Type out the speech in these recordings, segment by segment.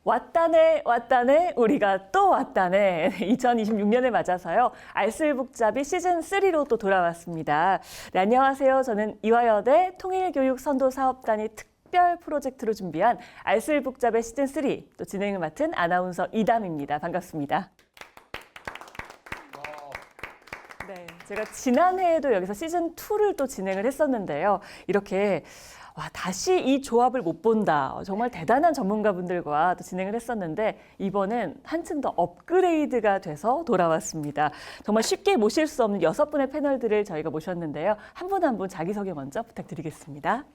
왔다네 왔다네 우리가 또 왔다네. 2026년을 맞아서요. 알쓸북잡이 시즌3로 또 돌아왔습니다. 네, 안녕하세요. 저는 이화여대 통일교육선도사업단이 특별 프로젝트로 준비한 알쓸북잡의 시즌3 또 진행을 맡은 아나운서 이담입니다. 반갑습니다. 네, 제가 지난해에도 여기서 시즌2를 또 진행을 했었는데요. 이렇게 다시 이 조합을 못 본다. 정말 대단한 전문가분들과 또 진행을 했었는데 이번엔 한층 더 업그레이드가 돼서 돌아왔습니다. 정말 쉽게 모실 수 없는 6분의 패널들을 저희가 모셨는데요. 한 분 한 분 자기소개 먼저 부탁드리겠습니다.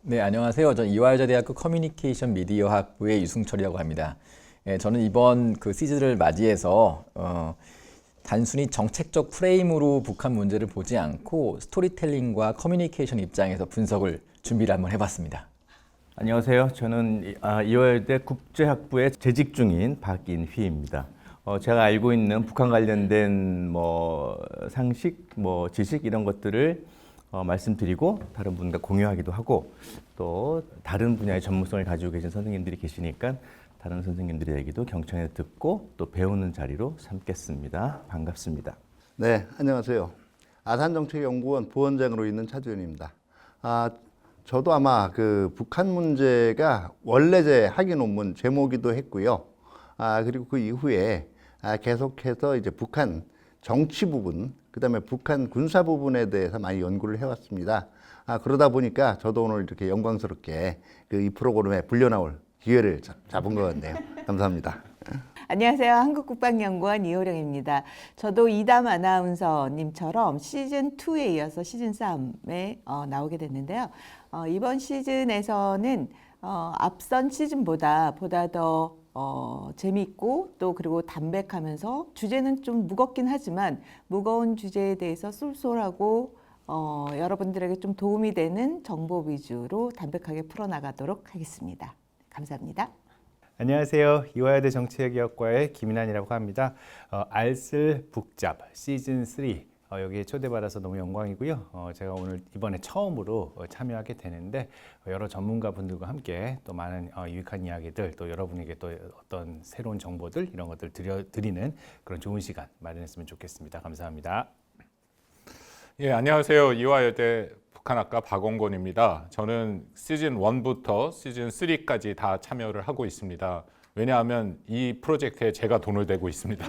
네, 안녕하세요. 저는 이화여자대학교 커뮤니케이션 미디어학부의 유승철이라고 합니다. 저는 이번 그 시즌을 맞이해서 단순히 정책적 프레임으로 북한 문제를 보지 않고 스토리텔링과 커뮤니케이션 입장에서 분석을 준비를 한번 해봤습니다. 안녕하세요. 저는 이화여대 국제학부에 재직 중인 박인휘입니다. 제가 알고 있는 북한 관련된 상식, 지식 이런 것들을 말씀드리고 다른 분과 공유하기도 하고 또 다른 분야의 전문성을 가지고 계신 선생님들이 계시니까 다른 선생님들의 얘기도 경청해서 듣고 또 배우는 자리로 삼겠습니다. 반갑습니다. 네, 안녕하세요. 아산정책연구원 부원장으로 있는 차주현입니다. 저도 아마 그 북한 문제가 원래 제 학위 논문 제목이기도 했고요. 그리고 그 이후에 계속해서 이제 북한 정치 부분, 그다음에 북한 군사 부분에 대해서 많이 연구를 해왔습니다. 그러다 보니까 저도 오늘 이렇게 영광스럽게 이 프로그램에 불려 나올 기회를 잡은 것 같네요. 감사합니다. 안녕하세요. 한국국방연구원 이호령입니다. 저도 이담 아나운서님처럼 시즌2에 이어서 시즌3에 나오게 됐는데요. 이번 시즌에서는 앞선 시즌보다 더 재미있고 또 그리고 담백하면서 주제는 좀 무겁긴 하지만 무거운 주제에 대해서 쏠쏠하고 여러분들에게 좀 도움이 되는 정보 위주로 담백하게 풀어나가도록 하겠습니다. 감사합니다. 안녕하세요. 이화여대 정치외교학과의 김인환이라고 합니다. 알쓸북잡 시즌3 여기에 초대받아서 너무 영광이고요. 제가 오늘 이번에 처음으로 참여하게 되는데 여러 전문가분들과 함께 또 많은 유익한 이야기들 또 여러분에게 또 어떤 새로운 정보들 이런 것들 드리는 그런 좋은 시간 마련했으면 좋겠습니다. 감사합니다. 예, 안녕하세요. 이화여대 북한학과 박원곤입니다. 저는 시즌 1부터 시즌 3까지 다 참여를 하고 있습니다. 왜냐하면 이 프로젝트에 제가 돈을 대고 있습니다.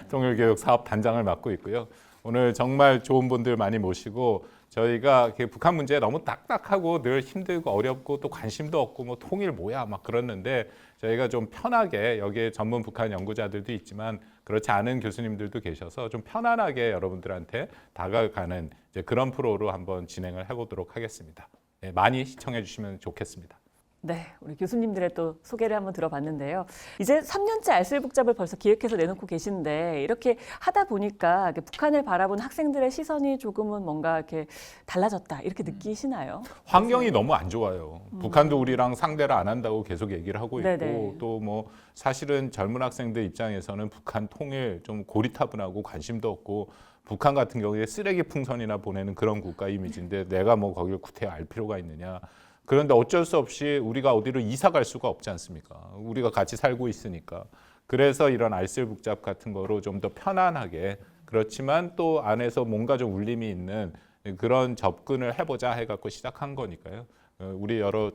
통일교육 사업 단장을 맡고 있고요. 오늘 정말 좋은 분들 많이 모시고 저희가 북한 문제 너무 딱딱하고 늘 힘들고 어렵고 또 관심도 없고 통일 뭐야 막 그랬는데 저희가 좀 편하게 여기에 전문 북한 연구자들도 있지만 그렇지 않은 교수님들도 계셔서 좀 편안하게 여러분들한테 다가가는 이제 그런 프로로 한번 진행을 해보도록 하겠습니다. 네, 많이 시청해 주시면 좋겠습니다. 네, 우리 교수님들의 또 소개를 한번 들어봤는데요. 이제 3년째 알쓸북잡을 벌써 기획해서 내놓고 계신데 이렇게 하다 보니까 북한을 바라본 학생들의 시선이 조금은 뭔가 이렇게 달라졌다 이렇게 느끼시나요? 환경이 너무 안 좋아요. 북한도 우리랑 상대를 안 한다고 계속 얘기를 하고 있고 네네. 또 사실은 젊은 학생들 입장에서는 북한 통일 좀 고리타분하고 관심도 없고 북한 같은 경우에 쓰레기 풍선이나 보내는 그런 국가 이미지인데 내가 거길 구태여 알 필요가 있느냐. 그런데 어쩔 수 없이 우리가 어디로 이사 갈 수가 없지 않습니까? 우리가 같이 살고 있으니까. 그래서 이런 알쓸북잡 같은 거로 좀 더 편안하게 그렇지만 또 안에서 뭔가 좀 울림이 있는 그런 접근을 해보자 해갖고 시작한 거니까요. 우리 여러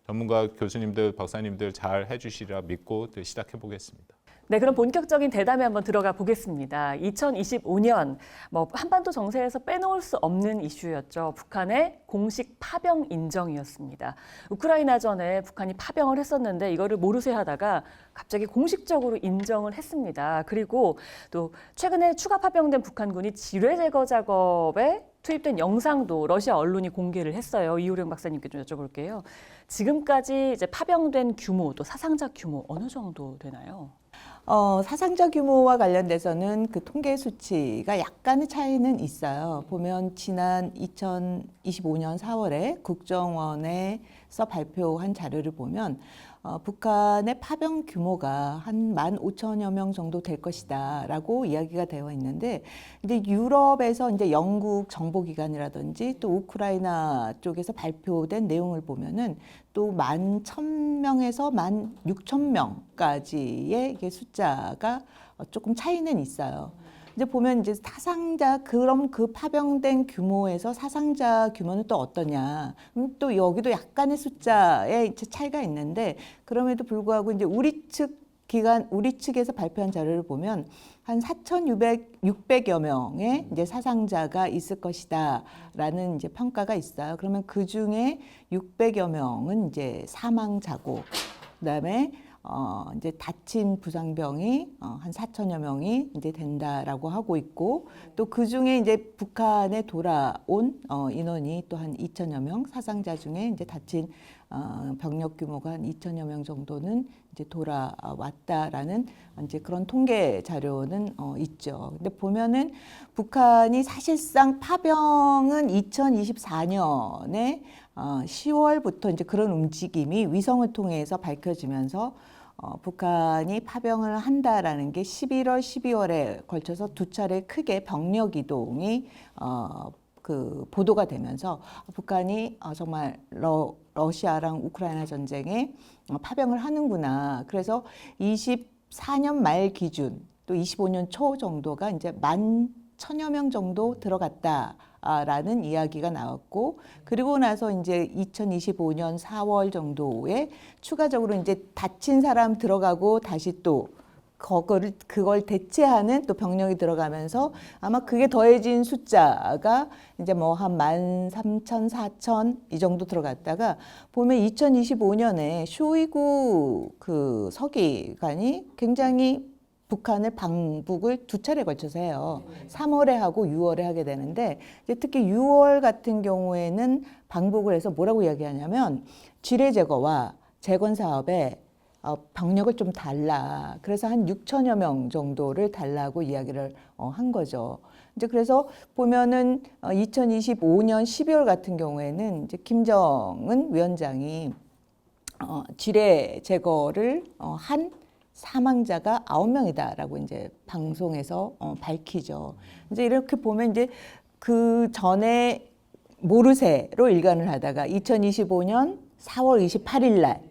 전문가 교수님들, 박사님들 잘 해주시리라 믿고 시작해 보겠습니다. 네, 그럼 본격적인 대담에 한번 들어가 보겠습니다. 2025년 한반도 정세에서 빼놓을 수 없는 이슈였죠. 북한의 공식 파병 인정이었습니다. 우크라이나 전에 북한이 파병을 했었는데 이거를 모르쇠하다가 갑자기 공식적으로 인정을 했습니다. 그리고 또 최근에 추가 파병된 북한군이 지뢰 제거 작업에 투입된 영상도 러시아 언론이 공개를 했어요. 이호령 박사님께 좀 여쭤볼게요. 지금까지 이제 파병된 규모 또 사상자 규모 어느 정도 되나요? 사상자 규모와 관련돼서는 그 통계 수치가 약간의 차이는 있어요. 보면 지난 2025년 4월에 국정원에서 발표한 자료를 보면 북한의 파병 규모가 한 15,000여 명 정도 될 것이다라고 이야기가 되어 있는데, 이제 유럽에서 이제 영국 정보기관이라든지 또 우크라이나 쪽에서 발표된 내용을 보면은 또 11,000명에서 16,000명까지의 이게 숫자가 조금 차이는 있어요. 이제 보면 이제 사상자, 그럼 그 파병된 규모에서 사상자 규모는 또 어떠냐? 또 여기도 약간의 숫자에 이제 차이가 있는데, 그럼에도 불구하고 이제 우리 측에서 발표한 자료를 보면 한 4,600여 명의 이제 사상자가 있을 것이다라는 이제 평가가 있어요. 그러면 그 중에 600여 명은 이제 사망자고, 그다음에 이제 다친 부상병이 한 4,000여 명이 이제 된다라고 하고 있고, 또 그 중에 이제 북한에 돌아온 인원이 또 한 2,000여 명, 사상자 중에 이제 다친 병력 규모가 한 2,000여 명 정도는 이제 돌아왔다라는 이제 그런 통계 자료는 있죠. 근데 보면은 북한이 사실상 파병은 2024년에 10월부터 이제 그런 움직임이 위성을 통해서 밝혀지면서 북한이 파병을 한다라는 게 11월, 12월에 걸쳐서 두 차례 크게 병력 이동이 그 보도가 되면서 북한이 정말 러시아랑 우크라이나 전쟁에 파병을 하는구나. 그래서 24년 말 기준 또 25년 초 정도가 이제 11,000여 명 정도 들어갔다라는 이야기가 나왔고, 그리고 나서 이제 2025년 4월 정도에 추가적으로 이제 다친 사람 들어가고 다시 또 그걸 대체하는 또 병력이 들어가면서 아마 그게 더해진 숫자가 이제 뭐 한 13,000, 4,000 이 정도 들어갔다가 보면 2025년에 쇼이구 그 서기관이 굉장히 북한을 방북을 두 차례 걸쳐서 해요. 3월에 하고 6월에 하게 되는데, 이제 특히 6월 같은 경우에는 방북을 해서 뭐라고 이야기하냐면 지뢰 제거와 재건 사업에 병력을 좀 달라. 그래서 한 6,000여 명 정도를 달라고 이야기를 한 거죠. 이제 그래서 보면은 2025년 12월 같은 경우에는 이제 김정은 위원장이 지뢰 제거를 한 사망자가 9명이다라고 이제 방송에서 밝히죠. 이제 이렇게 보면 이제 그 전에 모르쇠로 일관을 하다가 2025년 4월 28일 날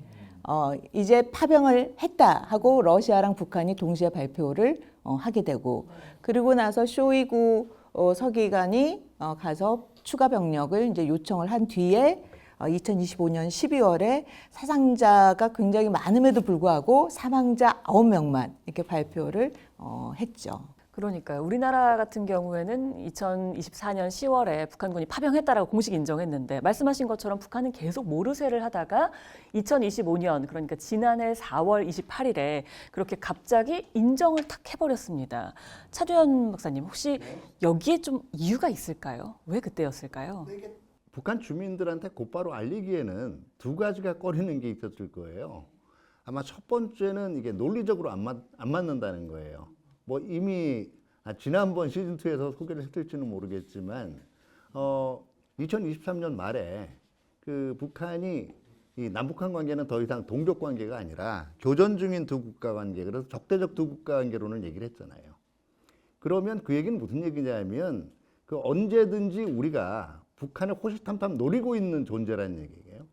이제 파병을 했다 하고 러시아랑 북한이 동시에 발표를 하게 되고, 그리고 나서 쇼이구 서기관이 가서 추가 병력을 이제 요청을 한 뒤에 2025년 12월에 사상자가 굉장히 많음에도 불구하고 사망자 9명만 이렇게 발표를 했죠. 그러니까요. 우리나라 같은 경우에는 2024년 10월에 북한군이 파병했다라고 공식 인정했는데, 말씀하신 것처럼 북한은 계속 모르쇠를 하다가 2025년, 그러니까 지난해 4월 28일에 그렇게 갑자기 인정을 탁 해버렸습니다. 차두현 박사님, 혹시 여기에 좀 이유가 있을까요? 왜 그때였을까요? 북한 주민들한테 곧바로 알리기에는 두 가지가 꺼리는 게 있었을 거예요. 아마 첫 번째는 이게 논리적으로 안 맞는다는 거예요. 뭐 이미 지난번 시즌2에서 소개를 했을지는 모르겠지만 2023년 말에 그 북한이 이 남북한 관계는 더 이상 동족 관계가 아니라 교전 중인 두 국가 관계, 그래서 적대적 두 국가 관계로는 얘기를 했잖아요. 그러면 그 얘기는 무슨 얘기냐면 그 언제든지 우리가 북한을 호시탐탐 노리고 있는 존재라는 얘기예요.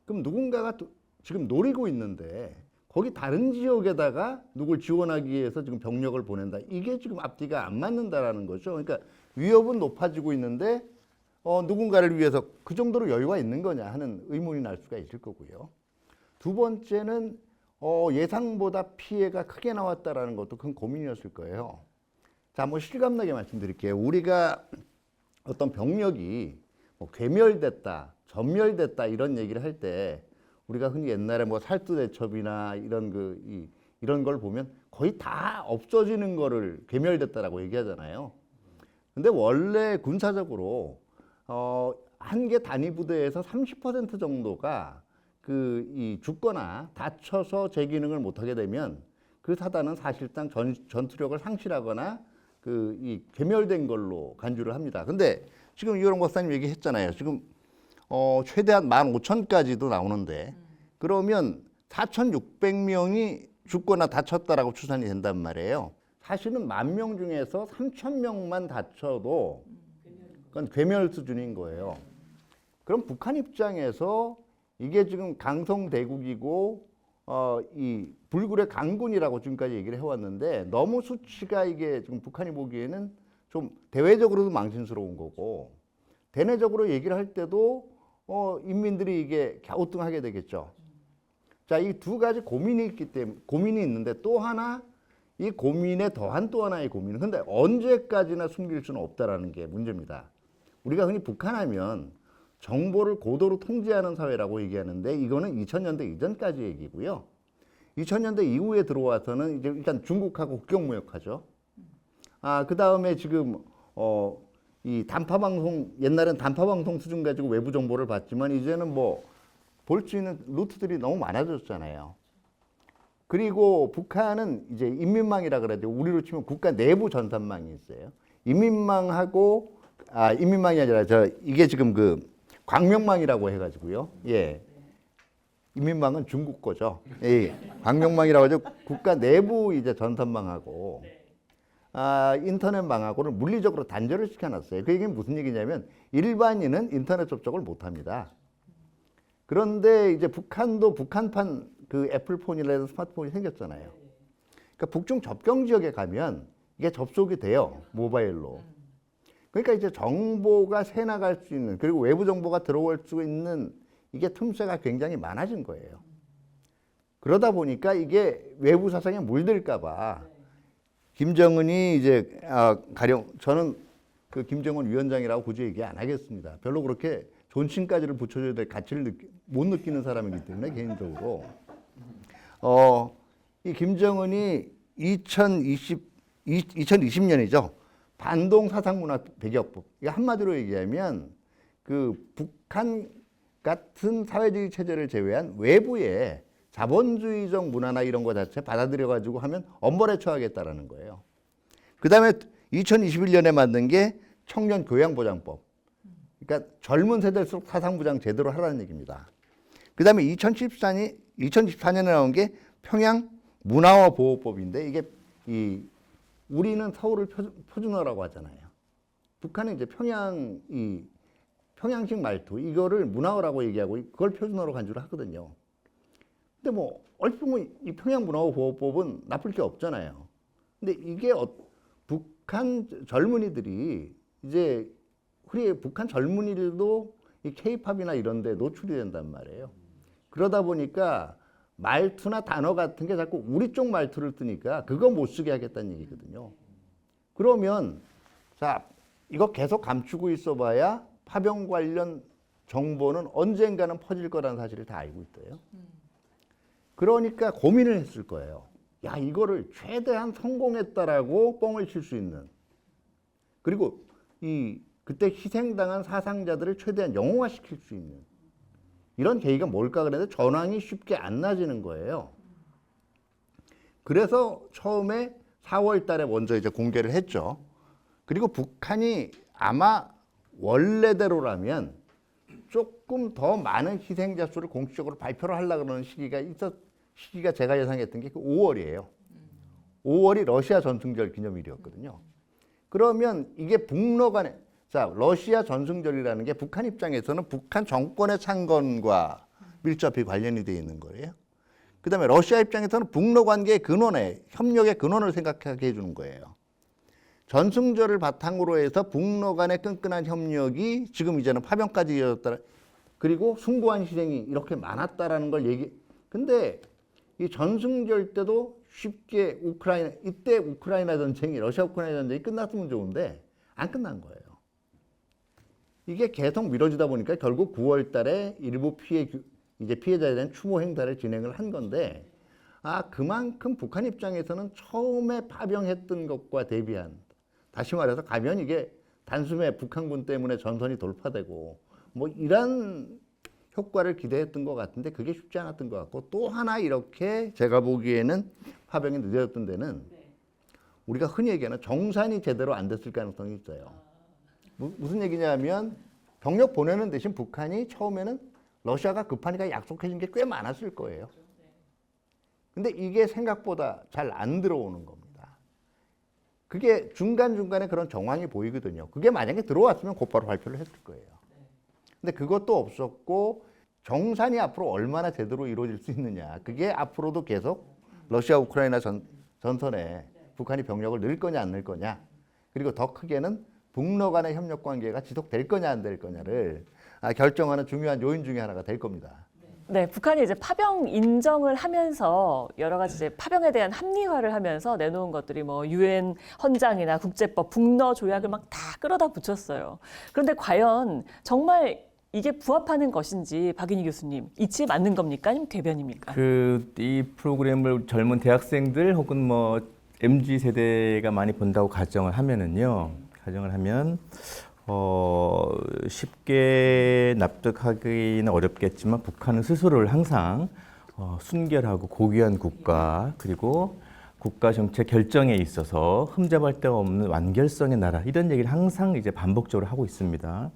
그럼 누군가가 지금 노리고 있는데 거기 다른 지역에다가 누굴 지원하기 위해서 지금 병력을 보낸다. 이게 지금 앞뒤가 안 맞는다라는 거죠. 그러니까 위협은 높아지고 있는데 누군가를 위해서 그 정도로 여유가 있는 거냐 하는 의문이 날 수가 있을 거고요. 두 번째는 예상보다 피해가 크게 나왔다라는 것도 큰 고민이었을 거예요. 자, 뭐 실감나게 말씀드릴게요. 우리가 어떤 병력이 뭐 괴멸됐다, 전멸됐다 이런 얘기를 할 때 우리가 흔히 옛날에 뭐 살두대첩이나 이런 걸 보면 거의 다 없어지는 거를 괴멸됐다라고 얘기하잖아요. 근데 원래 군사적으로 한 개 단위 부대에서 30% 정도가 죽거나 다쳐서 제 기능을 못하게 되면 그 사단은 사실상 전투력을 상실하거나 이 괴멸된 걸로 간주를 합니다. 근데 지금 이호령 박사님 얘기했잖아요. 지금 최대한 15,000까지도 나오는데, 그러면 4,600명이 죽거나 다쳤다라고 추산이 된단 말이에요. 사실은 10,000명 중에서 3,000명만 다쳐도 그건 괴멸 수준인 거예요. 그럼 북한 입장에서 이게 지금 강성대국이고 이 불굴의 강군이라고 지금까지 얘기를 해왔는데 너무 수치가 이게 지금 북한이 보기에는 좀 대외적으로도 망신스러운 거고 대내적으로 얘기를 할 때도 인민들이 이게 갸우뚱하게 되겠죠. 자, 이 두 가지 고민이 있기 때문에 고민이 있는데 또 하나 이 고민에 더한 또 하나의 고민은 근데 언제까지나 숨길 수는 없다라는 게 문제입니다. 우리가 흔히 북한하면 정보를 고도로 통제하는 사회라고 얘기하는데 이거는 2000년대 이전까지 얘기고요. 2000년대 이후에 들어와서는 이제 일단 중국하고 국경 무역하죠. 그 다음에 지금 이 단파방송 옛날엔 단파방송 수준 가지고 외부 정보를 받지만 이제는 뭐 볼 수 있는 루트들이 너무 많아졌잖아요. 그리고 북한은 이제 인민망이라 그러죠. 우리로 치면 국가 내부 전산망이 있어요. 인민망하고 인민망이 아니라 이게 지금 그 광명망이라고 해가지고요. 예. 인민망은 중국 거죠. 예. 광명망이라고 하죠. 국가 내부 이제 전산망하고 인터넷망하고를 물리적으로 단절을 시켜놨어요. 그 얘기는 무슨 얘기냐면 일반인은 인터넷 접촉을 못합니다. 그런데 이제 북한도 북한판 그 애플폰이라는 스마트폰이 생겼잖아요. 그러니까 북중 접경 지역에 가면 이게 접속이 돼요. 모바일로. 그러니까 이제 정보가 새 나갈 수 있는 그리고 외부 정보가 들어올 수 있는 이게 틈새가 굉장히 많아진 거예요. 그러다 보니까 이게 외부 사상에 물들까 봐 김정은이 이제 가령 저는 그 김정은 위원장이라고 굳이 얘기 안 하겠습니다. 별로 그렇게 존칭까지를 붙여줘야 될 가치를 못 느끼는 사람이기 때문에 개인적으로 이 김정은이 2020년이죠. 반동 사상문화 배격법. 이게 한마디로 얘기하면 그 북한 같은 사회주의 체제를 제외한 외부의 자본주의적 문화나 이런 거 자체 받아들여 가지고 하면 엄벌에 처하겠다라는 거예요. 그다음에 2021년에 만든 게 청년 교양보장법. 그러니까 젊은 세대일수록 사상부장 제대로 하라는 얘기입니다. 그다음에 2014년에 나온 게 평양 문화와 보호법인데 이게 우리는 서울을 표준어라고 하잖아요. 북한은 이제 평양식 말투 이거를 문화어라고 얘기하고 그걸 표준어로 간주를 하거든요. 근데 뭐 얼핏 보면 이 평양 문화어 보호법은 나쁠 게 없잖아요. 근데 이게 북한 젊은이들이 이제 우리 북한 젊은이들도 이 K-팝이나 이런 데 노출이 된단 말이에요. 그러다 보니까 말투나 단어 같은 게 자꾸 우리 쪽 말투를 쓰니까 그거 못 쓰게 하겠다는 얘기거든요. 그러면 자, 이거 계속 감추고 있어봐야 파병 관련 정보는 언젠가는 퍼질 거라는 사실을 다 알고 있어요. 그러니까 고민을 했을 거예요. 야, 이거를 최대한 성공했다라고 뻥을 칠 수 있는 그리고 그때 희생당한 사상자들을 최대한 영웅화시킬 수 있는 이런 계기가 뭘까 그랬는데 전황이 쉽게 안 나지는 거예요. 그래서 처음에 4월 달에 먼저 이제 공개를 했죠. 그리고 북한이 아마 원래대로라면 조금 더 많은 희생자 수를 공식적으로 발표를 하려고 그러는 시기가 제가 예상했던 게 5월이에요. 5월이 러시아 전승절 기념일이었거든요. 그러면 이게 북러 간에 러시아 전승절이라는 게 북한 입장에서는 북한 정권의 창건과 밀접히 관련이 되어 있는 거예요. 그다음에 러시아 입장에서는 북러 관계의 근원에 협력의 근원을 생각하게 해주는 거예요. 전승절을 바탕으로 해서 북러 간의 끈끈한 협력이 지금 이제는 파병까지 이어졌다. 그리고 숭고한 희생이 이렇게 많았다라는 걸 근데 이 전승절 때도 쉽게 이때 우크라이나 전쟁이 러시아 우크라이나 전쟁이 끝났으면 좋은데 안 끝난 거예요. 이게 계속 미뤄지다 보니까 결국 9월 달에 일부 피해자에 대한 추모 행사를 진행을 한 건데 그만큼 북한 입장에서는 처음에 파병했던 것과 대비한 다시 말해서 가면 이게 단숨에 북한군 때문에 전선이 돌파되고 뭐 이런 효과를 기대했던 것 같은데 그게 쉽지 않았던 것 같고 또 하나 이렇게 제가 보기에는 파병이 늦어졌던 데는 우리가 흔히 얘기하는 정산이 제대로 안 됐을 가능성이 있어요. 무슨 얘기냐면 병력 보내는 대신 북한이 처음에는 러시아가 급하니까 약속해 준 게 꽤 많았을 거예요. 근데 이게 생각보다 잘 안 들어오는 겁니다. 그게 중간중간에 그런 정황이 보이거든요. 그게 만약에 들어왔으면 곧바로 발표를 했을 거예요. 근데 그것도 없었고 정산이 앞으로 얼마나 제대로 이루어질 수 있느냐. 그게 앞으로도 계속 러시아 우크라이나 전선에 북한이 병력을 넣을 거냐 안 넣을 거냐. 그리고 더 크게는 북러 간의 협력 관계가 지속될 거냐 안 될 거냐를 결정하는 중요한 요인 중에 하나가 될 겁니다. 네, 북한이 이제 파병 인정을 하면서 여러 가지 이제 파병에 대한 합리화를 하면서 내놓은 것들이 뭐 유엔 헌장이나 국제법, 북러 조약을 막 다 끌어다 붙였어요. 그런데 과연 정말 이게 부합하는 것인지 박인희 교수님, 이치에 맞는 겁니까? 아니면 궤변입니까? 이 프로그램을 젊은 대학생들 혹은 뭐 MZ 세대가 많이 본다고 가정을 하면은요. 가정을 하면 쉽게 납득하기는 어렵겠지만 북한은 스스로를 항상 순결하고 고귀한 국가 그리고 국가 정책 결정에 있어서 흠잡을 데가 없는 완결성의 나라 이런 얘기를 항상 이제 반복적으로 하고 있습니다.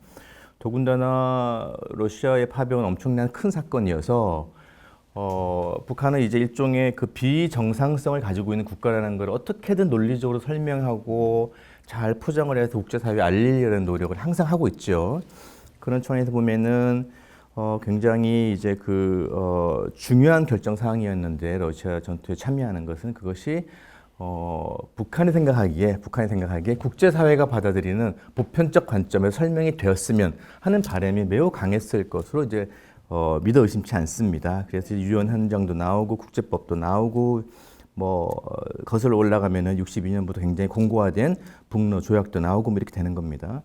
더군다나 러시아의 파병은 엄청난 큰 사건이어서 북한은 이제 일종의 그 비정상성을 가지고 있는 국가라는 걸 어떻게든 논리적으로 설명하고 잘 포장을 해서 국제사회에 알리려는 노력을 항상 하고 있죠. 그런 차원에서 보면은 굉장히 이제 중요한 결정 사항이었는데 러시아 전투에 참여하는 것은 그것이 북한이 생각하기에 국제사회가 받아들이는 보편적 관점에서 설명이 되었으면 하는 바람이 매우 강했을 것으로 이제 믿어 의심치 않습니다. 그래서 유엔 헌장도 나오고 국제법도 나오고 뭐 거슬러 올라가면은 62년부터 굉장히 공고화된 북러 조약도 나오고 뭐 이렇게 되는 겁니다.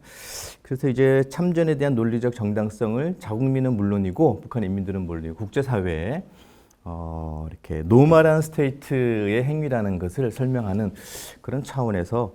그래서 이제 참전에 대한 논리적 정당성을 자국민은 물론이고 북한 인민들은 물론이고 국제사회에 이렇게 노멀한 스테이트의 행위라는 것을 설명하는 그런 차원에서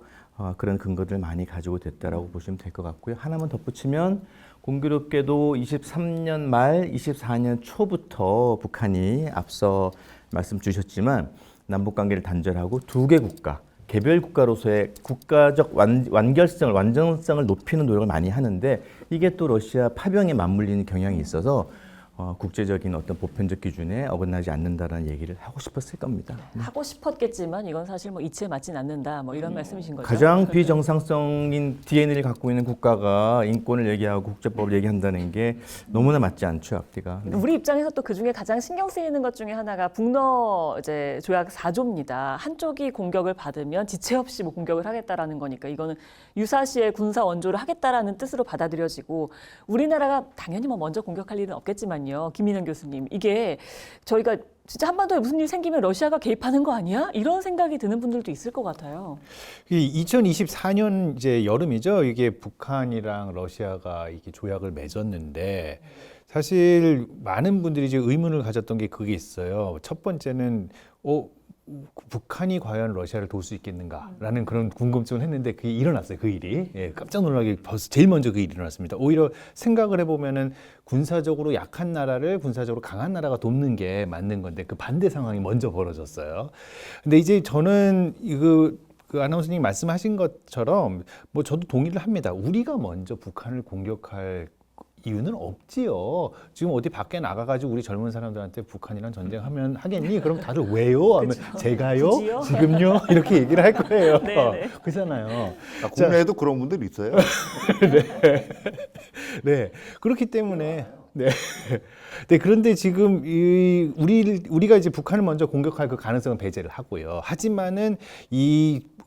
그런 근거들을 많이 가지고 됐다라고 보시면 될 것 같고요. 하나만 덧붙이면 공교롭게도 23년 말 24년 초부터 북한이 앞서 말씀 주셨지만 남북 관계를 단절하고 두 개 국가, 개별 국가로서의 국가적 완결성을, 완전성을 높이는 노력을 많이 하는데 이게 또 러시아 파병에 맞물리는 경향이 있어서 국제적인 어떤 보편적 기준에 어긋나지 않는다라는 얘기를 하고 싶었을 겁니다. 하고 싶었겠지만 이건 사실 뭐 이치에 맞진 않는다. 뭐 이런 말씀이신 거죠. 가장 비정상성인 DNA를 갖고 있는 국가가 인권을 얘기하고 국제법을 얘기한다는 게 너무나 맞지 않죠, 앞뒤가. 네. 우리 입장에서 또 그 중에 가장 신경 쓰이는 것 중에 하나가 북러 이제 조약 4조입니다. 한쪽이 공격을 받으면 지체 없이 뭐 공격을 하겠다라는 거니까 이거는 유사시에 군사 원조를 하겠다라는 뜻으로 받아들여지고 우리나라가 당연히 뭐 먼저 공격할 일은 없겠지만요. 김인환 교수님, 이게 저희가 진짜 한반도에 무슨 일 생기면 러시아가 개입하는 거 아니야? 이런 생각이 드는 분들도 있을 것 같아요. 2024년 이제 여름이죠. 이게 북한이랑 러시아가 이게 조약을 맺었는데 사실 많은 분들이 이제 의문을 가졌던 게 그게 있어요. 첫 번째는 북한이 과연 러시아를 도울 수 있겠는가라는 그런 궁금증을 했는데 그게 일어났어요. 그 일이. 예, 깜짝 놀라게 벌써 제일 먼저 그 일이 일어났습니다. 오히려 생각을 해보면은 군사적으로 약한 나라를 군사적으로 강한 나라가 돕는 게 맞는 건데 그 반대 상황이 먼저 벌어졌어요. 근데 이제 저는 그 아나운서님 말씀하신 것처럼 뭐 저도 동의를 합니다. 우리가 먼저 북한을 공격할 이유는 없지요. 지금 어디 밖에 나가가지고 우리 젊은 사람들한테 북한이랑 전쟁하면 하겠니? 그럼 다들 왜요? 하면 제가요? 굳이요? 지금요? 이렇게 얘기를 할 거예요. 네네. 그렇잖아요. 국내에도 그런 분들이 있어요. 네. 그렇기 때문에 네. 네, 그런데 지금 우리가 이제 북한을 먼저 공격할 그 가능성은 배제를 하고요. 하지만은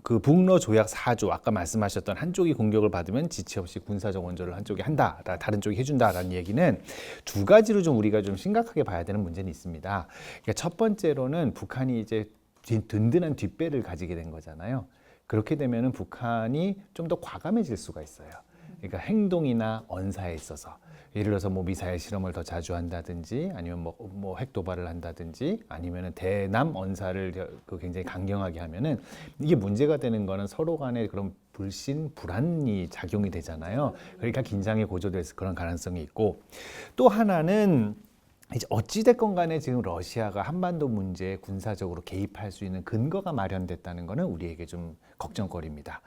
그 북러 조약 4조 아까 말씀하셨던 한쪽이 공격을 받으면 지체 없이 군사적 원조를 한쪽이 한다, 다른 쪽이 해준다라는 얘기는 두 가지로 좀 우리가 좀 심각하게 봐야 되는 문제는 있습니다. 그러니까 첫 번째로는 북한이 이제 든든한 뒷배를 가지게 된 거잖아요. 그렇게 되면은 북한이 좀 더 과감해질 수가 있어요. 그러니까 행동이나 언사에 있어서. 예를 들어서 뭐 미사일 실험을 더 자주 한다든지 아니면 뭐 핵 도발을 한다든지 아니면은 대남 언사를 굉장히 강경하게 하면은 이게 문제가 되는 거는 서로 간에 그런 불안이 작용이 되잖아요. 그러니까 긴장이 고조될 그런 가능성이 있고 또 하나는 이제 어찌됐건 간에 지금 러시아가 한반도 문제에 군사적으로 개입할 수 있는 근거가 마련됐다는 것은 우리에게 좀 걱정거리입니다.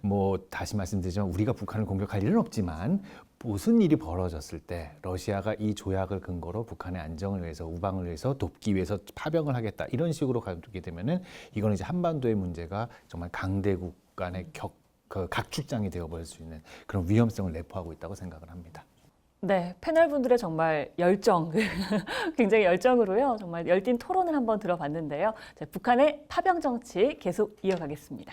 뭐 다시 말씀드리지만 우리가 북한을 공격할 일은 없지만 무슨 일이 벌어졌을 때 러시아가 이 조약을 근거로 북한의 안정을 위해서 우방을 위해서 돕기 위해서 파병을 하겠다 이런 식으로 가게 되면은 이거는 이제 한반도의 문제가 정말 강대국 간의 그 각축장이 되어버릴 수 있는 그런 위험성을 내포하고 있다고 생각을 합니다. 네, 패널 분들의 정말 열정, 굉장히 열정으로요, 정말 열띤 토론을 한번 들어봤는데요. 자, 북한의 파병 정치 계속 이어가겠습니다.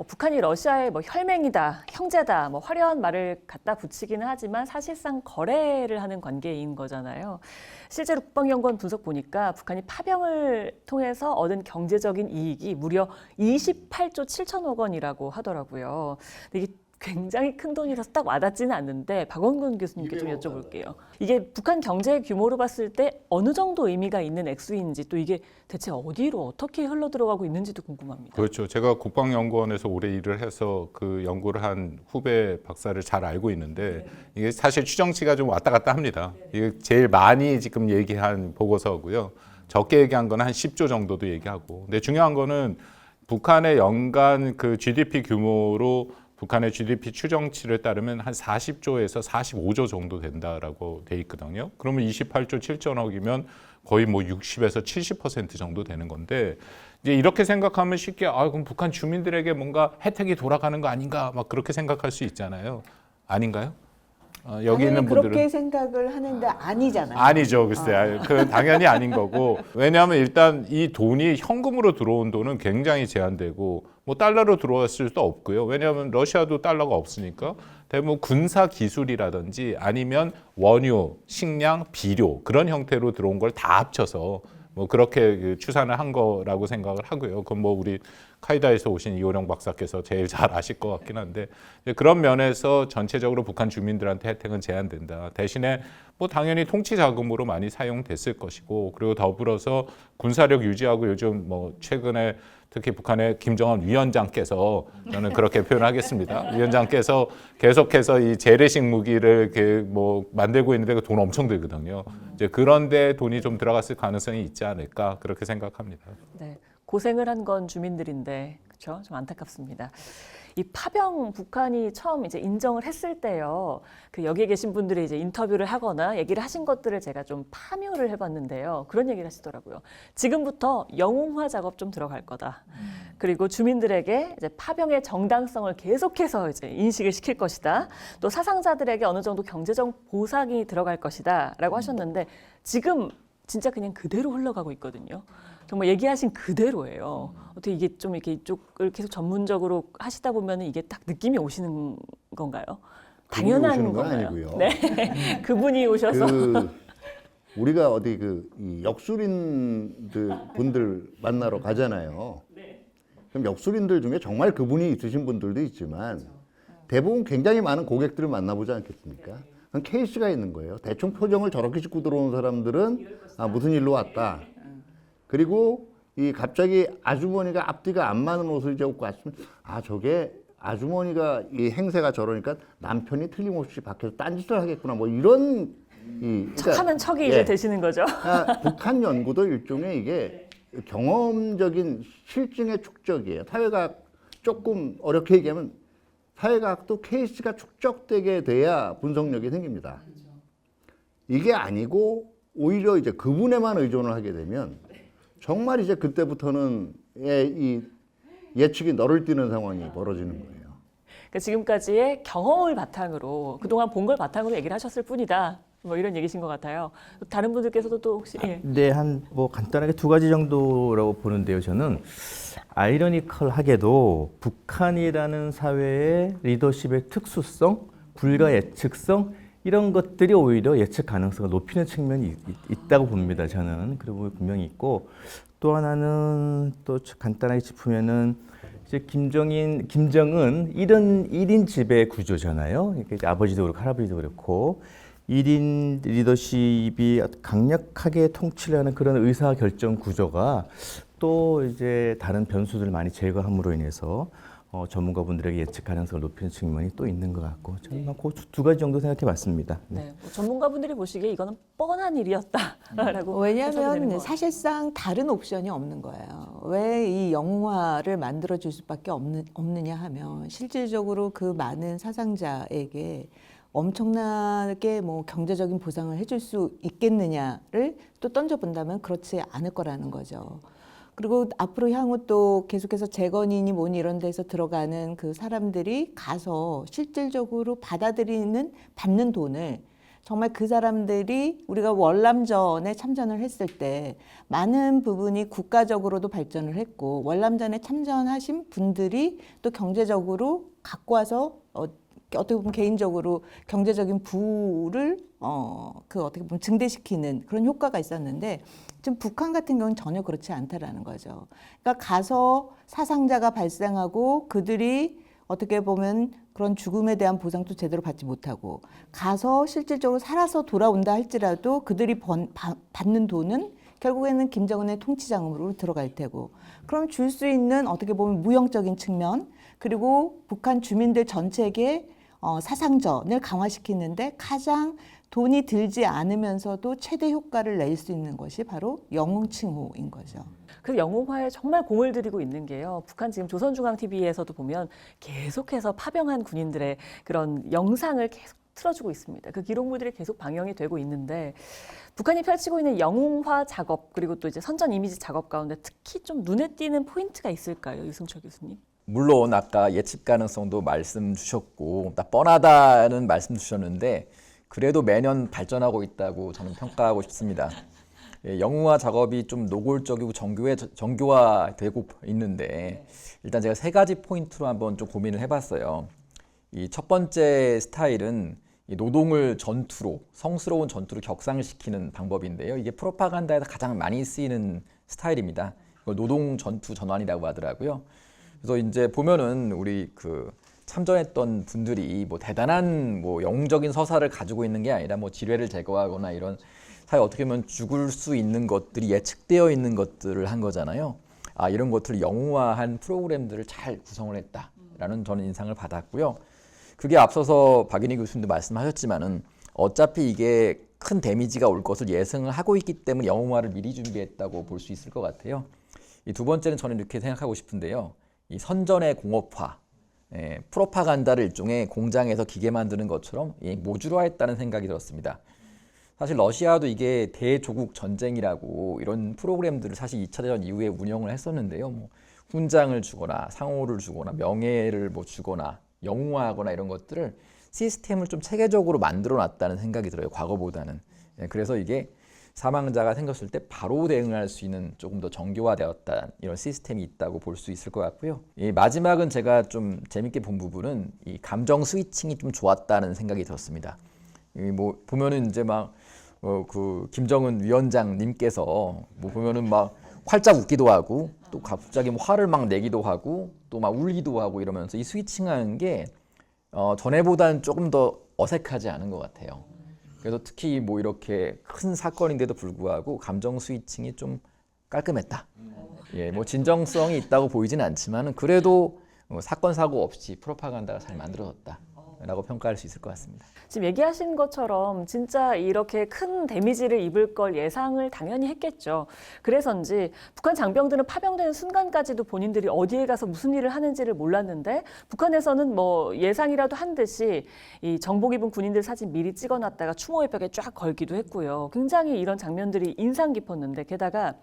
북한이 러시아의 혈맹이다, 형제다, 화려한 말을 갖다 붙이기는 하지만 사실상 거래를 하는 관계인 거잖아요. 실제로 국방연구원 분석 보니까 북한이 파병을 통해서 얻은 경제적인 이익이 무려 28조 7천억 원이라고 하더라고요. 근데 이게 굉장히 큰 돈이라서 딱 와닿지는 않는데 박원근 교수님께 좀 여쭤볼게요. 이게 북한 경제 규모로 봤을 때 어느 정도 의미가 있는 액수인지 또 이게 대체 어디로 어떻게 흘러들어가고 있는지도 궁금합니다. 그렇죠. 제가 국방연구원에서 오래 일을 해서 그 연구를 한 후배 박사를 잘 알고 있는데 이게 사실 추정치가 좀 왔다 갔다 합니다. 이게 제일 많이 지금 얘기한 보고서고요. 적게 얘기한 건 한 10조 정도도 얘기하고. 근데 중요한 거는 북한의 연간 그 GDP 규모로 북한의 GDP 추정치를 따르면 한 40조에서 45조 정도 된다라고 돼 있거든요. 그러면 28조 7천억이면 거의 60에서 70% 정도 되는 건데 이제 이렇게 생각하면 쉽게 그럼 북한 주민들에게 뭔가 혜택이 돌아가는 거 아닌가 막 그렇게 생각할 수 있잖아요. 아닌가요? 여기 있는 분들은 그렇게 생각을 하는데 아니잖아요. 아니죠, 글쎄, 그 당연히 아닌 거고. 왜냐하면 일단 이 돈이 현금으로 들어온 돈은 굉장히 제한되고, 달러로 들어왔을 수도 없고요. 왜냐하면 러시아도 달러가 없으니까 대부분 군사 기술이라든지 아니면 원유, 식량, 비료 그런 형태로 들어온 걸 다 합쳐서 그렇게 추산을 한 거라고 생각을 하고요. 그건 우리 카이다에서 오신 이호령 박사께서 제일 잘 아실 것 같긴 한데 그런 면에서 전체적으로 북한 주민들한테 혜택은 제한된다. 대신에 당연히 통치 자금으로 많이 사용됐을 것이고 그리고 더불어서 군사력 유지하고 요즘 최근에 특히 북한의 김정은 위원장께서 저는 그렇게 표현하겠습니다. 위원장께서 계속해서 이 재래식 무기를 이렇게 만들고 있는데 그 돈 엄청 들거든요. 이제 그런데 돈이 좀 들어갔을 가능성이 있지 않을까 그렇게 생각합니다. 네, 고생을 한 건 주민들인데 그렇죠? 좀 안타깝습니다. 이 파병 북한이 처음 이제 인정을 했을 때요. 여기에 계신 분들이 이제 인터뷰를 하거나 얘기를 하신 것들을 제가 좀 파묘를 해봤는데요. 그런 얘기를 하시더라고요. 지금부터 영웅화 작업 좀 들어갈 거다. 그리고 주민들에게 이제 파병의 정당성을 계속해서 이제 인식을 시킬 것이다. 또 사상자들에게 어느 정도 경제적 보상이 들어갈 것이다라고 하셨는데 지금 진짜 그냥 그대로 흘러가고 있거든요. 정말 얘기하신 그대로예요. 어떻게 이게 좀 이렇게 이쪽을 계속 전문적으로 하시다 보면 이게 딱 느낌이 오시는 건가요? 당연한 오시는 건 건가요? 아니고요. 네, 그분이 오셔서 우리가 어디 이 역술인들 분들 만나러 가잖아요. 그럼 역술인들 중에 정말 그분이 있으신 분들도 있지만 대부분 굉장히 많은 고객들을 만나보지 않겠습니까? 그건 케이스가 있는 거예요. 대충 표정을 저렇게 짓고 들어오는 사람들은 무슨 일로 왔다. 그리고 이 갑자기 아주머니가 앞뒤가 안 맞는 옷을 입고 왔으면 저게 아주머니가 이 행세가 저러니까 남편이 틀림없이 밖에서 딴짓을 하겠구나 이런 척하면 척이 이제 되시는 거죠. 북한 연구도 일종의 이게 경험적인 실증의 축적이에요. 사회과학 조금 어렵게 얘기하면 사회과학도 케이스가 축적되게 돼야 분석력이 생깁니다. 이게 아니고 오히려 이제 그분에만 의존을 하게 되면 정말 이제 그때부터는 이 예측이 너를 띄는 상황이 벌어지는 거예요. 그러니까 지금까지의 경험을 바탕으로 그동안 본 걸 바탕으로 얘기를 하셨을 뿐이다. 이런 얘기신 것 같아요. 다른 분들께서도 또 혹시 네, 간단하게 두 가지 정도라고 보는데요. 저는 아이러니컬하게도 북한이라는 사회의 리더십의 특수성, 불가 예측성 이런 것들이 오히려 예측 가능성을 높이는 측면이 있다고 봅니다. 저는 그리고 분명히 있고 또 하나는 또 간단하게 짚으면은 이제 김정은 1인 지배 구조잖아요. 그러니까 이제 아버지도 그렇고 할아버지도 그렇고 1인 리더십이 강력하게 통치를 하는 그런 의사 결정 구조가 또 이제 다른 변수들 많이 제거함으로 인해서 전문가분들에게 예측 가능성을 높이는 측면이 또 있는 것 같고 저는 그2 가지 정도 생각해봤습니다. 네, 뭐 전문가분들이 보시기에 이거는 뻔한 일이었다라고 해석이 되는 왜냐하면 것 사실상 다른 옵션이 없는 거예요. 왜 이 영웅화를 만들어 줄 수밖에 없느냐 하면 실질적으로 그 많은 사상자에게 엄청나게 뭐 경제적인 보상을 해줄 수 있겠느냐를 또 던져본다면 그렇지 않을 거라는 거죠. 그리고 앞으로 향후 또 계속해서 재건이니 뭐니 이런 데서 들어가는 그 사람들이 가서 실질적으로 받는 돈을 정말 그 사람들이 우리가 월남전에 참전을 했을 때 많은 부분이 국가적으로도 발전을 했고 월남전에 참전하신 분들이 또 경제적으로 갖고 와서 어떻게 보면 개인적으로 경제적인 부를 어떻게 보면 증대시키는 그런 효과가 있었는데 지금 북한 같은 경우는 전혀 그렇지 않다라는 거죠. 그러니까 가서 사상자가 발생하고 그들이 어떻게 보면 그런 죽음에 대한 보상도 제대로 받지 못하고 가서 실질적으로 살아서 돌아온다 할지라도 그들이 받는 돈은 결국에는 김정은의 통치자금으로 들어갈 테고 그럼 줄 수 있는 어떻게 보면 무형적인 측면 그리고 북한 주민들 전체에게 사상전을 강화시키는데 가장 돈이 들지 않으면서도 최대 효과를 낼 수 있는 것이 바로 영웅칭호인 거죠. 그 영웅화에 정말 공을 들이고 있는 게요. 북한 지금 조선중앙TV에서도 보면 계속해서 파병한 군인들의 그런 영상을 계속 틀어주고 있습니다. 그 기록물들이 계속 방영이 되고 있는데 북한이 펼치고 있는 영웅화 작업 그리고 또 이제 선전 이미지 작업 가운데 특히 좀 눈에 띄는 포인트가 있을까요, 유승철 교수님? 물론 아까 예측 가능성도 말씀 주셨고 딱 뻔하다는 말씀 주셨는데 그래도 매년 발전하고 있다고 저는 평가하고 싶습니다. 영웅화 작업이 좀 노골적이고 정교화되고 있는데 일단 제가 3가지 포인트로 한번 좀 고민을 해봤어요. 이 첫 번째 스타일은 이 노동을 전투로 성스러운 전투로 격상시키는 방법인데요. 이게 프로파간다에서 가장 많이 쓰이는 스타일입니다. 이걸 노동 전투 전환이라고 하더라고요. 그래서 이제 보면은 우리 그 참전했던 분들이 뭐 대단한 뭐 영웅적인 서사를 가지고 있는 게 아니라 뭐 지뢰를 제거하거나 이런 사회 어떻게 보면 죽을 수 있는 것들이 예측되어 있는 것들을 한 거잖아요. 아, 이런 것들을 영웅화한 프로그램들을 잘 구성을 했다라는 저는 인상을 받았고요. 그게 앞서서 박인희 교수님도 말씀하셨지만은 어차피 이게 큰 데미지가 올 것을 예상을 하고 있기 때문에 영웅화를 미리 준비했다고 볼 수 있을 것 같아요. 이 두 번째는 저는 이렇게 생각하고 싶은데요. 이 선전의 공업화, 프로파간다를 일종의 공장에서 기계 만드는 것처럼 모듈화했다는 생각이 들었습니다. 사실 러시아도 이게 대조국 전쟁이라고 이런 프로그램들을 사실 2차 대전 이후에 운영을 했었는데요. 뭐 훈장을 주거나 상호를 주거나 명예를 뭐 주거나 영웅화하거나 이런 것들을 시스템을 좀 체계적으로 만들어 놨다는 생각이 들어요. 과거보다는. 그래서 이게 사망자가 생겼을 때 바로 대응할 수 있는 조금 더 정교화되었다 이런 시스템이 있다고 볼 수 있을 것 같고요. 이 마지막은 제가 좀 재밌게 본 부분은 이 감정 스위칭이 좀 좋았다는 생각이 들었습니다. 뭐 보면은 이제 막 그 김정은 위원장님께서 뭐 보면은 막 활짝 웃기도 하고 또 갑자기 뭐 화를 막 내기도 하고 또 막 울기도 하고 이러면서 이 스위칭하는 게 전에보다는 조금 더 어색하지 않은 것 같아요. 그래서 특히 뭐 이렇게 큰 사건인데도 불구하고 감정 스위칭이 좀 깔끔했다. 예, 뭐 진정성이 있다고 보이진 않지만 그래도 사건 사고 없이 프로파간다가 잘 만들어졌다라고 평가할 수 있을 것 같습니다. 지금 얘기하신 것처럼 진짜 이렇게 큰 데미지를 입을 걸 예상을 당연히 했겠죠. 그래서인지 북한 장병들은 파병되는 순간까지도 본인들이 어디에 가서 무슨 일을 하는지를 몰랐는데 북한에서는 뭐 예상이라도 한 듯이 이 정복 입은 군인들 사진 미리 찍어놨다가 추모의 벽에 쫙 걸기도 했고요. 굉장히 이런 장면들이 인상 깊었는데 게다가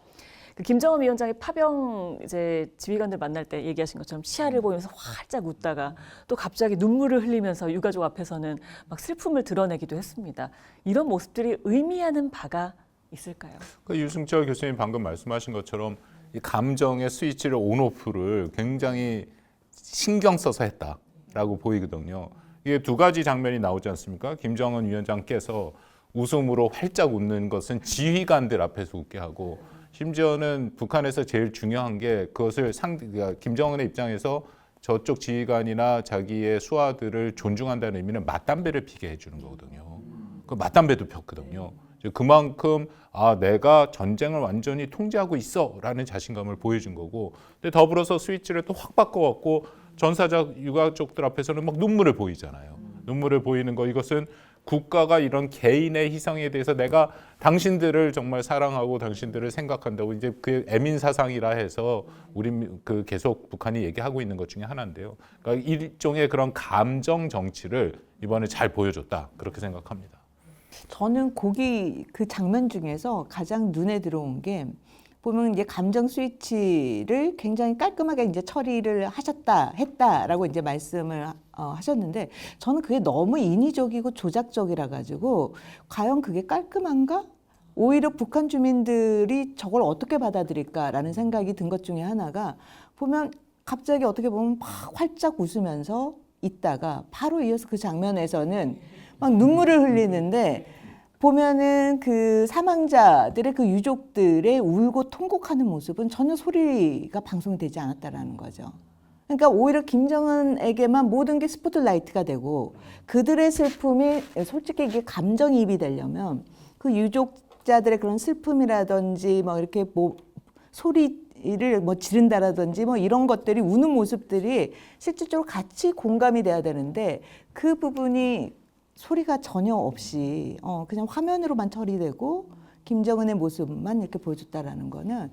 그 김정은 위원장이 파병 이제 지휘관들 만날 때 얘기하신 것처럼 시야를 보면서 활짝 웃다가 또 갑자기 눈물을 흘리면서 유가족 앞에서는 막 슬픔을 드러내기도 했습니다. 이런 모습들이 의미하는 바가 있을까요? 그 유승철 교수님 방금 말씀하신 것처럼 이 감정의 스위치를 온오프를 굉장히 신경 써서 했다라고 보이거든요. 이게 2가지 장면이 나오지 않습니까? 김정은 위원장께서 웃음으로 활짝 웃는 것은 지휘관들 앞에서 웃게 하고 심지어는 북한에서 제일 중요한 게 그것을 그러니까 김정은의 입장에서 저쪽 지휘관이나 자기의 수하들을 존중한다는 의미는 맞담배를 피게 해주는 거거든요. 그 맞담배도 폈거든요. 그만큼 내가 전쟁을 완전히 통제하고 있어라는 자신감을 보여준 거고, 근데 더불어서 스위치를 또 확 바꿔갖고 전사자 유가족들 앞에서는 막 눈물을 보이잖아요. 눈물을 보이는 거, 이것은 국가가 이런 개인의 희생에 대해서 내가 당신들을 정말 사랑하고 당신들을 생각한다고, 이제 그 애민 사상이라 해서 우리 그 계속 북한이 얘기하고 있는 것 중에 하나인데요. 그러니까 일종의 그런 감정 정치를 이번에 잘 보여줬다, 그렇게 생각합니다. 저는 거기 그 장면 중에서 가장 눈에 들어온 게, 보면 이제 감정 스위치를 굉장히 깔끔하게 이제 처리를 했다라고 이제 말씀을 하셨는데, 저는 그게 너무 인위적이고 조작적이라 가지고 과연 그게 깔끔한가? 오히려 북한 주민들이 저걸 어떻게 받아들일까라는 생각이 든 것 중에 하나가, 보면 갑자기 어떻게 보면 막 활짝 웃으면서 있다가 바로 이어서 그 장면에서는 막 눈물을 흘리는데, 보면은 그 사망자들의 그 유족들의 울고 통곡하는 모습은 전혀 소리가 방송이 되지 않았다라는 거죠. 그러니까 오히려 김정은에게만 모든 게 스포트라이트가 되고, 그들의 슬픔이 솔직히 이게 감정이입이 되려면 그 유족자들의 그런 슬픔이라든지 뭐 이렇게 뭐 소리를 뭐 지른다라든지 뭐 이런 것들이, 우는 모습들이 실질적으로 같이 공감이 돼야 되는데, 그 부분이 소리가 전혀 없이 그냥 화면으로만 처리되고 김정은의 모습만 이렇게 보여줬다라는 거는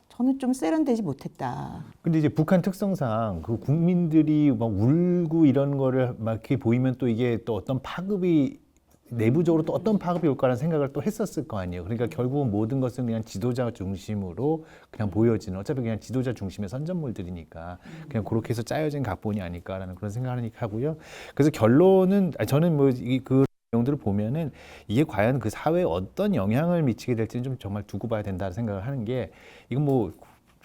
저는 좀 세련되지 못했다. 근데 이제 북한 특성상 그 국민들이 막 울고 이런 거를 막 이렇게 보이면 또 이게 또 어떤 파급이, 내부적으로 또 어떤 파급이 올까라는 생각을 또 했었을 거 아니에요. 그러니까 결국은 모든 것은 그냥 지도자 중심으로 그냥 보여지는, 어차피 그냥 지도자 중심의 선전물들이니까 그냥 그렇게 해서 짜여진 각본이 아닐까라는 그런 생각을 하고요. 그래서 결론은 저는 뭐 그 내용들을 보면은 이게 과연 그 사회에 어떤 영향을 미치게 될지는 좀 정말 두고 봐야 된다는 생각을 하는 게, 이건 뭐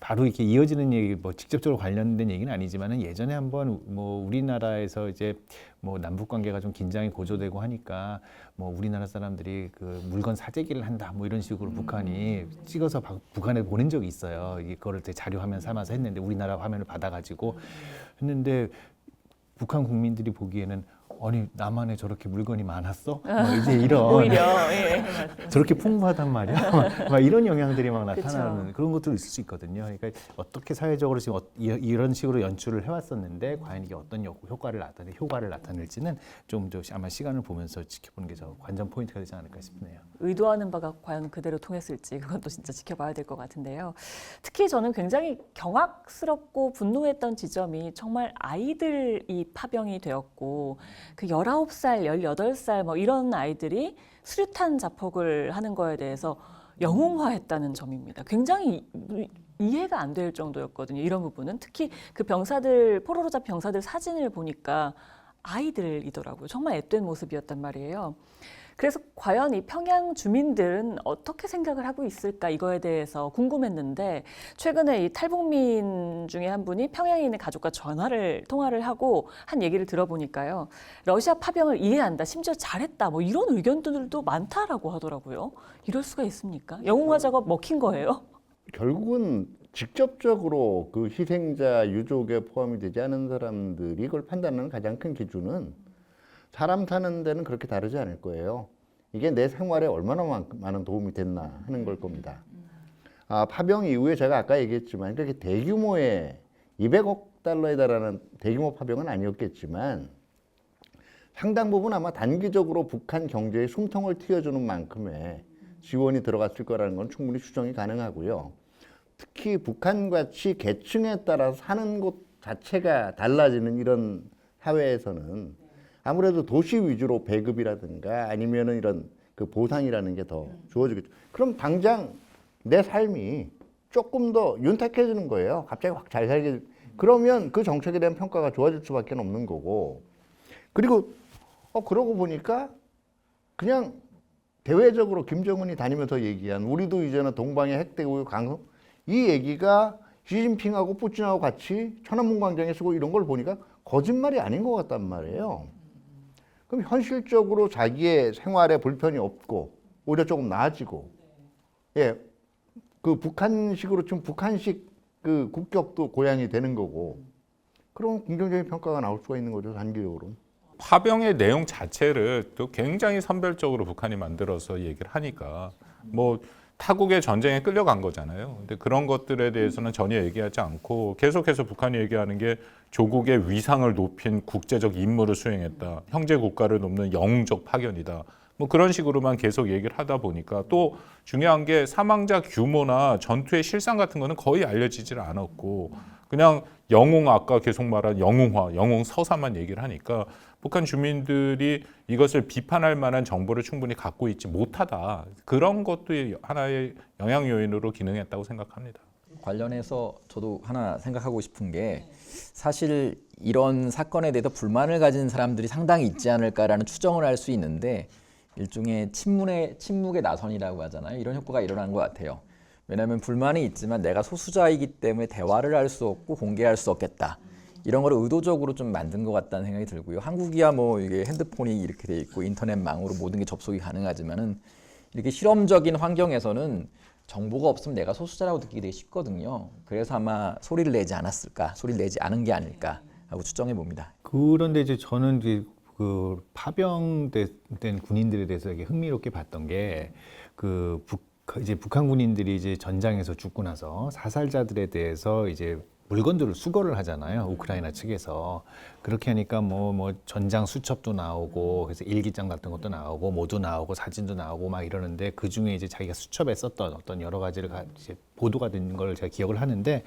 바로 이렇게 이어지는 얘기, 뭐 직접적으로 관련된 얘기는 아니지만은, 예전에 한번 뭐 우리나라에서 이제 뭐 남북 관계가 좀 긴장이 고조되고 하니까 뭐 우리나라 사람들이 그 물건 사재기를 한다 뭐 이런 식으로 북한이 찍어서 북한에 보낸 적이 있어요. 이거를 자료 화면 삼아서 했는데, 우리나라 화면을 받아가지고 했는데, 북한 국민들이 보기에는 아니 남한에 저렇게 물건이 많았어? 뭐 이제 이런 오히려 예. 저렇게 풍부하단 말이야. 막 이런 영향들이 막 나타나는 그쵸. 그런 것도 있을 수 있거든요. 그러니까 어떻게 사회적으로 지금 이런 식으로 연출을 해왔었는데, 과연 이게 어떤 효과를 나타낼지는 좀 더 아마 시간을 보면서 지켜보는 게 저 관전 포인트가 되지 않을까 싶네요. 의도하는 바가 과연 그대로 통했을지, 그것도 진짜 지켜봐야 될 것 같은데요. 특히 저는 굉장히 경악스럽고 분노했던 지점이 정말 아이들이 파병이 되었고, 그 19살, 18살 뭐 이런 아이들이 수류탄 자폭을 하는 거에 대해서 영웅화했다는 점입니다. 굉장히 이해가 안 될 정도였거든요. 이런 부분은 특히 그 병사들, 포로로 잡힌 병사들 사진을 보니까 아이들이더라고요. 정말 앳된 모습이었단 말이에요. 그래서 과연 이 평양 주민들은 어떻게 생각을 하고 있을까, 이거에 대해서 궁금했는데, 최근에 이 탈북민 중에 한 분이 평양에 있는 가족과 통화를 하고 한 얘기를 들어보니까요, 러시아 파병을 이해한다, 심지어 잘했다, 뭐 이런 의견들도 많다라고 하더라고요. 이럴 수가 있습니까? 영웅화 작업 먹힌 거예요? 결국은 직접적으로 그 희생자 유족에 포함이 되지 않은 사람들이 이걸 판단하는 가장 큰 기준은, 사람 사는 데는 그렇게 다르지 않을 거예요. 이게 내 생활에 얼마나 많은 도움이 됐나 하는 걸 겁니다. 파병 이후에 제가 아까 얘기했지만, 그렇게 대규모의 200억 달러에 달하는 대규모 파병은 아니었겠지만, 상당 부분 아마 단기적으로 북한 경제에 숨통을 틔워주는 만큼의 지원이 들어갔을 거라는 건 충분히 추정이 가능하고요. 특히 북한같이 계층에 따라서 사는 곳 자체가 달라지는 이런 사회에서는 아무래도 도시 위주로 배급이라든가 아니면은 이런 그 보상이라는 게 더 주어지겠죠. 그럼 당장 내 삶이 조금 더 윤택해지는 거예요. 갑자기 확 잘 살게. 그러면 그 정책에 대한 평가가 좋아질 수밖에 없는 거고. 그리고 그러고 보니까 그냥 대외적으로 김정은이 다니면서 얘기한, 우리도 이제는 동방의 핵대국의 강성, 이 얘기가 시진핑하고 푸틴하고 같이 천안문 광장에 쓰고 이런 걸 보니까 거짓말이 아닌 것 같단 말이에요. 그럼 현실적으로 자기의 생활에 불편이 없고 오히려 조금 나아지고, 예, 그 북한식으로 지금 북한식 그 국격도 고양이 되는 거고, 그럼 긍정적인 평가가 나올 수가 있는 거죠, 단기적으로. 파병의 내용 자체를 또 굉장히 선별적으로 북한이 만들어서 얘기를 하니까 뭐 타국의 전쟁에 끌려간 거잖아요. 근데 그런 것들에 대해서는 전혀 얘기하지 않고 계속해서 북한이 얘기하는 게 조국의 위상을 높인 국제적 임무를 수행했다. 형제 국가를 돕는 영웅적 파견이다. 뭐 그런 식으로만 계속 얘기를 하다 보니까 또 중요한 게 사망자 규모나 전투의 실상 같은 거는 거의 알려지질 않았고 그냥 영웅 아까 계속 말한 영웅화, 영웅 서사만 얘기를 하니까 북한 주민들이 이것을 비판할 만한 정보를 충분히 갖고 있지 못하다. 그런 것도 하나의 영향 요인으로 기능했다고 생각합니다. 관련해서 저도 하나 생각하고 싶은 게 사실 이런 사건에 대해서 불만을 가진 사람들이 상당히 있지 않을까라는 추정을 할 수 있는데 일종의 침묵의 나선이라고 하잖아요. 이런 효과가 일어난 것 같아요. 왜냐하면 불만이 있지만 내가 소수자이기 때문에 대화를 할 수 없고 공개할 수 없겠다. 이런 거를 의도적으로 좀 만든 것 같다는 생각이 들고요. 한국이야 뭐 이게 핸드폰이 이렇게 돼 있고 인터넷망으로 모든 게 접속이 가능하지만은 이렇게 실험적인 환경에서는 정보가 없으면 내가 소수자라고 느끼기 되게 쉽거든요. 그래서 아마 소리를 내지 않았을까, 소리를 내지 않은 게 아닐까 하고 추정해 봅니다. 그런데 이제 저는 이제 그 파병된 군인들에 대해서 되게 흥미롭게 봤던 게 이제 북한 군인들이 이제 전장에서 죽고 나서 사살자들에 대해서 이제 물건들을 수거를 하잖아요. 우크라이나 측에서. 그렇게 하니까 뭐 전장 수첩도 나오고 그래서 일기장 같은 것도 나오고 모두 나오고 사진도 나오고 막 이러는데 그중에 이제 자기가 수첩에 썼던 어떤 여러 가지를 이제 보도가 된 걸 제가 기억을 하는데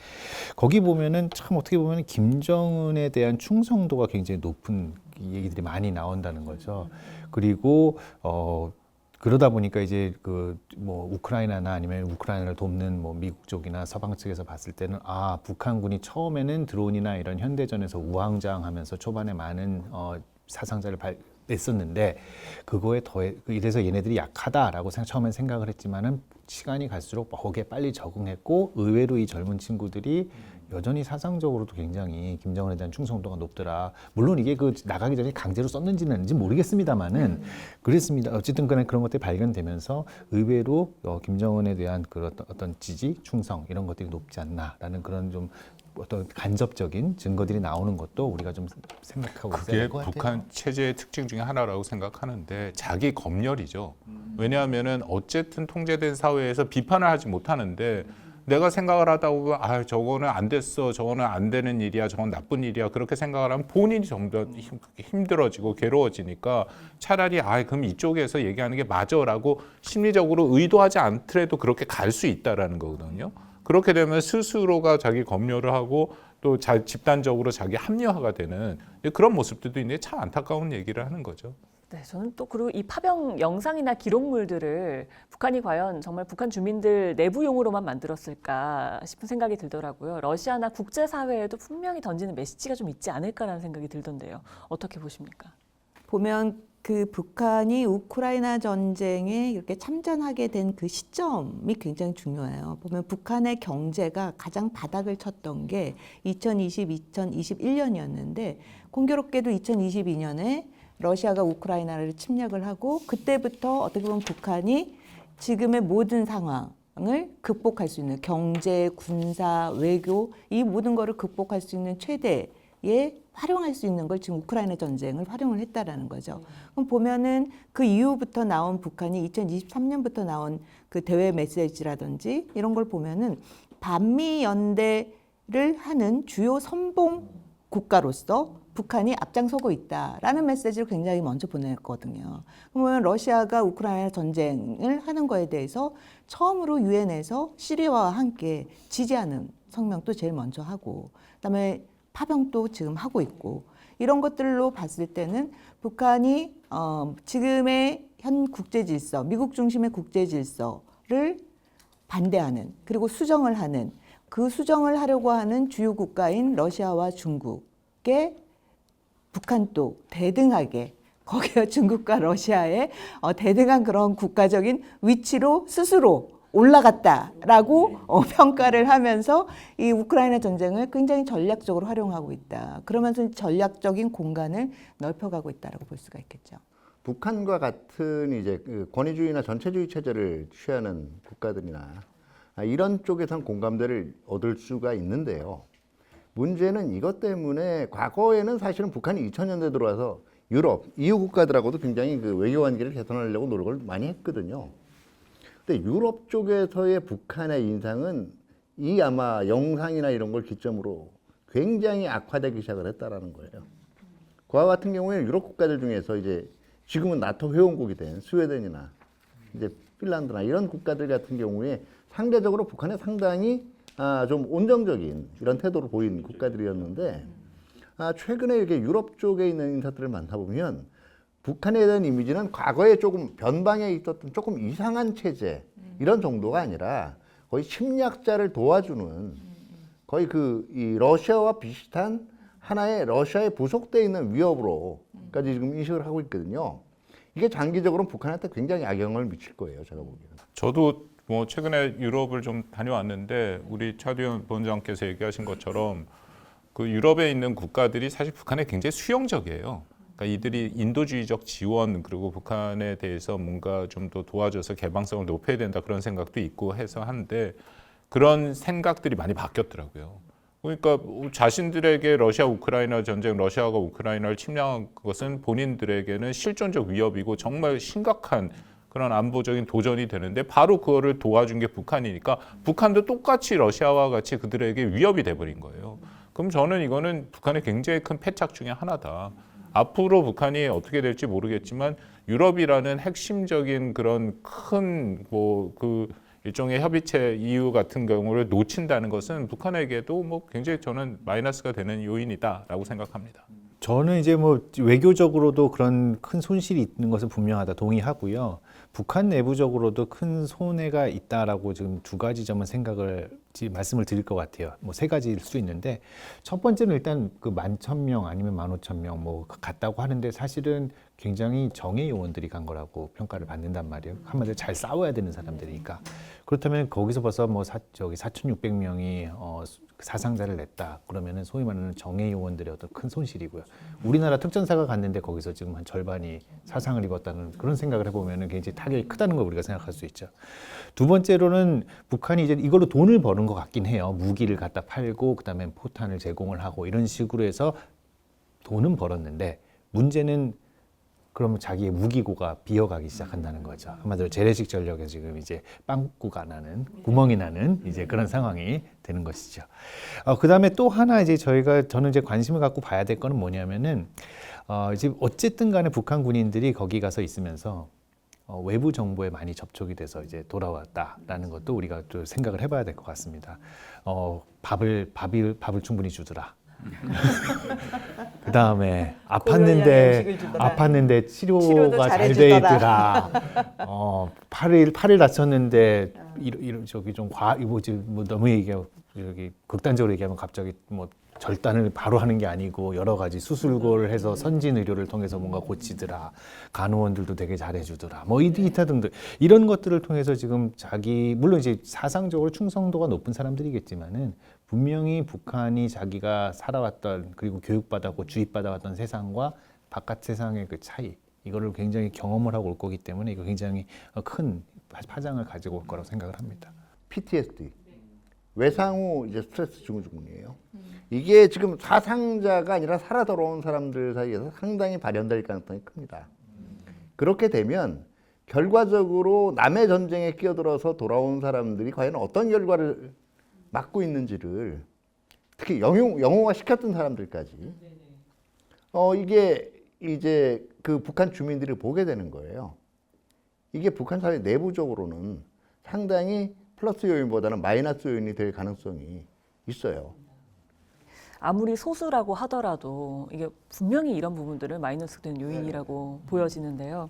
거기 보면은 참 어떻게 보면 김정은에 대한 충성도가 굉장히 높은 얘기들이 많이 나온다는 거죠. 그리고 그러다 보니까 이제 뭐 우크라이나나 아니면 우크라이나를 돕는 뭐 미국 쪽이나 서방 측에서 봤을 때는 북한군이 처음에는 드론이나 이런 현대전에서 우왕좌왕하면서 초반에 많은 사상자를 냈었는데 그거에 더해 이래서 얘네들이 약하다라고 처음엔 생각을 했지만은 시간이 갈수록 거기에 빨리 적응했고 의외로 이 젊은 친구들이 여전히 사상적으로도 굉장히 김정은에 대한 충성도가 높더라. 물론 이게 나가기 전에 강제로 썼는지는 모르겠습니다만은 그랬습니다. 어쨌든 간에 그런 것들이 발견되면서 의외로 김정은에 대한 그런 어떤 지지, 충성 이런 것들이 높지 않나라는 그런 좀 어떤 간접적인 증거들이 나오는 것도 우리가 좀 생각하고 있어야 그게 될 것 같아요. 북한 체제의 특징 중에 하나라고 생각하는데 자기 검열이죠. 왜냐하면은 어쨌든 통제된 사회에서 비판을 하지 못하는데 내가 생각을 하다 보면 저거는 안 됐어, 저거는 안 되는 일이야, 저건 나쁜 일이야 그렇게 생각을 하면 본인이 좀 더 힘들어지고 괴로워지니까 차라리 그럼 이쪽에서 얘기하는 게 맞아라고 심리적으로 의도하지 않더라도 그렇게 갈 수 있다라는 거거든요. 그렇게 되면 스스로가 자기 검열을 하고 또 집단적으로 자기 합리화가 되는 그런 모습들도 있는데 참 안타까운 얘기를 하는 거죠. 네, 저는 또 그리고 이 파병 영상이나 기록물들을 북한이 과연 정말 북한 주민들 내부용으로만 만들었을까 싶은 생각이 들더라고요. 러시아나 국제사회에도 분명히 던지는 메시지가 좀 있지 않을까라는 생각이 들던데요. 어떻게 보십니까? 보면 그 북한이 우크라이나 전쟁에 이렇게 참전하게 된 그 시점이 굉장히 중요해요. 보면 북한의 경제가 가장 바닥을 쳤던 게 2020, 2021년이었는데 공교롭게도 2022년에 러시아가 우크라이나를 침략을 하고 그때부터 어떻게 보면 북한이 지금의 모든 상황을 극복할 수 있는 경제, 군사, 외교 이 모든 거를 극복할 수 있는 최대의 활용할 수 있는 걸 지금 우크라이나 전쟁을 활용을 했다라는 거죠. 그럼 보면은 그 이후부터 나온 북한이 2023년부터 나온 그 대외 메시지라든지 이런 걸 보면은 반미 연대를 하는 주요 선봉 국가로서 북한이 앞장서고 있다라는 메시지를 굉장히 먼저 보냈거든요. 그러면 러시아가 우크라이나 전쟁을 하는 거에 대해서 처음으로 유엔에서 시리아와 함께 지지하는 성명도 제일 먼저 하고 그다음에 파병도 지금 하고 있고 이런 것들로 봤을 때는 북한이 지금의 현 국제 질서, 미국 중심의 국제 질서를 반대하는 그리고 수정을 하는 그 수정을 하려고 하는 주요 국가인 러시아와 중국의 북한도 대등하게 거기에 중국과 러시아의 대등한 그런 국가적인 위치로 스스로 올라갔다라고 평가를 하면서 이 우크라이나 전쟁을 굉장히 전략적으로 활용하고 있다. 그러면서 전략적인 공간을 넓혀가고 있다라고 볼 수가 있겠죠. 북한과 같은 이제 그 권위주의나 전체주의 체제를 취하는 국가들이나 이런 쪽에선 공감대를 얻을 수가 있는데요. 문제는 이것 때문에 과거에는 사실은 북한이 2000년대 들어와서 유럽, EU 국가들하고도 굉장히 그 외교 관계를 개선하려고 노력을 많이 했거든요. 근데 유럽 쪽에서의 북한의 인상은 이 아마 영상이나 이런 걸 기점으로 굉장히 악화되기 시작을 했다라는 거예요. 그와 같은 경우에는 유럽 국가들 중에서 이제 지금은 나토 회원국이 된 스웨덴이나 이제 핀란드나 이런 국가들 같은 경우에 상대적으로 북한에 상당히 좀 온정적인 이런 태도를 보인 국가들이었는데 최근에 이렇게 유럽 쪽에 있는 인사들을 만나보면 북한에 대한 이미지는 과거에 조금 변방에 있었던 조금 이상한 체제 이런 정도가 아니라 거의 침략자를 도와주는 거의 이 러시아와 비슷한 하나의 러시아에 부속되어 있는 위협으로까지 지금 인식을 하고 있거든요. 이게 장기적으로 북한한테 굉장히 악영향을 미칠 거예요, 제가 보기에는. 저도 뭐 최근에 유럽을 좀 다녀왔는데 우리 차두현 본부장께서 얘기하신 것처럼 그 유럽에 있는 국가들이 사실 북한에 굉장히 수용적이에요. 그러니까 이들이 인도주의적 지원 그리고 북한에 대해서 뭔가 좀 더 도와줘서 개방성을 높여야 된다 그런 생각도 있고 해서 하는데 그런 생각들이 많이 바뀌었더라고요. 그러니까 자신들에게 러시아 우크라이나 전쟁, 러시아가 우크라이나를 침략한 것은 본인들에게는 실존적 위협이고 정말 심각한 그런 안보적인 도전이 되는데 바로 그거를 도와준 게 북한이니까 북한도 똑같이 러시아와 같이 그들에게 위협이 돼버린 거예요. 그럼 저는 이거는 북한의 굉장히 큰 패착 중에 하나다. 앞으로 북한이 어떻게 될지 모르겠지만 유럽이라는 핵심적인 그런 큰 그 일종의 협의체 EU 같은 경우를 놓친다는 것은 북한에게도 뭐 굉장히 저는 마이너스가 되는 요인이다라고 생각합니다. 저는 이제 뭐 외교적으로도 그런 큰 손실이 있는 것은 분명하다 동의하고요. 북한 내부적으로도 큰 손해가 있다라고 지금 두 가지 점은 말씀을 드릴 것 같아요. 뭐 세 가지일 수 있는데 첫 번째는 일단 그 11,000명 아니면 15,000명 뭐 갔다고 하는데 사실은 굉장히 정예 요원들이 간 거라고 평가를 받는단 말이에요. 한마디로 잘 싸워야 되는 사람들이니까. 그렇다면 거기서 벌써 뭐 4,600명이 사상자를 냈다. 그러면은 소위 말하는 정예 요원들의 어떤 큰 손실이고요. 우리나라 특전사가 갔는데 거기서 지금 한 절반이 사상을 입었다는 그런 생각을 해보면은 굉장히 타격이 크다는 걸 우리가 생각할 수 있죠. 두 번째로는 북한이 이제 이걸로 돈을 버는 것 같긴 해요. 무기를 갖다 팔고 그다음에 포탄을 제공을 하고 이런 식으로 해서 돈은 벌었는데 문제는 그러면 자기의 무기고가 비어가기 시작한다는 거죠. 한마디로 재래식 전력에 지금 이제 빵꾸가 나는, 구멍이 나는 이제 그런 상황이 되는 것이죠. 그 다음에 또 하나 이제 저는 이제 관심을 갖고 봐야 될 거는 뭐냐면은, 이제 어쨌든 간에 북한 군인들이 거기 가서 있으면서 외부 정보에 많이 접촉이 돼서 이제 돌아왔다라는 것도 우리가 또 생각을 해봐야 될 것 같습니다. 밥을 충분히 주더라. 그 다음에 아팠는데 치료가 잘 돼 있더라. 팔을 다쳤는데 저기 좀 너무 여기 극단적으로 얘기하면 갑자기 뭐 절단을 바로 하는 게 아니고 여러 가지 수술고를 해서 선진 의료를 통해서 뭔가 고치더라. 간호원들도 되게 잘해주더라. 뭐 이타 등등 이런 것들을 통해서 지금 물론 이제 사상적으로 충성도가 높은 사람들이겠지만은 분명히 북한이 자기가 살아왔던 그리고 교육받았고 주입받아왔던 세상과 바깥 세상의 그 차이 이거를 굉장히 경험을 하고 올 거기 때문에 이거 굉장히 큰 파장을 가지고 올 거라고 생각을 합니다. PTSD. 외상후 이제 스트레스 증후군이에요. 이게 지금 사상자가 아니라 살아 돌아온 사람들 사이에서 상당히 발현될 가능성이 큽니다. 그렇게 되면 결과적으로 남의 전쟁에 끼어들어서 돌아온 사람들이 과연 어떤 결과를 맞고 있는지를 특히 영웅화 시켰던 사람들까지 이게 이제 그 북한 주민들이 보게 되는 거예요. 이게 북한 사회 내부적으로는 상당히 플러스 요인보다는 마이너스 요인이 될 가능성이 있어요. 아무리 소수라고 하더라도 이게 분명히 이런 부분들은 마이너스 되는 요인이라고 보여지는데요.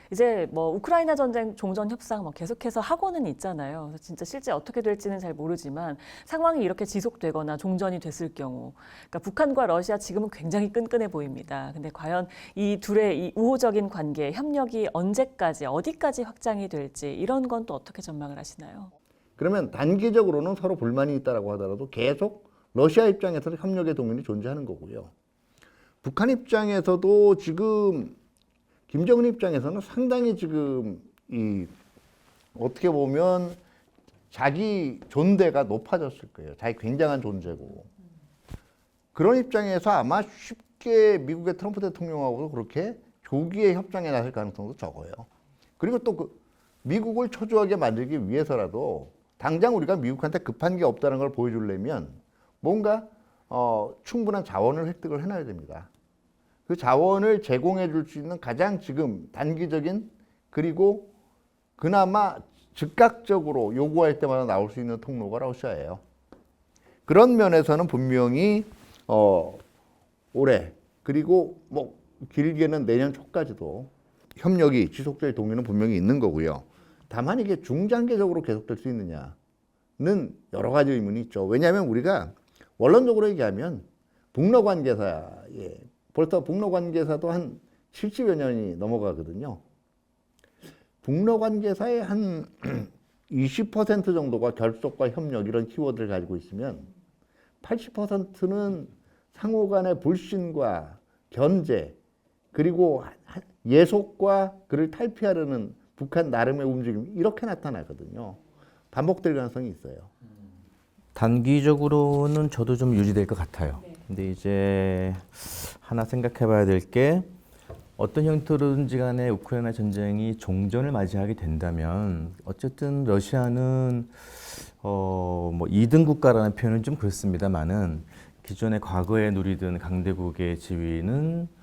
이제 뭐 우크라이나 전쟁 종전 협상 뭐 계속해서 하고는 있잖아요. 그래서 진짜 실제 어떻게 될지는 잘 모르지만 상황이 이렇게 지속되거나 종전이 됐을 경우, 그러니까 북한과 러시아 지금은 굉장히 끈끈해 보입니다. 근데 과연 이 둘의 이 우호적인 관계, 협력이 언제까지 어디까지 확장이 될지 이런 건 또 어떻게 전망을 하시나요? 그러면 단기적으로는 서로 불만이 있다라고 하더라도 계속 러시아 입장에서는 협력의 동맹이 존재하는 거고요. 북한 입장에서도 지금 김정은 입장에서는 상당히 지금 어떻게 보면 자기 존재가 높아졌을 거예요. 자기 굉장한 존재고. 그런 입장에서 아마 쉽게 미국의 트럼프 대통령하고도 그렇게 조기에 협상에 나설 가능성도 적어요. 그리고 또 그 미국을 초조하게 만들기 위해서라도 당장 우리가 미국한테 급한 게 없다는 걸 보여주려면 뭔가 충분한 자원을 획득을 해놔야 됩니다. 그 자원을 제공해 줄 수 있는 가장 지금 단기적인 그리고 그나마 즉각적으로 요구할 때마다 나올 수 있는 통로가 러시아예요. 그런 면에서는 분명히 올해 그리고 뭐 길게는 내년 초까지도 협력이 지속될 동의는 분명히 있는 거고요. 다만 이게 중장기적으로 계속될 수 있느냐는 여러 가지 의문이 있죠. 왜냐하면 우리가 원론적으로 얘기하면 북러 관계사에 벌써 북러 관계사도 한 70여 년이 넘어가거든요. 북러 관계사의 한 20% 정도가 결속과 협력 이런 키워드를 가지고 있으면 80%는 상호 간의 불신과 견제 그리고 예속과 그를 탈피하려는 북한 나름의 움직임 이렇게 나타나거든요. 반복될 가능성이 있어요. 단기적으로는 저도 좀 유지될 것 같아요. 근데 이제 하나 생각해 봐야 될 게 어떤 형태로든지 간에 우크라이나 전쟁이 종전을 맞이하게 된다면 어쨌든 러시아는 뭐 2등 국가라는 표현은 좀 그렇습니다만은 기존의 과거에 누리던 강대국의 지위는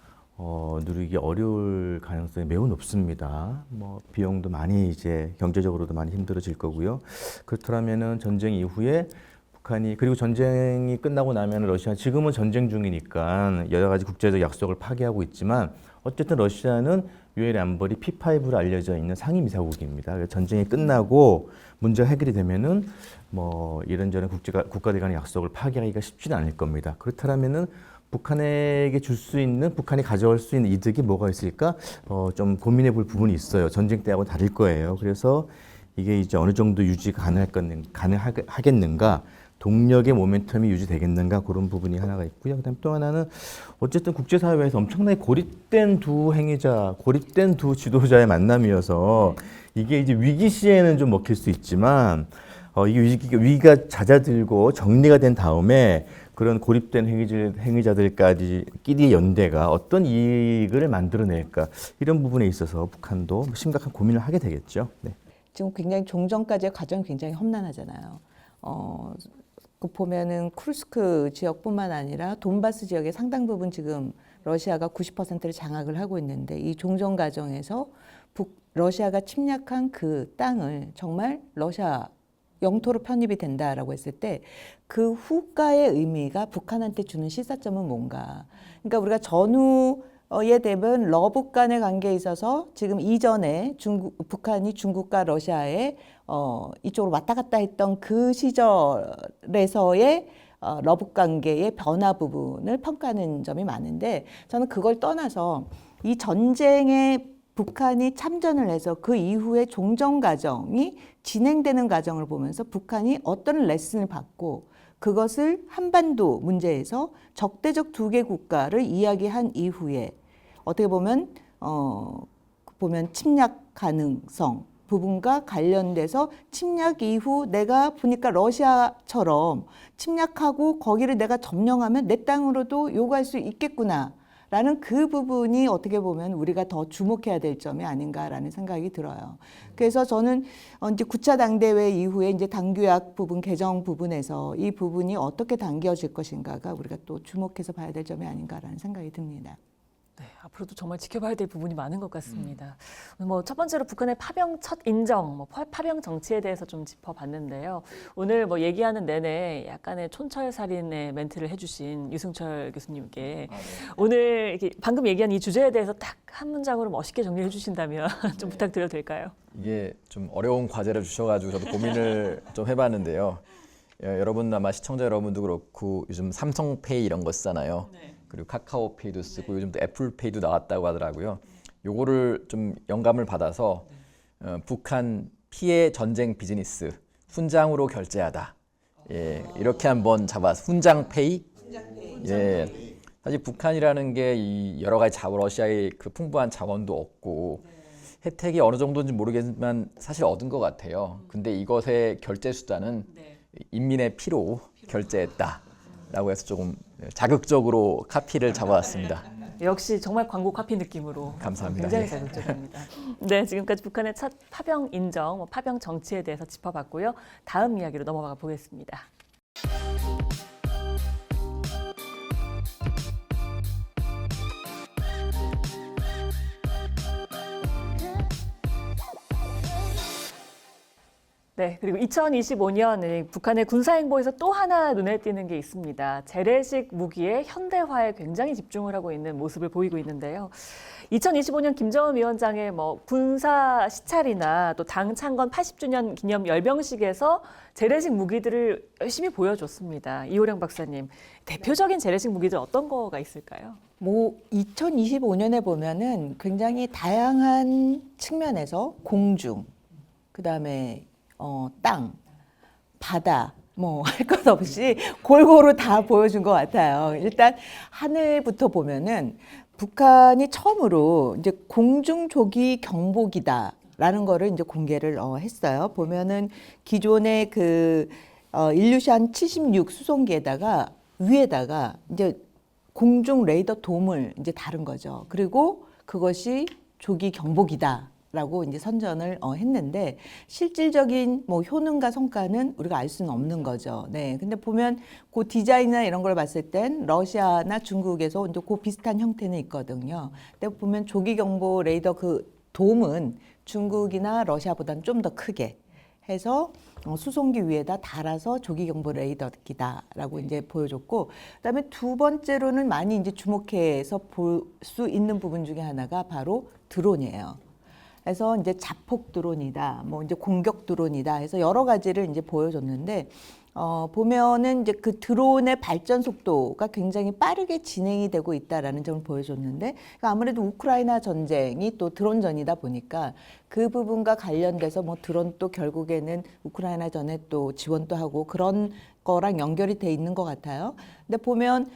누리기 어려울 가능성이 매우 높습니다. 뭐 비용도 많이 이제 경제적으로도 많이 힘들어질 거고요. 그렇더라면은 전쟁 이후에 북한이 그리고 전쟁이 끝나고 나면 러시아 지금은 전쟁 중이니까 여러 가지 국제적 약속을 파기하고 있지만 어쨌든 러시아는 유엔 안보리 P5로 알려져 있는 상임이사국입니다. 전쟁이 끝나고 문제가 해결이 되면은 뭐 이런저런 국가들 간의 약속을 파기하기가 쉽지는 않을 겁니다. 그렇다면은 북한에게 줄 수 있는 북한이 가져갈 수 있는 이득이 뭐가 있을까? 좀 고민해 볼 부분이 있어요. 전쟁 때하고 다를 거예요. 그래서 이게 이제 어느 정도 유지 가능하겠는가? 동력의 모멘텀이 유지되겠는가 그런 부분이 하나가 있고요. 그다음 또 하나는 어쨌든 국제사회에서 엄청나게 고립된 두 행위자, 고립된 두 지도자의 만남이어서 이게 이제 위기 시에는 좀 먹힐 수 있지만 이게 위기가 잦아들고 정리가 된 다음에 그런 고립된 행위자들까지끼리 연대가 어떤 이익을 만들어낼까 이런 부분에 있어서 북한도 심각한 고민을 하게 되겠죠. 네. 지금 굉장히 종전까지의 과정이 굉장히 험난하잖아요. 그 보면은 쿠르스크 지역뿐만 아니라 돈바스 지역의 상당 부분 지금 러시아가 90%를 장악을 하고 있는데 이 종전 과정에서 러시아가 침략한 그 땅을 정말 러시아 영토로 편입이 된다라고 했을 때 그 후가의 의미가 북한한테 주는 시사점은 뭔가. 그러니까 우리가 전후에 되면 러북 간의 관계에 있어서 지금 이전에 북한이 중국과 러시아에 이쪽으로 왔다 갔다 했던 그 시절에서의 러북 관계의 변화 부분을 평가하는 점이 많은데 저는 그걸 떠나서 이 전쟁에 북한이 참전을 해서 그 이후에 종전 과정이 진행되는 과정을 보면서 북한이 어떤 레슨을 받고 그것을 한반도 문제에서 적대적 두 개 국가를 이야기한 이후에 어떻게 보면 침략 가능성 부분과 관련돼서 침략 이후 내가 보니까 러시아처럼 침략하고 거기를 내가 점령하면 내 땅으로도 요구할 수 있겠구나. 라는 그 부분이 어떻게 보면 우리가 더 주목해야 될 점이 아닌가라는 생각이 들어요. 그래서 저는 이제 9차 당대회 이후에 이제 당규약 부분 개정 부분에서 이 부분이 어떻게 당겨질 것인가가 우리가 또 주목해서 봐야 될 점이 아닌가라는 생각이 듭니다. 네, 앞으로도 정말 지켜봐야 될 부분이 많은 것 같습니다. 뭐 첫 번째로 북한의 파병 첫 인정, 뭐 파병 정치에 대해서 좀 짚어봤는데요. 오늘 뭐 얘기하는 내내 약간의 촌철살인의 멘트를 해주신 유승철 교수님께 오늘 이렇게 방금 얘기한 이 주제에 대해서 딱 한 문장으로 멋있게 정리해 주신다면 좀 부탁드려도 될까요? 이게 좀 어려운 과제를 주셔가지고 저도 고민을 좀 해봤는데요. 여러분 아마 시청자 여러분도 그렇고 요즘 삼성페이 이런 거 쓰잖아요. 그리고 카카오페이도 쓰고 요즘 또 애플페이도 나왔다고 하더라고요. 요거를 좀 영감을 받아서 북한 피해 전쟁 비즈니스 훈장으로 결제하다. 예, 이렇게 한번 잡아서 훈장페이. 예, 사실 북한이라는 게 이 여러 가지 러시아의 그 풍부한 자원도 없고 혜택이 어느 정도인지 모르겠지만 사실 얻은 것 같아요. 근데 이것의 결제 수단은 인민의 피로 결제했다. 라고 해서 조금 자극적으로 카피를 잡아왔습니다. 역시 정말 광고 카피 느낌으로 감사합니다. 굉장히 예. 자극적입니다. 네, 지금까지 북한의 첫 파병 인정, 파병 정치에 대해서 짚어봤고요. 다음 이야기로 넘어가 보겠습니다. 네, 그리고 2025년 북한의 군사행보에서 또 하나 눈에 띄는 게 있습니다. 재래식 무기의 현대화에 굉장히 집중을 하고 있는 모습을 보이고 있는데요. 2025년 김정은 위원장의 군사 시찰이나 또 당 창건 80주년 기념 열병식에서 재래식 무기들을 열심히 보여줬습니다. 이호령 박사님, 대표적인 재래식 무기들 어떤 거가 있을까요? 2025년에 보면은 굉장히 다양한 측면에서 공중, 그다음에 땅, 바다, 할 것 없이 골고루 다 보여준 것 같아요. 일단 하늘부터 보면은 북한이 처음으로 이제 공중 조기 경보기다라는 거를 이제 공개를 했어요. 보면은 기존의 일루션 76 수송기에다가 위에다가 이제 공중 레이더 돔을 이제 다른 거죠. 그리고 그것이 조기 경보기다라고 이제 선전을 했는데 실질적인 효능과 성과는 우리가 알 수는 없는 거죠. 네. 근데 보면 그 디자인이나 이런 걸 봤을 땐 러시아나 중국에서 이제 그 비슷한 형태는 있거든요. 근데 보면 조기 경보 레이더 그 돔은 중국이나 러시아보다는 좀 더 크게 해서 수송기 위에다 달아서 조기 경보 레이더기다라고 이제 보여줬고, 그다음에 두 번째로는 많이 이제 주목해서 볼 수 있는 부분 중에 하나가 바로 드론이에요. 그래서 이제 자폭 드론이다, 이제 공격 드론이다 해서 여러 가지를 이제 보여줬는데, 보면은 이제 그 드론의 발전 속도가 굉장히 빠르게 진행이 되고 있다라는 점을 보여줬는데, 그러니까 아무래도 우크라이나 전쟁이 또 드론전이다 보니까 그 부분과 관련돼서 드론 또 결국에는 우크라이나 전에 또 지원도 하고 그런 거랑 연결이 돼 있는 것 같아요. 근데 보면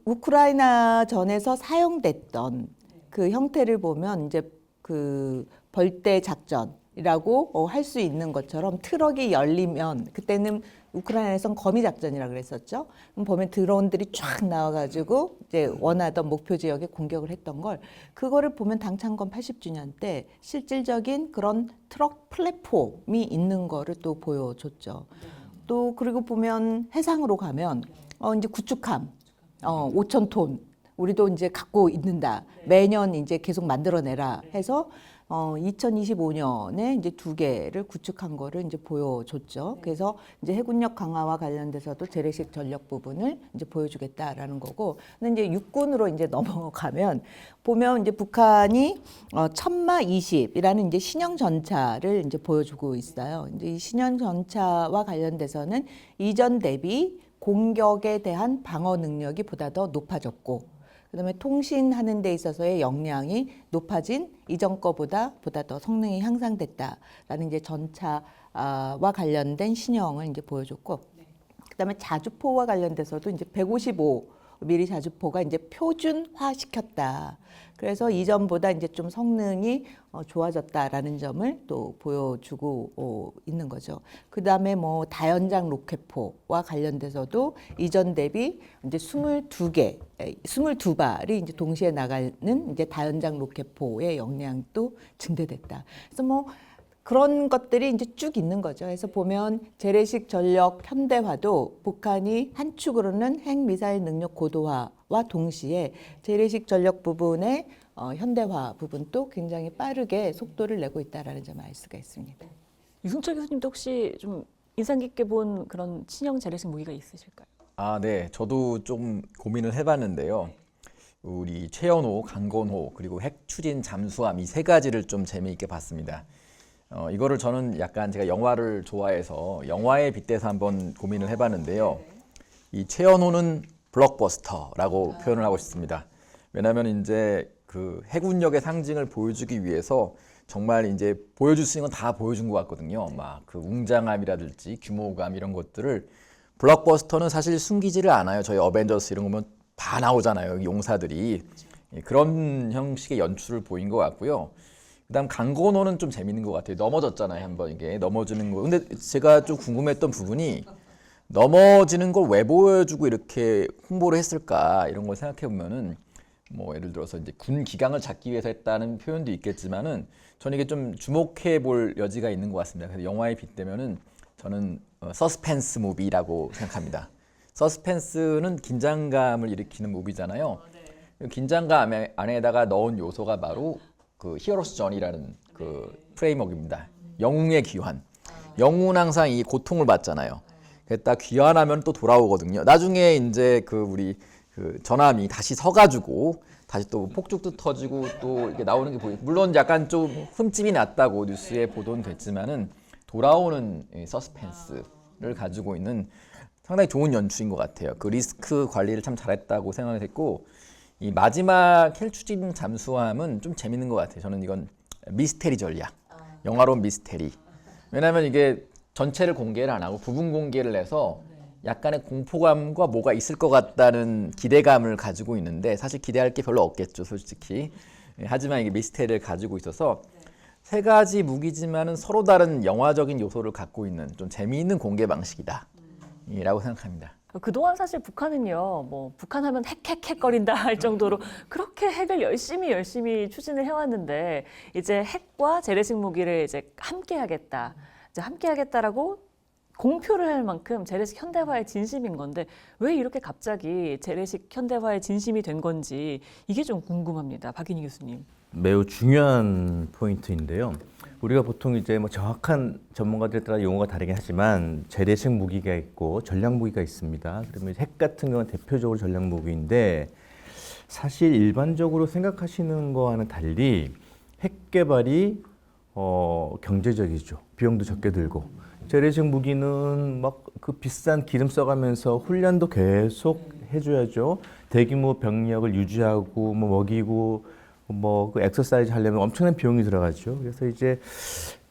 우크라이나 전에서 사용됐던 그 형태를 보면 이제 그 벌떼 작전이라고 할 수 있는 것처럼 트럭이 열리면, 그때는 우크라이나에선 거미 작전이라고 그랬었죠. 그럼 보면 드론들이 쫙 나와가지고 이제 원하던 목표 지역에 공격을 했던 걸, 그거를 보면 당 창건 80주년 때 실질적인 그런 트럭 플랫폼이 있는 거를 또 보여줬죠. 또 그리고 보면 해상으로 가면 이제 구축함 5,000톤 우리도 이제 갖고 있는다. 매년 이제 계속 만들어내라 해서 2025년에 이제 2개를 구축한 거를 이제 보여줬죠. 그래서 이제 해군력 강화와 관련돼서도 재래식 전력 부분을 이제 보여주겠다라는 거고. 근데 이제 육군으로 이제 넘어가면 보면 이제 북한이 천마 20이라는 이제 신형 전차를 이제 보여주고 있어요. 이제 이 신형 전차와 관련돼서는 이전 대비 공격에 대한 방어 능력이 보다 더 높아졌고, 그다음에 통신하는 데 있어서의 역량이 높아진 이전 거보다 더 성능이 향상됐다라는 이제 전차와 관련된 신형을 이제 보여줬고, 그다음에 자주포와 관련돼서도 이제 155mm 자주포가 이제 표준화 시켰다. 그래서 이전보다 이제 좀 성능이 좋아졌다라는 점을 또 보여주고 있는 거죠. 그다음에 다연장 로켓포와 관련돼서도 이전 대비 이제 22발이 이제 동시에 나가는 이제 다연장 로켓포의 역량도 증대됐다. 그래서 그런 것들이 이제 쭉 있는 거죠. 그래서 보면 재래식 전력 현대화도 북한이 한 축으로는 핵미사일 능력 고도화와 동시에 재래식 전력 부분의 현대화 부분도 굉장히 빠르게 속도를 내고 있다는 점을 알 수가 있습니다. 유승철 교수님도 혹시 좀 인상 깊게 본 그런 신형 재래식 무기가 있으실까요? 네. 저도 좀 고민을 해봤는데요. 우리 최연호, 강건호, 그리고 핵추진 잠수함 이 3가지를 좀 재미있게 봤습니다. 이거를 저는 약간 제가 영화를 좋아해서 영화에 빗대서 한번 고민을 해봤는데요. 이 최연호는 블록버스터라고 표현을 하고 싶습니다. 왜냐하면 이제 그 해군력의 상징을 보여주기 위해서 정말 이제 보여줄 수 있는 건 다 보여준 것 같거든요. 막 그 웅장함이라든지 규모감 이런 것들을. 블록버스터는 사실 숨기지를 않아요. 저희 어벤져스 이런 거 보면 다 나오잖아요. 용사들이. 그런 형식의 연출을 보인 것 같고요. 그다음 강건호는 좀 재밌는 것 같아요. 넘어졌잖아요, 한번 이게 넘어지는 거. 근데 제가 좀 궁금했던 부분이 넘어지는 걸 왜 보여주고 이렇게 홍보를 했을까 이런 걸 생각해 보면은 뭐 예를 들어서 이제 군 기강을 잡기 위해서 했다는 표현도 있겠지만은 저는 이게 좀 주목해 볼 여지가 있는 것 같습니다. 그래서 영화에 빗대면은 저는 서스펜스 무비라고 생각합니다. 서스펜스는 긴장감을 일으키는 무비잖아요. 긴장감 안에다가 넣은 요소가 바로 그 히어로스 전이라는 그 프레임워크입니다. 영웅의 귀환. 영웅은 항상 이 고통을 받잖아요. 그랬다 귀환하면 또 돌아오거든요. 나중에 이제 그 우리 그 전함이 다시 서가지고 다시 또 폭죽도 터지고 또 이렇게 나오는 게 보이고, 물론 약간 좀 흠집이 났다고 뉴스에 보도는 됐지만은 돌아오는 이 서스펜스를 가지고 있는 상당히 좋은 연출인 것 같아요. 그 리스크 관리를 참 잘했다고 생각을 했고, 이 마지막 헬추진 잠수함은 좀 재밌는 것 같아요. 저는 이건 미스테리 전략, 영화로운 미스테리. 왜냐하면 이게 전체를 공개를 안 하고 부분 공개를 해서 약간의 공포감과 뭐가 있을 것 같다는 기대감을 가지고 있는데, 사실 기대할 게 별로 없겠죠, 솔직히. 하지만 이게 미스테리를 가지고 있어서 세 가지 무기지만은 서로 다른 영화적인 요소를 갖고 있는 좀 재미있는 공개 방식이다 라고 생각합니다. 그동안 사실 북한은요, 뭐 북한하면 핵거린다 할 정도로 그렇게 핵을 열심히 추진을 해왔는데, 이제 핵과 재래식 무기를 이제 함께하겠다라고 공표를 할 만큼 재래식 현대화의 진심인 건데, 왜 이렇게 갑자기 재래식 현대화의 진심이 된 건지 이게 좀 궁금합니다. 박인희 교수님. 매우 중요한 포인트인데요. 우리가 보통 이제 뭐 정확한 전문가들에 따라 용어가 다르긴 하지만 재래식 무기가 있고 전략 무기가 있습니다. 그러면 핵 같은 경우는 대표적으로 전략 무기인데, 사실 일반적으로 생각하시는 거와는 달리 핵 개발이 경제적이죠. 비용도 적게 들고. 재래식 무기는 막 그 비싼 기름 써가면서 훈련도 계속 해줘야죠. 대규모 병력을 유지하고 뭐 먹이고 뭐 그 엑서사이즈 하려면 엄청난 비용이 들어가죠. 그래서 이제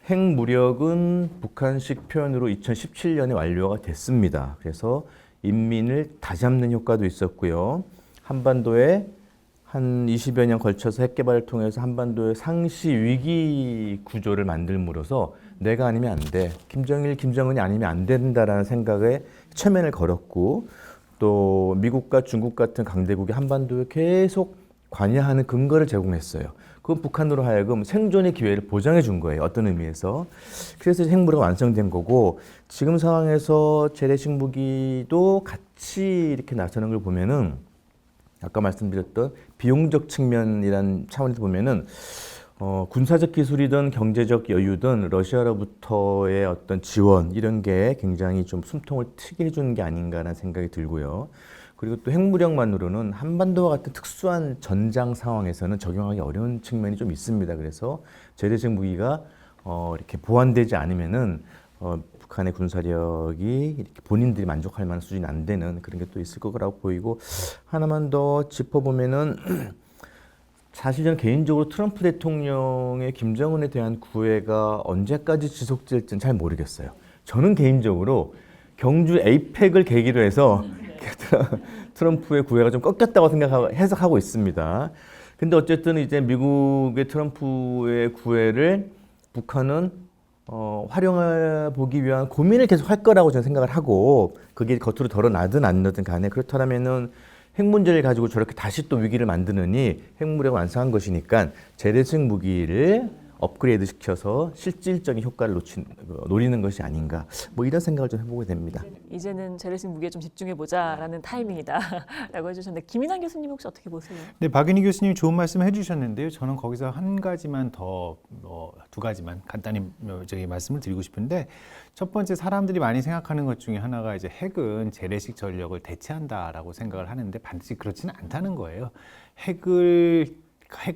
핵 무력은 북한식 표현으로 2017년에 완료가 됐습니다. 그래서 인민을 다잡는 효과도 있었고요. 한반도에 한 20여 년 걸쳐서 핵 개발을 통해서 한반도의 상시 위기 구조를 만들므로써 내가 아니면 안 돼, 김정일, 김정은이 아니면 안 된다라는 생각에 최면을 걸었고, 또 미국과 중국 같은 강대국이 한반도에 계속 관여하는 근거를 제공했어요. 그건 북한으로 하여금 생존의 기회를 보장해 준 거예요. 어떤 의미에서. 그래서 핵무기가 완성된 거고, 지금 상황에서 재래식 무기도 같이 이렇게 나서는 걸 보면은 아까 말씀드렸던 비용적 측면이란 차원에서 보면은 군사적 기술이든 경제적 여유든 러시아로부터의 어떤 지원 이런 게 굉장히 좀 숨통을 트게 해주는 게 아닌가라는 생각이 들고요. 그리고 또 핵무력만으로는 한반도와 같은 특수한 전장 상황에서는 적용하기 어려운 측면이 좀 있습니다. 그래서 재래식 무기가 이렇게 보완되지 않으면은 북한의 군사력이 이렇게 본인들이 만족할 만한 수준이 안 되는 그런 게 또 있을 거라고 보이고, 하나만 더 짚어보면은 사실 저는 개인적으로 트럼프 대통령의 김정은에 대한 구애가 언제까지 지속될지는 잘 모르겠어요. 저는 개인적으로 경주 에이펙을 계기로 해서 트럼프의 구애가 좀 꺾였다고 해석하고 있습니다. 근데 어쨌든 이제 미국의 트럼프의 구애를 북한은 활용해 보기 위한 고민을 계속 할 거라고 저는 생각을 하고, 그게 겉으로 드러나든 안 나든 간에 그렇다면은 핵 문제를 가지고 저렇게 다시 또 위기를 만드느니 핵무력을 완성한 것이니까 재래식 무기를 업그레이드 시켜서 실질적인 효과를 노리는 것이 아닌가, 뭐 이런 생각을 좀 해보게 됩니다. 이제는 재래식 무기에 좀 집중해보자라는 타이밍이다라고 해주셨는데, 김인환 교수님 혹시 어떻게 보세요? 네, 박인희 교수님이 좋은 말씀 해주셨는데요. 저는 거기서 한 가지만 더, 두 가지만 간단히 저기 말씀을 드리고 싶은데, 첫 번째, 사람들이 많이 생각하는 것 중에 하나가 이제 핵은 재래식 전력을 대체한다라고 생각을 하는데 반드시 그렇지는 않다는 거예요. 핵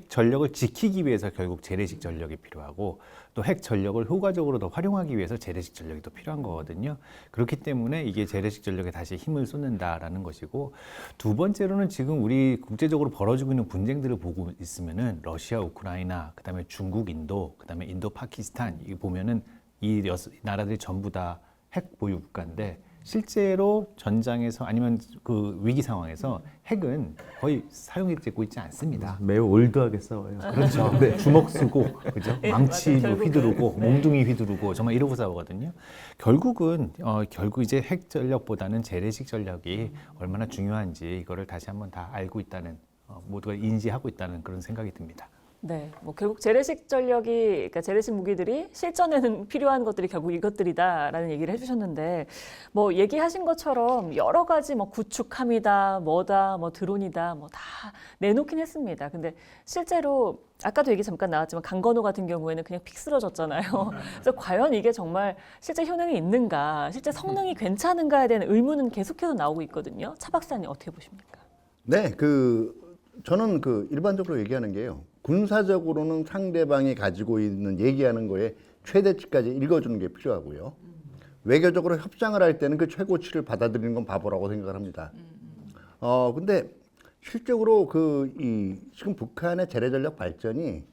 전력을 지키기 위해서 결국 재래식 전력이 필요하고, 또 핵 전력을 효과적으로 더 활용하기 위해서 재래식 전력이 더 필요한 거거든요. 그렇기 때문에 이게 재래식 전력에 다시 힘을 쏟는다라는 것이고, 두 번째로는 지금 우리 국제적으로 벌어지고 있는 분쟁들을 보고 있으면은 러시아, 우크라이나, 그다음에 중국, 인도, 그다음에 인도, 파키스탄, 이 보면은 이 나라들이 전부 다 핵 보유 국가인데 실제로 전장에서 아니면 그 위기 상황에서 핵은 거의 사용되고 있지 않습니다. 매우 올드하게 싸워요. 그렇죠. 네, 주먹 쓰고, 그죠? 망치도 결국은. 휘두르고, 몽둥이 휘두르고, 정말 이러고 싸우거든요. 결국 이제 핵 전력보다는 재래식 전략이 얼마나 중요한지 이거를 다시 한번 다 알고 있다는, 모두가 인지하고 있다는 그런 생각이 듭니다. 네, 뭐 결국 재래식 전력이, 그러니까 재래식 무기들이 실전에는 필요한 것들이 결국 이것들이다라는 얘기를 해주셨는데, 뭐 얘기하신 것처럼 여러 가지 뭐 구축함이다, 뭐다, 뭐 드론이다, 뭐 다 내놓긴 했습니다. 근데 실제로 아까도 얘기 잠깐 나왔지만 강건호 같은 경우에는 그냥 픽 쓰러졌잖아요. 그래서 과연 이게 정말 실제 효능이 있는가, 실제 성능이 괜찮은가에 대한 의문은 계속해서 나오고 있거든요. 차 박사님 어떻게 보십니까? 네, 저는 일반적으로 얘기하는 게요. 군사적으로는 상대방이 가지고 있는 얘기하는 거에 최대치까지 읽어주는 게 필요하고요. 외교적으로 협상을 할 때는 그 최고치를 받아들이는 건 바보라고 생각을 합니다. 근데 실적으로 지금 북한의 재래전력 발전이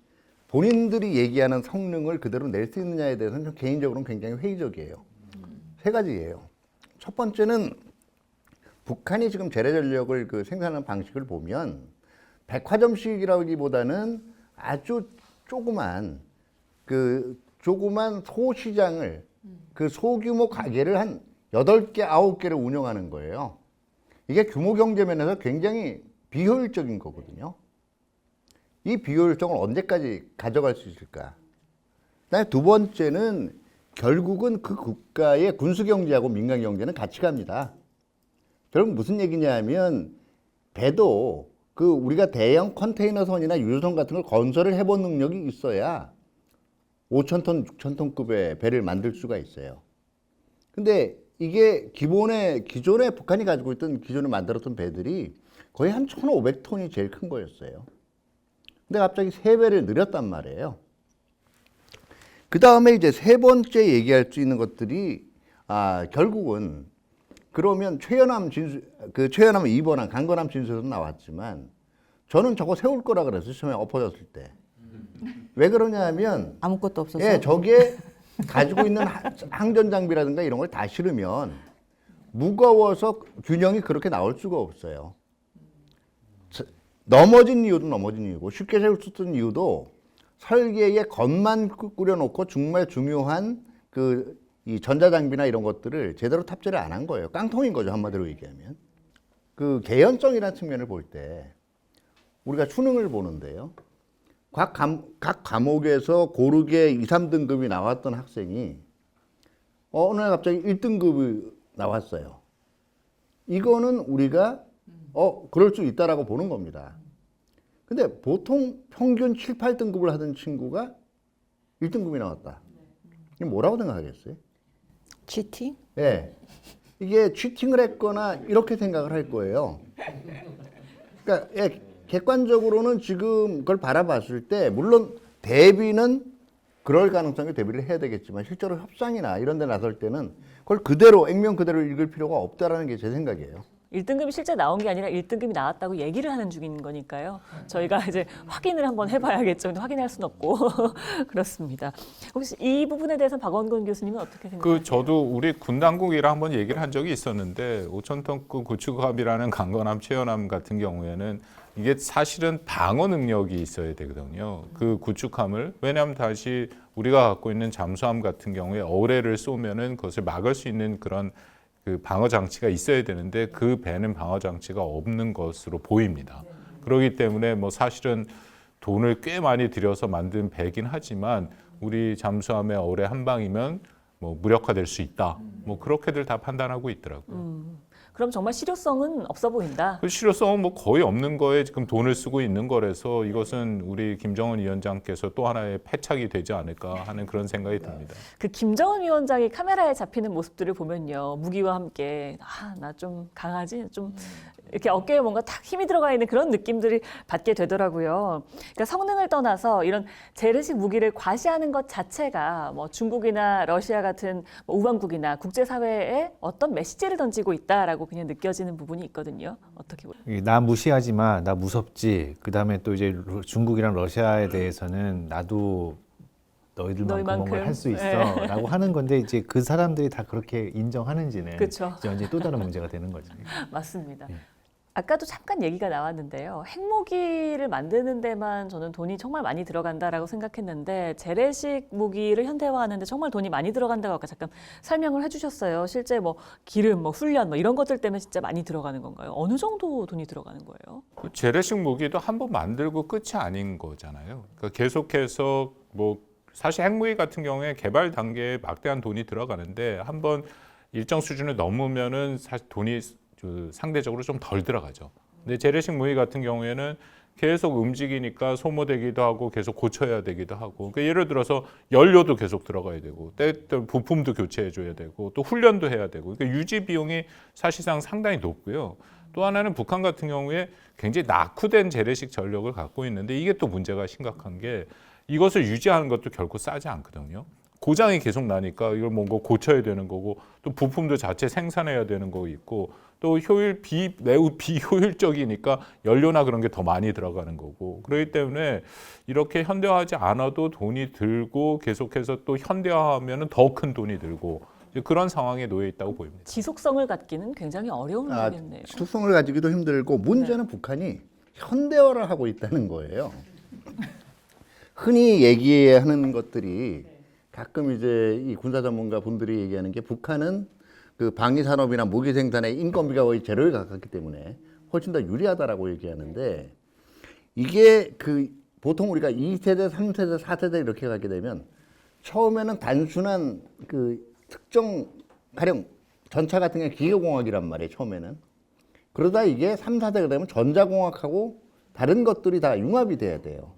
본인들이 얘기하는 성능을 그대로 낼 수 있느냐에 대해서는 개인적으로는 굉장히 회의적이에요. 세 가지예요. 첫 번째는 북한이 지금 재래전력을 생산하는 방식을 보면 백화점식이라기보다는 아주 조그만 소시장을 소규모 가게를 한 8개, 9개를 운영하는 거예요. 이게 규모 경제 면에서 굉장히 비효율적인 거거든요. 이 비효율성을 언제까지 가져갈 수 있을까? 그다음에 두 번째는 결국은 그 국가의 군수 경제하고 민간 경제는 같이 갑니다. 결국 무슨 얘기냐 하면 배도 우리가 대형 컨테이너선이나 유조선 같은 걸 건설을 해본 능력이 있어야 5,000톤, 6,000톤급의 배를 만들 수가 있어요. 근데 이게 기존에 북한이 가지고 있던 기존에 만들었던 배들이 거의 한 1,500톤이 제일 큰 거였어요. 근데 갑자기 3배를 늘렸단 말이에요. 그 다음에 이제 세 번째 얘기할 수 있는 것들이 결국은 그러면 최연함 2번함 강건함 진수에서 나왔지만 저는 저거 세울 거라 그랬어요. 처음에 엎어졌을 때. 왜 그러냐 하면 아무것도 없어서. 예, 저게 가지고 있는 항전 장비라든가 이런 걸 다 실으면 무거워서 균형이 그렇게 나올 수가 없어요. 넘어진 이유도 넘어진 이유고 쉽게 세울 수 있는 이유도 설계에 겉만 꾸려놓고 정말 중요한 이 전자장비나 이런 것들을 제대로 탑재를 안 한 거예요. 깡통인 거죠, 한마디로 얘기하면. 개연성이라는 측면을 볼 때 우리가 수능을 보는데요. 각 과목에서 고르게 2, 3등급이 나왔던 학생이 어느 날 갑자기 1등급이 나왔어요. 이거는 우리가 그럴 수 있다라고 보는 겁니다. 근데 보통 평균 7, 8등급을 하던 친구가 1등급이 나왔다. 이게 뭐라고 생각하겠어요? 치팅? 예. 이게 치팅을 했거나 이렇게 생각을 할 거예요. 그러니까 객관적으로는 지금 그걸 바라봤을 때 물론 대비는 그럴 가능성에 대비를 해야 되겠지만 실제로 협상이나 이런 데 나설 때는 그걸 그대로 액면 그대로 읽을 필요가 없다라는 게 제 생각이에요. 1등급이 실제 나온 게 아니라 1등급이 나왔다고 얘기를 하는 중인 거니까요. 저희가 이제 확인을 한번 해봐야겠죠. 근데 확인할 수는 없고 그렇습니다. 혹시 이 부분에 대해서 박원곤 교수님은 어떻게 생각하세요? 저도 우리 군 당국이랑 한번 얘기를 한 적이 있었는데 5,000톤급 구축함이라는 강건함, 최연함 같은 경우에는 이게 사실은 방어 능력이 있어야 되거든요. 그 구축함을 왜냐하면 다시 우리가 갖고 있는 잠수함 같은 경우에 어뢰를 쏘면은 그것을 막을 수 있는 그런 방어 장치가 있어야 되는데 그 배는 방어 장치가 없는 것으로 보입니다. 그렇기 때문에 사실은 돈을 꽤 많이 들여서 만든 배긴 하지만 우리 잠수함의 어뢰 한 방이면 무력화될 수 있다. 그렇게들 다 판단하고 있더라고요. 그럼 정말 실효성은 없어 보인다. 그 실효성은 거의 없는 거에 지금 돈을 쓰고 있는 거라서 이것은 우리 김정은 위원장께서 또 하나의 패착이 되지 않을까 하는 그런 생각이 듭니다. 그 김정은 위원장이 카메라에 잡히는 모습들을 보면요. 무기와 함께 나 좀 강하지? 좀 이렇게 어깨에 뭔가 탁 힘이 들어가 있는 그런 느낌들을 받게 되더라고요. 그러니까 성능을 떠나서 이런 재래식 무기를 과시하는 것 자체가 중국이나 러시아 같은 우방국이나 국제사회에 어떤 메시지를 던지고 있다라고 그냥 느껴지는 부분이 있거든요. 어떻게 보세요? 나 무시하지 마, 나 무섭지. 그 다음에 또 이제 중국이랑 러시아에 대해서는 나도 너희들만큼은 너희만큼. 할 수 네. 있어라고 하는 건데 이제 그 사람들이 다 그렇게 인정하는지는 그쵸. 이제 완전히 또 다른 문제가 되는 거죠. 맞습니다. 예. 아까도 잠깐 얘기가 나왔는데요. 핵무기를 만드는 데만 저는 돈이 정말 많이 들어간다라고 생각했는데 재래식 무기를 현대화하는데 정말 돈이 많이 들어간다고 아까 잠깐 설명을 해주셨어요. 실제 뭐 기름, 뭐 훈련, 뭐 이런 것들 때문에 진짜 많이 들어가는 건가요? 어느 정도 돈이 들어가는 거예요? 그 재래식 무기도 한번 만들고 끝이 아닌 거잖아요. 그러니까 계속해서 뭐 사실 핵무기 같은 경우에 개발 단계에 막대한 돈이 들어가는데 한번 일정 수준을 넘으면은 사실 돈이 상대적으로 좀 덜 들어가죠. 근데 재래식 무기 같은 경우에는 계속 움직이니까 소모되기도 하고 계속 고쳐야 되기도 하고. 그러니까 예를 들어서 연료도 계속 들어가야 되고, 때때로 부품도 교체해줘야 되고, 또 훈련도 해야 되고. 그러니까 유지 비용이 사실상 상당히 높고요. 또 하나는 북한 같은 경우에 굉장히 낙후된 재래식 전력을 갖고 있는데 이게 또 문제가 심각한 게 이것을 유지하는 것도 결코 싸지 않거든요. 고장이 계속 나니까 이걸 뭔가 고쳐야 되는 거고 또 부품도 자체 생산해야 되는 거 있고 또 매우 비효율적이니까 연료나 그런 게 더 많이 들어가는 거고 그렇기 때문에 이렇게 현대화하지 않아도 돈이 들고 계속해서 또 현대화하면 더 큰 돈이 들고 그런 상황에 놓여 있다고 보입니다. 지속성을 갖기는 굉장히 어려운 문제겠네요. 지속성을 가지기도 힘들고 문제는 북한이 현대화를 하고 있다는 거예요. 흔히 얘기하는 것들이 가끔 이제 이 군사 전문가 분들이 얘기하는 게 북한은 그 방위 산업이나 무기 생산에 인건비가 거의 제로에 가깝기 때문에 훨씬 더 유리하다라고 얘기하는데 이게 그 보통 우리가 2세대, 3세대, 4세대 이렇게 가게 되면 처음에는 단순한 그 특정 가령 전차 같은 게 기계공학이란 말이에요. 처음에는 그러다 이게 3, 4세가 되면 전자공학하고 다른 것들이 다 융합이 돼야 돼요.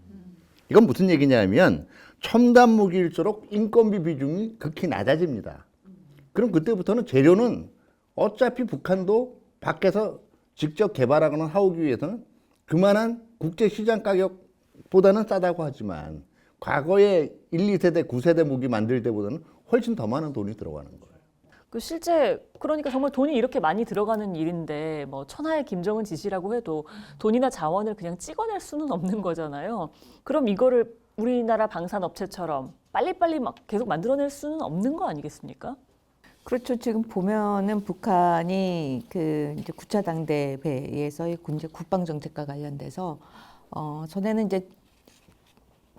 이건 무슨 얘기냐면 첨단 무기일수록 인건비 비중이 극히 낮아집니다. 그럼 그때부터는 재료는 어차피 북한도 밖에서 직접 개발하거나 사오기 위해서는 그만한 국제시장 가격보다는 싸다고 하지만 과거에 1, 2세대, 9세대 무기 만들 때보다는 훨씬 더 많은 돈이 들어가는 거예요. 그 실제 그러니까 정말 돈이 이렇게 많이 들어가는 일인데 뭐 천하의 김정은 지시라고 해도 돈이나 자원을 그냥 찍어낼 수는 없는 거잖아요. 그럼 이거를 우리나라 방산업체처럼 빨리빨리 막 계속 만들어낼 수는 없는 거 아니겠습니까? 그렇죠. 지금 보면은 북한이 그 이제 9차 당대회에서의 이제 국방 정책과 관련돼서 전에는 이제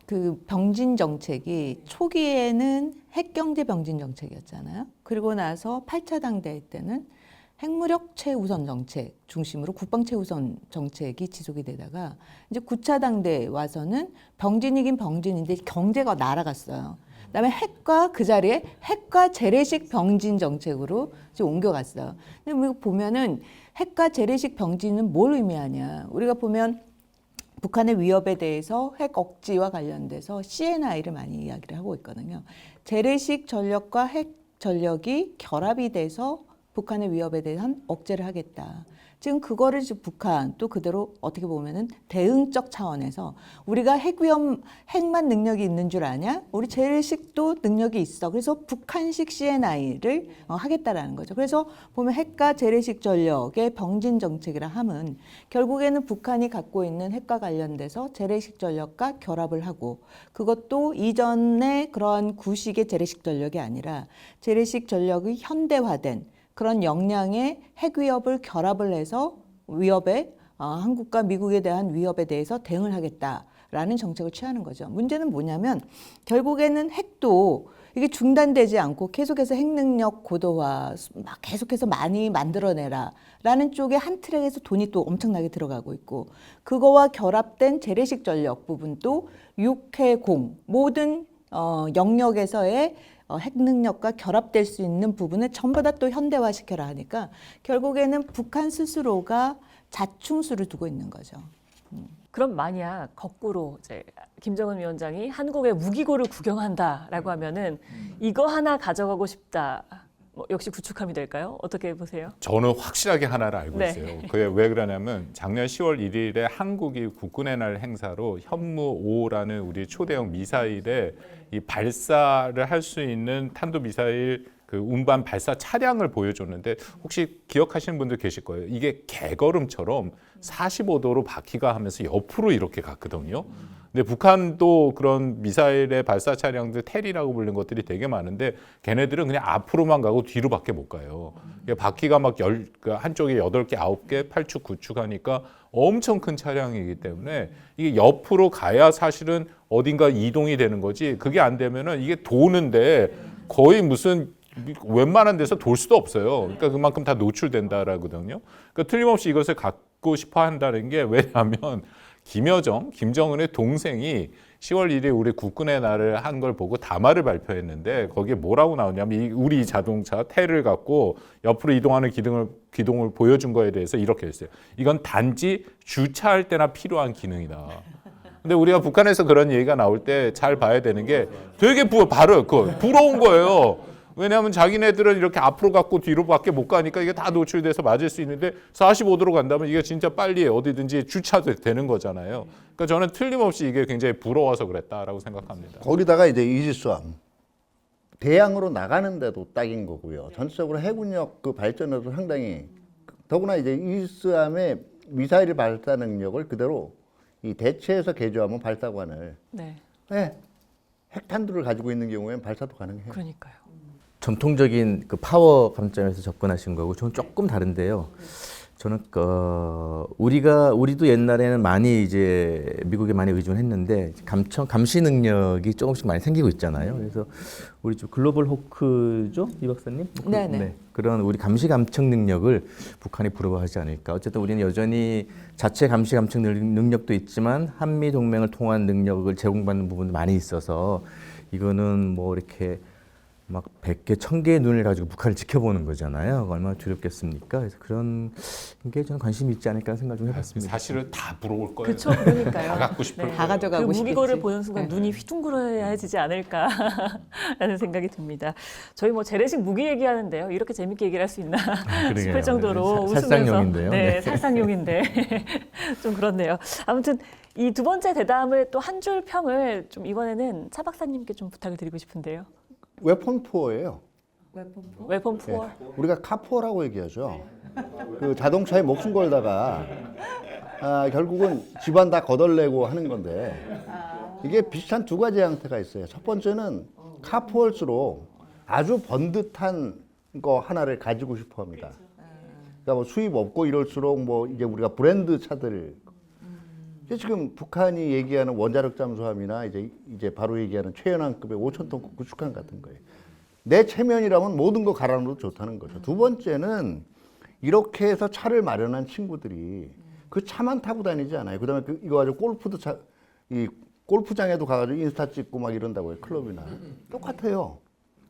그 병진 정책이 초기에는 핵경제 병진 정책이었잖아요. 그리고 나서 8차 당대회 때는 핵무력 최우선 정책 중심으로 국방 최우선 정책이 지속이 되다가 이제 9차 당대회 와서는 병진이긴 병진인데 경제가 날아갔어요. 그다음에 핵과 그 자리에 핵과 재래식 병진 정책으로 이제 옮겨갔어요. 근데 우리가 보면은 핵과 재래식 병진은 뭘 의미하냐? 우리가 보면 북한의 위협에 대해서 핵 억지와 관련돼서 CNI를 많이 이야기를 하고 있거든요. 재래식 전력과 핵 전력이 결합이 돼서 북한의 위협에 대한 억제를 하겠다. 지금 그거를 지금 북한 또 그대로 어떻게 보면은 대응적 차원에서 우리가 핵만 능력이 있는 줄 아냐? 우리 재래식도 능력이 있어. 그래서 북한식 CNI를 하겠다라는 거죠. 그래서 보면 핵과 재래식 전력의 병진 정책이라 함은 결국에는 북한이 갖고 있는 핵과 관련돼서 재래식 전력과 결합을 하고 그것도 이전의 그러한 구식의 재래식 전력이 아니라 재래식 전력이 현대화된 그런 역량의 핵 위협을 결합을 해서 위협에 한국과 미국에 대한 위협에 대해서 대응을 하겠다라는 정책을 취하는 거죠. 문제는 뭐냐면 결국에는 핵도 이게 중단되지 않고 계속해서 핵 능력 고도화 막 계속해서 많이 만들어내라라는 쪽에 한 트랙에서 돈이 또 엄청나게 들어가고 있고 그거와 결합된 재래식 전력 부분도 육해공 모든 영역에서의 핵 능력과 결합될 수 있는 부분을 전부 다 또 현대화시켜라 하니까 결국에는 북한 스스로가 자충수를 두고 있는 거죠. 그럼 만약 거꾸로 이제 김정은 위원장이 한국의 무기고를 구경한다라고 하면은 이거 하나 가져가고 싶다. 뭐 역시 구축함이 될까요? 어떻게 보세요? 저는 확실하게 하나를 알고 네. 있어요. 그게 왜 그러냐면 작년 10월 1일에 한국이 국군의 날 행사로 현무 5라는 우리 초대형 미사일의 이 발사를 할 수 있는 탄도 미사일 그 운반 발사 차량을 보여줬는데 혹시 기억하시는 분들 계실 거예요. 이게 개걸음처럼 45도로 바퀴가 하면서 옆으로 이렇게 갔거든요. 근데 북한도 그런 미사일의 발사 차량들 테리라고 불리는 것들이 되게 많은데 걔네들은 그냥 앞으로만 가고 뒤로밖에 못 가요. 바퀴가 막 한쪽에 8개, 9개, 8축, 9축 하니까 엄청 큰 차량이기 때문에 이게 옆으로 가야 사실은 어딘가 이동이 되는 거지. 그게 안 되면은 이게 도는데 거의 무슨 웬만한 데서 돌 수도 없어요. 그러니까 그만큼 다 노출된다라거든요. 그러니까 틀림없이 이것을 갖고 싶어 한다는 게 왜냐하면 김정은의 동생이 10월 1일 우리 국군의 날을 한 걸 보고 담화를 발표했는데 거기에 뭐라고 나오냐면 우리 자동차 테를 갖고 옆으로 이동하는 기동을 보여준 거에 대해서 이렇게 했어요. 이건 단지 주차할 때나 필요한 기능이다. 근데 우리가 북한에서 그런 얘기가 나올 때 잘 봐야 되는 게 되게 부러운 거예요. 왜냐하면 자기네들은 이렇게 앞으로 갔고 뒤로밖에 못 가니까 이게 다 노출돼서 맞을 수 있는데 45도로 간다면 이게 진짜 빨리 어디든지 주차되는 거잖아요. 그러니까 저는 틀림없이 이게 굉장히 부러워서 그랬다라고 생각합니다. 거기다가 이제 이지스함 대양으로 나가는데도 딱인 거고요. 전체적으로 해군력 그 발전에도 상당히 더구나 이제 이지스함의 미사일 발사 능력을 그대로 이 대체해서 개조하면 발사관을 네, 핵탄두를 가지고 있는 경우에는 발사도 가능해요. 그러니까요. 전통적인 그 파워 관점에서 접근하신 거고 저는 조금 다른데요. 저는 우리도 옛날에는 많이 이제 미국에 많이 의존했는데 감시 능력이 조금씩 많이 생기고 있잖아요. 그래서 우리 좀 글로벌 호크죠, 이 박사님? 네네. 그런 우리 감시 감청 능력을 북한이 부러워하지 않을까. 어쨌든 우리는 여전히 자체 감시 감청 능력도 있지만 한미 동맹을 통한 능력을 제공받는 부분도 많이 있어서 이거는 뭐 이렇게 막 100개, 1000개의 눈을 가지고 북한을 지켜보는 거잖아요. 얼마나 두렵겠습니까? 그래서 그런 게 저는 관심이 있지 않을까 생각 좀 해봤습니다. 사실은 다 부러울 거예요. 그렇죠, 그러니까요. 다 갖고 싶을 네. 거예요. 다 가져가고 그 싶겠지. 무기고를 보는 순간 네. 눈이 휘둥그레해지지 않을까라는 생각이 듭니다. 저희 뭐 재래식 무기 얘기하는데요. 이렇게 재밌게 얘기를 할 수 있나 그러게요. 싶을 정도로 네, 웃으면서 살상용인데요. 네, 네. 살상용인데 좀 그렇네요. 아무튼 이 두 번째 대담을 또 한 줄 평을 좀 이번에는 차 박사님께 좀 부탁을 드리고 싶은데요. 웨폰 포어예요. 웨폰 포어. 우리가 카포라고 얘기하죠. 그 자동차에 목숨 걸다가 결국은 집안 다 거덜내고 하는 건데 이게 비슷한 두 가지 형태가 있어요. 첫 번째는 카포일수록 아주 번듯한 거 하나를 가지고 싶어 합니다. 그러니까 뭐 수입 없고 이럴수록 뭐 이제 우리가 브랜드 차들 이제 지금 북한이 얘기하는 원자력 잠수함이나 이제 바로 얘기하는 최연한급의 5,000톤급 구축함 같은 거예요. 내 체면이라면 모든 거 갈아넣어도 좋다는 거죠. 두 번째는 이렇게 해서 차를 마련한 친구들이 그 차만 타고 다니지 않아요. 그다음에 이거 가지고 이 골프장에도 가가지고 인스타 찍고 막 이런다고요. 클럽이나 똑같아요.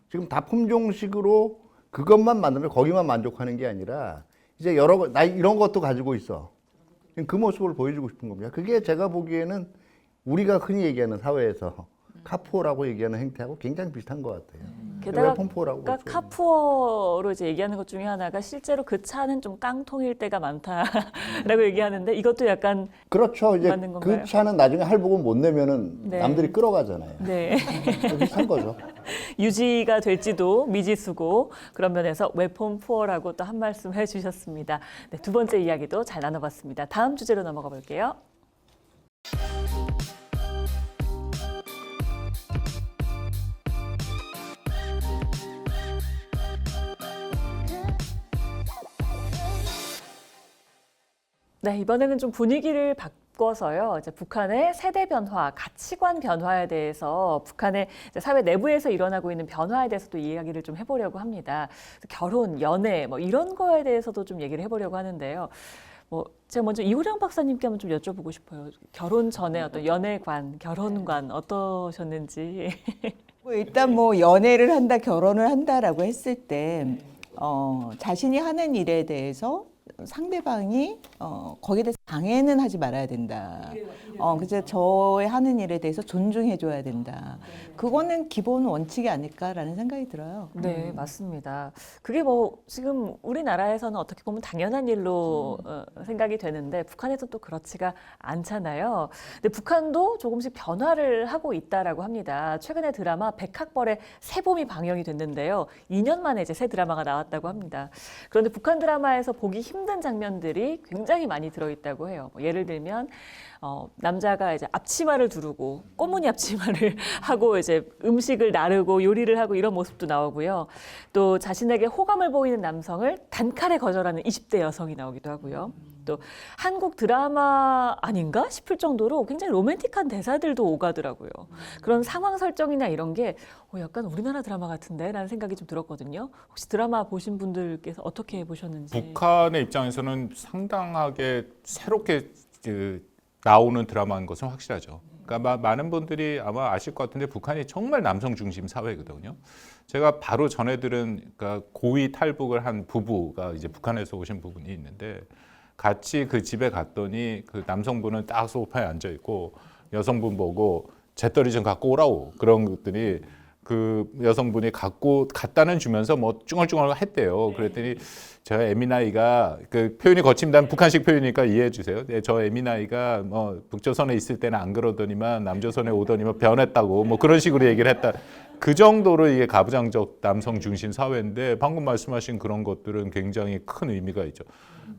지금 다 품종식으로 그것만 만들면 거기만 만족하는 게 아니라 이제 나 이런 것도 가지고 있어. 그 모습을 보여주고 싶은 겁니다. 그게 제가 보기에는 우리가 흔히 얘기하는 사회에서 카푸어라고 얘기하는 행태하고 굉장히 비슷한 것 같아요. 게다가 웨폰포어라고 그러니까 카푸어로 이제 얘기하는 것 중에 하나가 실제로 그 차는 좀 깡통일 때가 많다라고 얘기하는데 이것도 약간 그렇죠. 이제 맞는 건가요? 그 차는 나중에 할부금 못 내면은 네. 남들이 끌어가잖아요. 네. 비슷한 거죠. 유지가 될지도 미지수고 그런 면에서 웨폰 푸어라고 또 한 말씀 해주셨습니다. 네, 두 번째 이야기도 잘 나눠봤습니다. 다음 주제로 넘어가 볼게요. 네, 이번에는 좀 분위기를 바꿔서요. 이제 북한의 세대 변화, 가치관 변화에 대해서 북한의 이제 사회 내부에서 일어나고 있는 변화에 대해서도 이야기를 좀 해보려고 합니다. 결혼, 연애, 뭐 이런 거에 대해서도 좀 얘기를 해보려고 하는데요. 뭐 제가 먼저 이호령 박사님께 한번 좀 여쭤보고 싶어요. 결혼 전에 어떤 연애관, 결혼관 어떠셨는지. 뭐 일단 뭐 연애를 한다, 결혼을 한다라고 했을 때 자신이 하는 일에 대해서 상대방이 거기에 대해서 방해는 하지 말아야 된다. 그래서 저의 하는 일에 대해서 존중해줘야 된다. 그거는 기본 원칙이 아닐까라는 생각이 들어요. 네, 맞습니다. 그게 뭐 지금 우리나라에서는 어떻게 보면 당연한 일로 생각이 되는데 북한에서 또 그렇지가 않잖아요. 근데 북한도 조금씩 변화를 하고 있다라고 합니다. 최근에 드라마 백학벌의 새봄이 방영이 됐는데요. 2년 만에 이제 새 드라마가 나왔다고 합니다. 그런데 북한 드라마에서 보기 힘든 장면들이 굉장히 많이 들어있다고 해요. 뭐 예를 들면 남자가 이제 앞치마를 두르고 꽃무늬 앞치마를 하고 이제 음식을 나르고 요리를 하고 이런 모습도 나오고요. 또 자신에게 호감을 보이는 남성을 단칼에 거절하는 20대 여성이 나오기도 하고요. 또 한국 드라마 아닌가 싶을 정도로 굉장히 로맨틱한 대사들도 오가더라고요. 그런 상황 설정이나 이런 게 약간 우리나라 드라마 같은데 라는 생각이 좀 들었거든요. 혹시 드라마 보신 분들께서 어떻게 보셨는지. 북한의 입장에서는 상당하게 새롭게 나오는 드라마인 것은 확실하죠. 그러니까 많은 분들이 아마 아실 것 같은데 북한이 정말 남성 중심 사회거든요. 제가 바로 전해 들은 그러니까 고위 탈북을 한 부부가 이제 북한에서 오신 부분이 있는데 같이 그 집에 갔더니 그 남성분은 딱 소파에 앉아 있고 여성분 보고 재떨이 좀 갖고 오라고 그런 것들이 그 여성분이 갖다는 주면서 뭐 쭝얼쭝얼 했대요. 그랬더니 저 에미나이가 그 표현이 거침단 북한식 표현이니까 이해해 주세요. 네, 저 에미나이가 뭐 북조선에 있을 때는 안 그러더니만 남조선에 오더니만 변했다고 뭐 그런 식으로 얘기를 했다. 그 정도로 이게 가부장적 남성 중심 사회인데 방금 말씀하신 그런 것들은 굉장히 큰 의미가 있죠.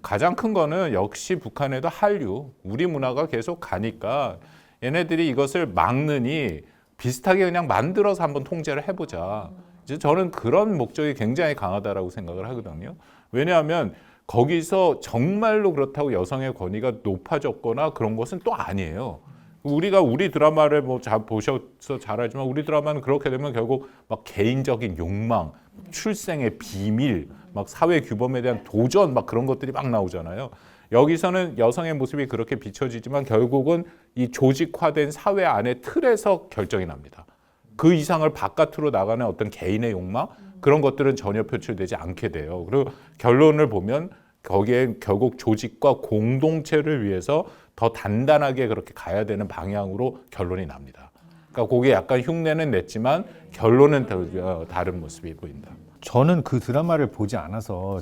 가장 큰 거는 역시 북한에도 한류, 우리 문화가 계속 가니까 얘네들이 이것을 막느니 비슷하게 그냥 만들어서 한번 통제를 해보자. 이제 저는 그런 목적이 굉장히 강하다라고 생각을 하거든요. 왜냐하면 거기서 정말로 그렇다고 여성의 권위가 높아졌거나 그런 것은 또 아니에요. 우리가 우리 드라마를 뭐 보셔서 잘 알지만 우리 드라마는 그렇게 되면 결국 막 개인적인 욕망, 출생의 비밀, 막 사회 규범에 대한 도전 막 그런 것들이 막 나오잖아요. 여기서는 여성의 모습이 그렇게 비춰지지만 결국은 이 조직화된 사회 안의 틀에서 결정이 납니다. 그 이상을 바깥으로 나가는 어떤 개인의 욕망 그런 것들은 전혀 표출되지 않게 돼요. 그리고 결론을 보면 거기에 결국 조직과 공동체를 위해서 더 단단하게 그렇게 가야 되는 방향으로 결론이 납니다. 그러니까 그게 약간 흉내는 냈지만 결론은 다른 모습이 보인다. 저는 그 드라마를 보지 않아서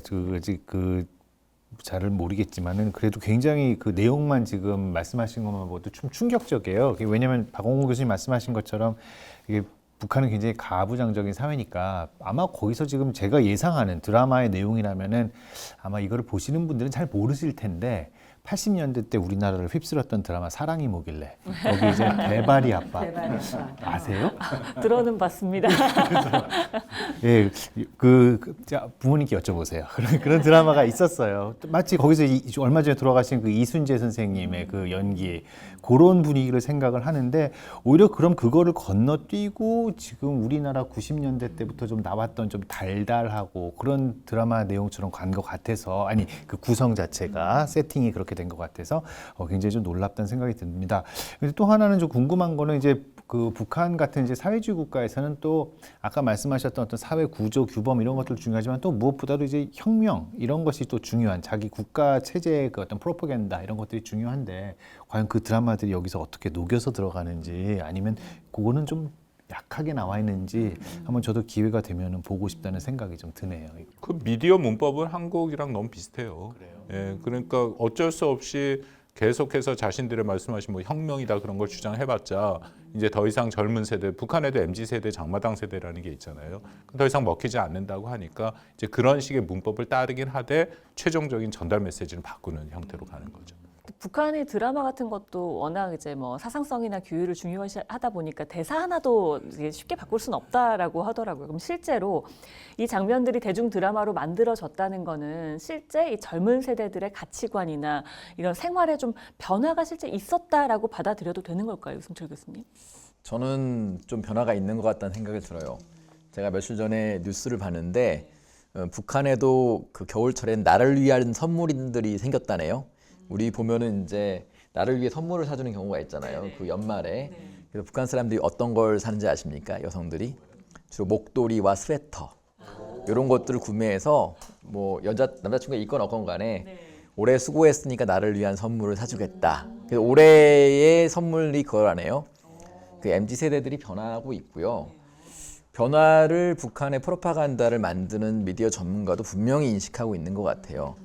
잘은 모르겠지만은 그래도 굉장히 그 내용만 지금 말씀하신 것만 봐도 좀 충격적이에요. 왜냐하면 박원공 교수님 말씀하신 것처럼 이게 북한은 굉장히 가부장적인 사회니까 아마 거기서 지금 제가 예상하는 드라마의 내용이라면은 아마 이거를 보시는 분들은 잘 모르실 텐데 80년대 때 우리나라를 휩쓸었던 드라마 사랑이 뭐길래 여기 이제 대바리 아빠 아세요? 들어는 봤습니다. 예, 자, 부모님께 여쭤보세요. 그런 드라마가 있었어요. 마치 거기서 얼마 전에 돌아가신 그 이순재 선생님의 그 연기 그런 분위기를 생각을 하는데 오히려 그럼 그거를 건너뛰고 지금 우리나라 90년대 때부터 좀 나왔던 좀 달달하고 그런 드라마 내용처럼 간 것 같아서 아니 그 구성 자체가 세팅이 그렇게 된 것 같아서 굉장히 좀 놀랍다는 생각이 듭니다. 근데 또 하나는 좀 궁금한 거는 이제 그 북한 같은 이제 사회주의 국가에서는 또 아까 말씀하셨던 어떤 사회 구조 규범 이런 것들 중요하지만 또 무엇보다도 이제 혁명 이런 것이 또 중요한 자기 국가 체제의 그 어떤 프로파간다 이런 것들이 중요한데 과연 그 드라마들이 여기서 어떻게 녹여서 들어가는지 아니면 그거는 좀 약하게 나와 있는지 한번 저도 기회가 되면은 보고 싶다는 생각이 좀 드네요. 그 미디어 문법은 한국이랑 너무 비슷해요. 예, 그러니까 어쩔 수 없이 계속해서 자신들의 말씀하신 뭐 혁명이다 그런 걸 주장해봤자 이제 더 이상 젊은 세대, 북한에도 MZ 세대, 장마당 세대라는 게 있잖아요. 더 이상 먹히지 않는다고 하니까 이제 그런 식의 문법을 따르긴 하되 최종적인 전달 메시지를 바꾸는 형태로 가는 거죠. 북한의 드라마 같은 것도 워낙 이제 뭐 사상성이나 규율을 중요하다 보니까 대사 하나도 쉽게 바꿀 수는 없다라고 하더라고요. 그럼 실제로 이 장면들이 대중 드라마로 만들어졌다는 거는 실제 이 젊은 세대들의 가치관이나 이런 생활에 좀 변화가 실제 있었다라고 받아들여도 되는 걸까요, 유승철 교수님? 저는 좀 변화가 있는 것 같다는 생각이 들어요. 제가 며칠 전에 뉴스를 봤는데 북한에도 그 겨울철엔 나를 위한 선물들이 생겼다네요. 우리 보면은 이제 나를 위해 선물을 사주는 경우가 있잖아요. 그 연말에. 그래서 북한 사람들이 어떤 걸 사는지 아십니까? 여성들이 주로 목도리와 스웨터 이런 것들을 구매해서 뭐 남자친구가 있건 없건 간에 올해 수고했으니까 나를 위한 선물을 사주겠다. 그래서 올해의 선물이 그거라네요. 그 MZ 세대들이 변화하고 있고요. 변화를 북한의 프로파간다를 만드는 미디어 전문가도 분명히 인식하고 있는 것 같아요.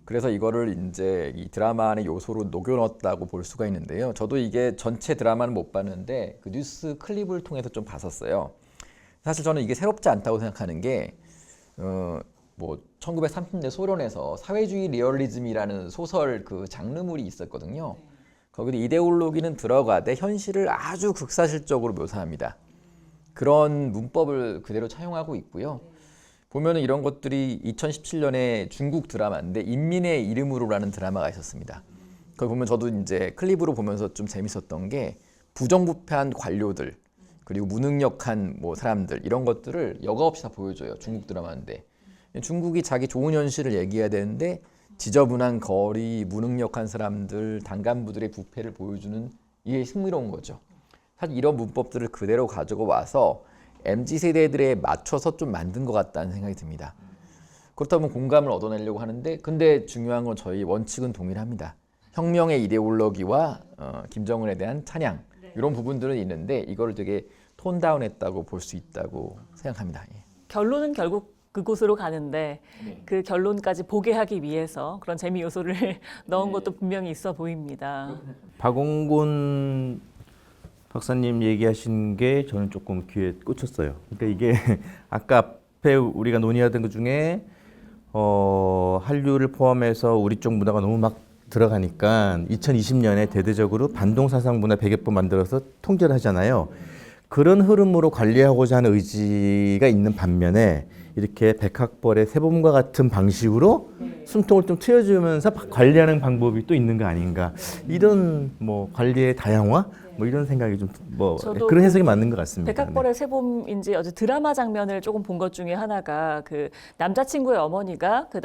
그래서 이거를 이제 이 드라마 안의 요소로 녹여 넣었다고 볼 수가 있는데요. 저도 이게 전체 드라마는 못 봤는데 그 뉴스 클립을 통해서 좀 봤었어요. 사실 저는 이게 새롭지 않다고 생각하는 게 뭐 1930년대 소련에서 사회주의 리얼리즘이라는 소설 그 장르물이 있었거든요. 거기도 이데올로기는 들어가되 현실을 아주 극사실적으로 묘사합니다. 그런 문법을 그대로 차용하고 있고요. 보면은 이런 것들이 2017년에 중국 드라마인데 인민의 이름으로라는 드라마가 있었습니다. 그걸 보면 저도 이제 클립으로 보면서 좀 재밌었던 게 부정부패한 관료들 그리고 무능력한 뭐 사람들 이런 것들을 여과 없이 다 보여줘요. 중국 드라마인데 중국이 자기 좋은 현실을 얘기해야 되는데 지저분한 거리, 무능력한 사람들, 당간부들의 부패를 보여주는 이게 흥미로운 거죠. 사실 이런 문법들을 그대로 가지고 와서 MZ세대들에 맞춰서 좀 만든 것 같다는 생각이 듭니다. 그렇다면 공감을 얻어내려고 하는데 근데 중요한 건 저희 원칙은 동일합니다. 혁명의 이데올로기와 김정은에 대한 찬양 이런 부분들은 있는데 이거를 되게 톤다운했다고 볼 수 있다고 생각합니다. 예. 결론은 결국 그곳으로 가는데 그 결론까지 보게 하기 위해서 그런 재미 요소를 넣은 것도 분명히 있어 보입니다. 박원곤 박사님 얘기하신 게 저는 조금 귀에 꽂혔어요. 그러니까 이게 아까 앞에 우리가 논의하던 것 중에 한류를 포함해서 우리 쪽 문화가 너무 막 들어가니까 2020년에 대대적으로 반동사상문화 100여법 만들어서 통제를 하잖아요. 그런 흐름으로 관리하고자 하는 의지가 있는 반면에 이렇게 백학벌의 세범과 같은 방식으로 숨통을 좀 트여주면서 관리하는 방법이 또 있는 거 아닌가. 이런 뭐 관리의 다양화 뭐 이런 생각이 좀 뭐 그런 해석이 맞는 것 같습니다. 백학벌의 세봄인지 어제 드라마 장면을 조금 본 것 중에 하나가 그 남자친구의 어머니가 그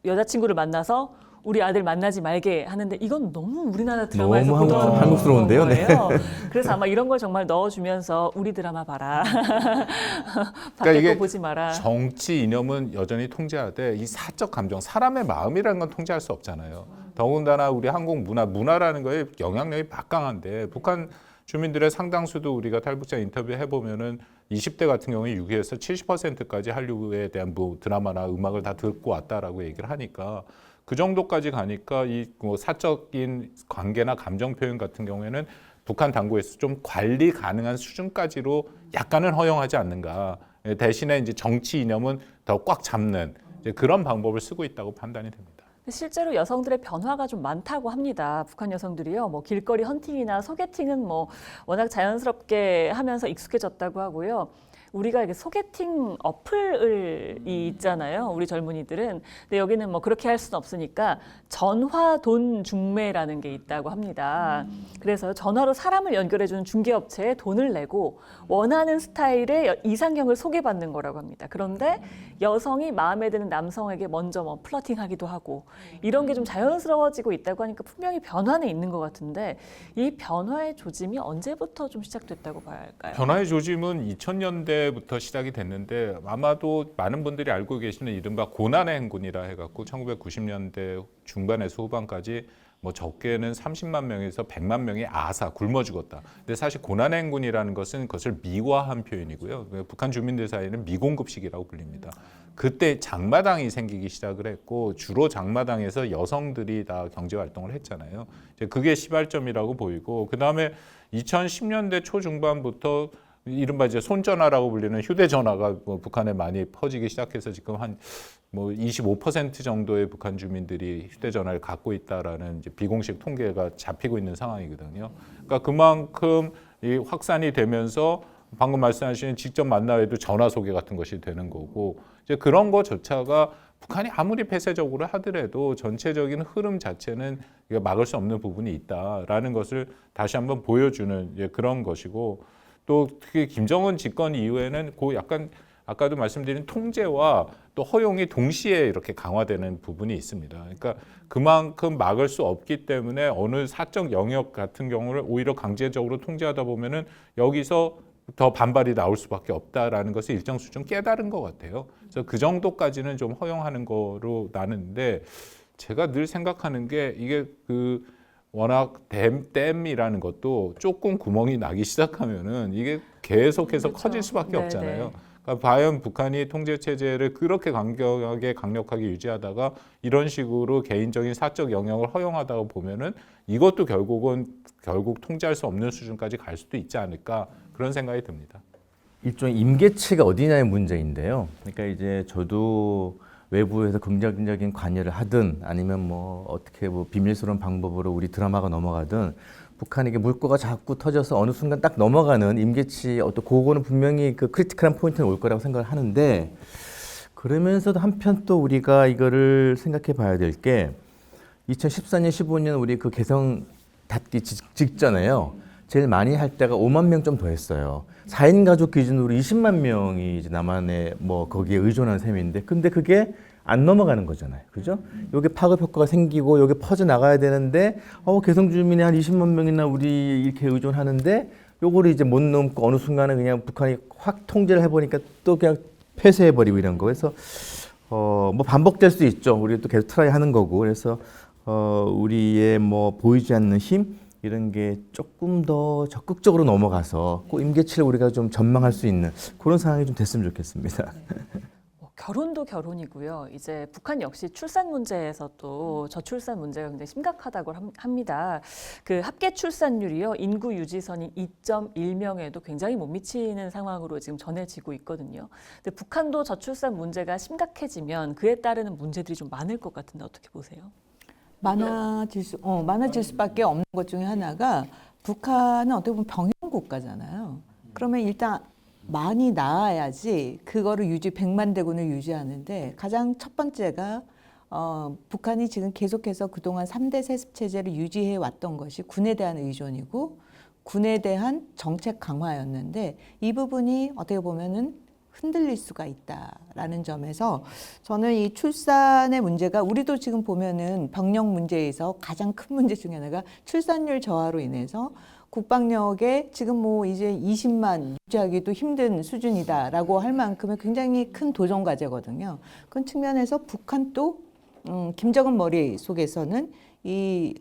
여자친구를 만나서 우리 아들 만나지 말게 하는데 이건 너무 우리나라 드라마에서 너무 보던 한국스러운데요. 네. 거예요. 그래서 아마 이런 걸 정말 넣어주면서 우리 드라마 봐라. 밖에 그러니까 이게 거 보지 마라. 정치 이념은 여전히 통제하되 이 사적 감정, 사람의 마음이라는 건 통제할 수 없잖아요. 더군다나 우리 한국 문화라는 거에 영향력이 막강한데 북한 주민들의 상당수도 우리가 탈북자 인터뷰 해보면은 20대 같은 경우에 6위에서 70%까지 한류에 대한 뭐 드라마나 음악을 다 듣고 왔다라고 얘기를 하니까 그 정도까지 가니까 이 뭐 사적인 관계나 감정 표현 같은 경우에는 북한 당국에서 좀 관리 가능한 수준까지로 약간은 허용하지 않는가. 대신에 이제 정치 이념은 더 꽉 잡는 이제 그런 방법을 쓰고 있다고 판단이 됩니다. 실제로 여성들의 변화가 좀 많다고 합니다. 북한 여성들이요. 뭐 길거리 헌팅이나 소개팅은 뭐 워낙 자연스럽게 하면서 익숙해졌다고 하고요. 우리가 이렇게 소개팅 어플이 있잖아요. 우리 젊은이들은. 근데 여기는 뭐 그렇게 할 수는 없으니까 전화 돈 중매라는 게 있다고 합니다. 그래서 전화로 사람을 연결해주는 중개업체에 돈을 내고 원하는 스타일의 이상형을 소개받는 거라고 합니다. 그런데 여성이 마음에 드는 남성에게 먼저 뭐 플러팅하기도 하고 이런 게 좀 자연스러워지고 있다고 하니까 분명히 변화는 있는 것 같은데 이 변화의 조짐이 언제부터 좀 시작됐다고 봐야 할까요? 변화의 조짐은 2000년대부터 시작이 됐는데 아마도 많은 분들이 알고 계시는 이른바 고난의 행군이라 해갖고 1990년대 중반에서 후반까지 뭐 적게는 30만 명에서 100만 명이 굶어 죽었다. 근데 사실 고난의 행군이라는 것은 그것을 미화한 표현이고요. 북한 주민들 사이에는 미공급식이라고 불립니다. 그때 장마당이 생기기 시작을 했고 주로 장마당에서 여성들이 다 경제 활동을 했잖아요. 이제 그게 시발점이라고 보이고 그 다음에 2010년대 초중반부터 이른바 이제 손전화라고 불리는 휴대전화가 뭐 북한에 많이 퍼지기 시작해서 지금 한 뭐 25% 정도의 북한 주민들이 휴대전화를 갖고 있다라는 이제 비공식 통계가 잡히고 있는 상황이거든요. 그러니까 그만큼 이 확산이 되면서 방금 말씀하신 직접 만나도 전화 소개 같은 것이 되는 거고 이제 그런 것조차가 북한이 아무리 폐쇄적으로 하더라도 전체적인 흐름 자체는 막을 수 없는 부분이 있다라는 것을 다시 한번 보여주는 이제 그런 것이고 또 특히 김정은 집권 이후에는 그 약간 아까도 말씀드린 통제와 또 허용이 동시에 이렇게 강화되는 부분이 있습니다. 그러니까 그만큼 막을 수 없기 때문에 어느 사적 영역 같은 경우를 오히려 강제적으로 통제하다 보면은 여기서 더 반발이 나올 수밖에 없다라는 것을 일정 수준 깨달은 것 같아요. 그래서 그 정도까지는 좀 허용하는 거로 나는데 제가 늘 생각하는 게 이게 그 워낙 댐이라는 것도 조금 구멍이 나기 시작하면은 이게 계속해서 그렇죠. 커질 수밖에 네네. 없잖아요. 그러니까 과연 북한이 통제 체제를 그렇게 강력하게 유지하다가 이런 식으로 개인적인 사적 영역을 허용하다가 보면은 이것도 결국 통제할 수 없는 수준까지 갈 수도 있지 않을까 그런 생각이 듭니다. 일종의 임계치가 어디냐의 문제인데요. 그러니까 이제 저도 외부에서 긍정적인 관여를 하든 아니면 뭐 어떻게 뭐 비밀스러운 방법으로 우리 드라마가 넘어가든 북한에게 물꼬가 자꾸 터져서 어느 순간 딱 넘어가는 임계치 어떤 그거는 분명히 그 크리티컬한 포인트는 올 거라고 생각을 하는데 그러면서도 한편 또 우리가 이거를 생각해 봐야 될 게 2014년, 15년 우리 그 개성 닫기 직전에요. 제일 많이 할 때가 5만 명 좀 더 했어요. 4인 가족 기준으로 20만 명이 이제 남한에 뭐 거기에 의존한 셈인데 근데 그게 안 넘어가는 거잖아요. 그죠? 요게 파급 효과가 생기고 요게 퍼져 나가야 되는데 개성 주민이 한 20만 명이나 우리 이렇게 의존하는데 요거를 이제 못 넘고 어느 순간에 그냥 북한이 확 통제를 해보니까 또 그냥 폐쇄해버리고 이런 거. 그래서 뭐 반복될 수 있죠. 우리 또 계속 트라이 하는 거고. 그래서 우리의 뭐 보이지 않는 힘 이런 게 조금 더 적극적으로 넘어가서 그 임계치를 우리가 좀 전망할 수 있는 그런 상황이 좀 됐으면 좋겠습니다. 결혼도 결혼이고요. 이제 북한 역시 출산 문제에서 또 저출산 문제가 굉장히 심각하다고 합니다. 그 합계 출산율이요. 인구 유지선인 2.1명에도 굉장히 못 미치는 상황으로 지금 전해지고 있거든요. 근데 북한도 저출산 문제가 심각해지면 그에 따르는 문제들이 좀 많을 것 같은데 어떻게 보세요? 많아질 수밖에 없는 것 중에 하나가 북한은 어떻게 보면 병영 국가잖아요. 그러면 일단 많이 낳아야지 그거를 100만 대군을 유지하는데 가장 첫 번째가 북한이 지금 계속해서 그동안 3대 세습 체제를 유지해 왔던 것이 군에 대한 의존이고 군에 대한 정책 강화였는데 이 부분이 어떻게 보면은 흔들릴 수가 있다라는 점에서 저는 이 출산의 문제가 우리도 지금 보면은 병력 문제에서 가장 큰 문제 중에 하나가 출산율 저하로 인해서 국방력에 지금 뭐 이제 20만 유지하기도 힘든 수준이다라고 할 만큼의 굉장히 큰 도전 과제거든요. 그런 측면에서 북한도 김정은 머릿속에서는 이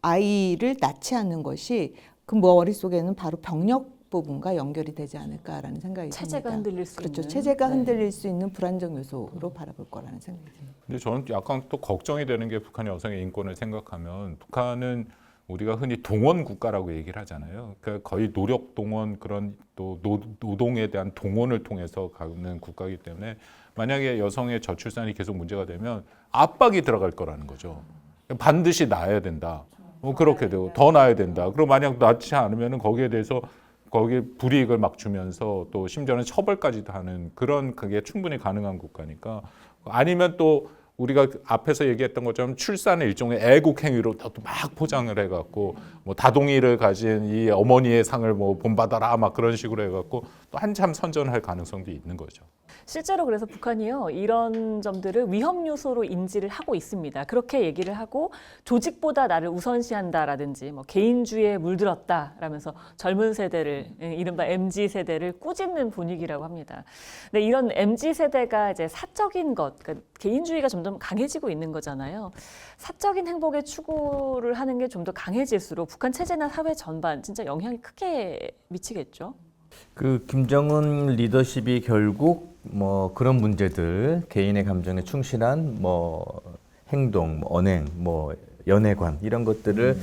아이를 낳지 않는 것이 그 머릿속에는 바로 병력 부분과 연결이 되지 않을까라는 생각이 체제가 듭니다. 흔들릴 수 그렇죠. 있는. 체제가 네. 흔들릴 수 있는 불안정 요소로 바라볼 거라는 생각이 듭니다. 근데 저는 약간 또 걱정이 되는 게 북한의 여성의 인권을 생각하면 북한은 우리가 흔히 동원 국가라고 얘기를 하잖아요. 그러니까 거의 노력 동원 그런 또 노동에 대한 동원을 통해서 가는 국가이기 때문에 만약에 여성의 저출산이 계속 문제가 되면 압박이 들어갈 거라는 거죠. 반드시 낳아야 된다. 그렇게 되고 더 낳아야 된다. 그리고 만약 낳지 않으면 거기에 대해서 거기에 불이익을 막 주면서 또 심지어는 처벌까지도 하는 그런 그게 충분히 가능한 국가니까 아니면 또 우리가 앞에서 얘기했던 것처럼 출산을 일종의 애국 행위로 또 막 포장을 해갖고 뭐 다동이를 가진 이 어머니의 상을 뭐 본받아라 막 그런 식으로 해갖고 또 한참 선전할 가능성도 있는 거죠. 실제로 그래서 북한이요 이런 점들을 위험 요소로 인지를 하고 있습니다. 그렇게 얘기를 하고 조직보다 나를 우선시한다라든지 뭐 개인주의에 물들었다라면서 젊은 세대를 이른바 MZ 세대를 꾸짖는 분위기라고 합니다. 근데 이런 MZ 세대가 이제 사적인 것, 그러니까 개인주의가 점점 강해지고 있는 거잖아요. 사적인 행복의 추구를 하는 게 좀 더 강해질수록 북한 체제나 사회 전반 진짜 영향이 크게 미치겠죠. 그 김정은 리더십이 결국 뭐 그런 문제들 개인의 감정에 충실한 뭐 행동, 뭐 언행, 뭐 연애관 이런 것들을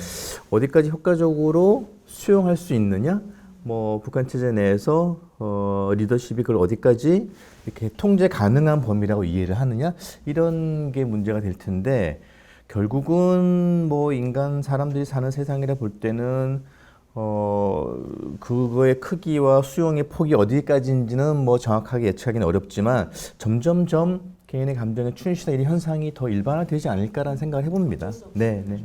어디까지 효과적으로 수용할 수 있느냐? 뭐 북한 체제 내에서 리더십이 그걸 어디까지 이렇게 통제 가능한 범위라고 이해를 하느냐? 이런 게 문제가 될 텐데 결국은 뭐 인간 사람들이 사는 세상이라 볼 때는 그거의 크기와 수용의 폭이 어디까지인지는 뭐 정확하게 예측하기는 어렵지만 점점점 개인의 감정에 충실한 이 현상이 더 일반화되지 않을까라는 생각을 해봅니다. 네, 네.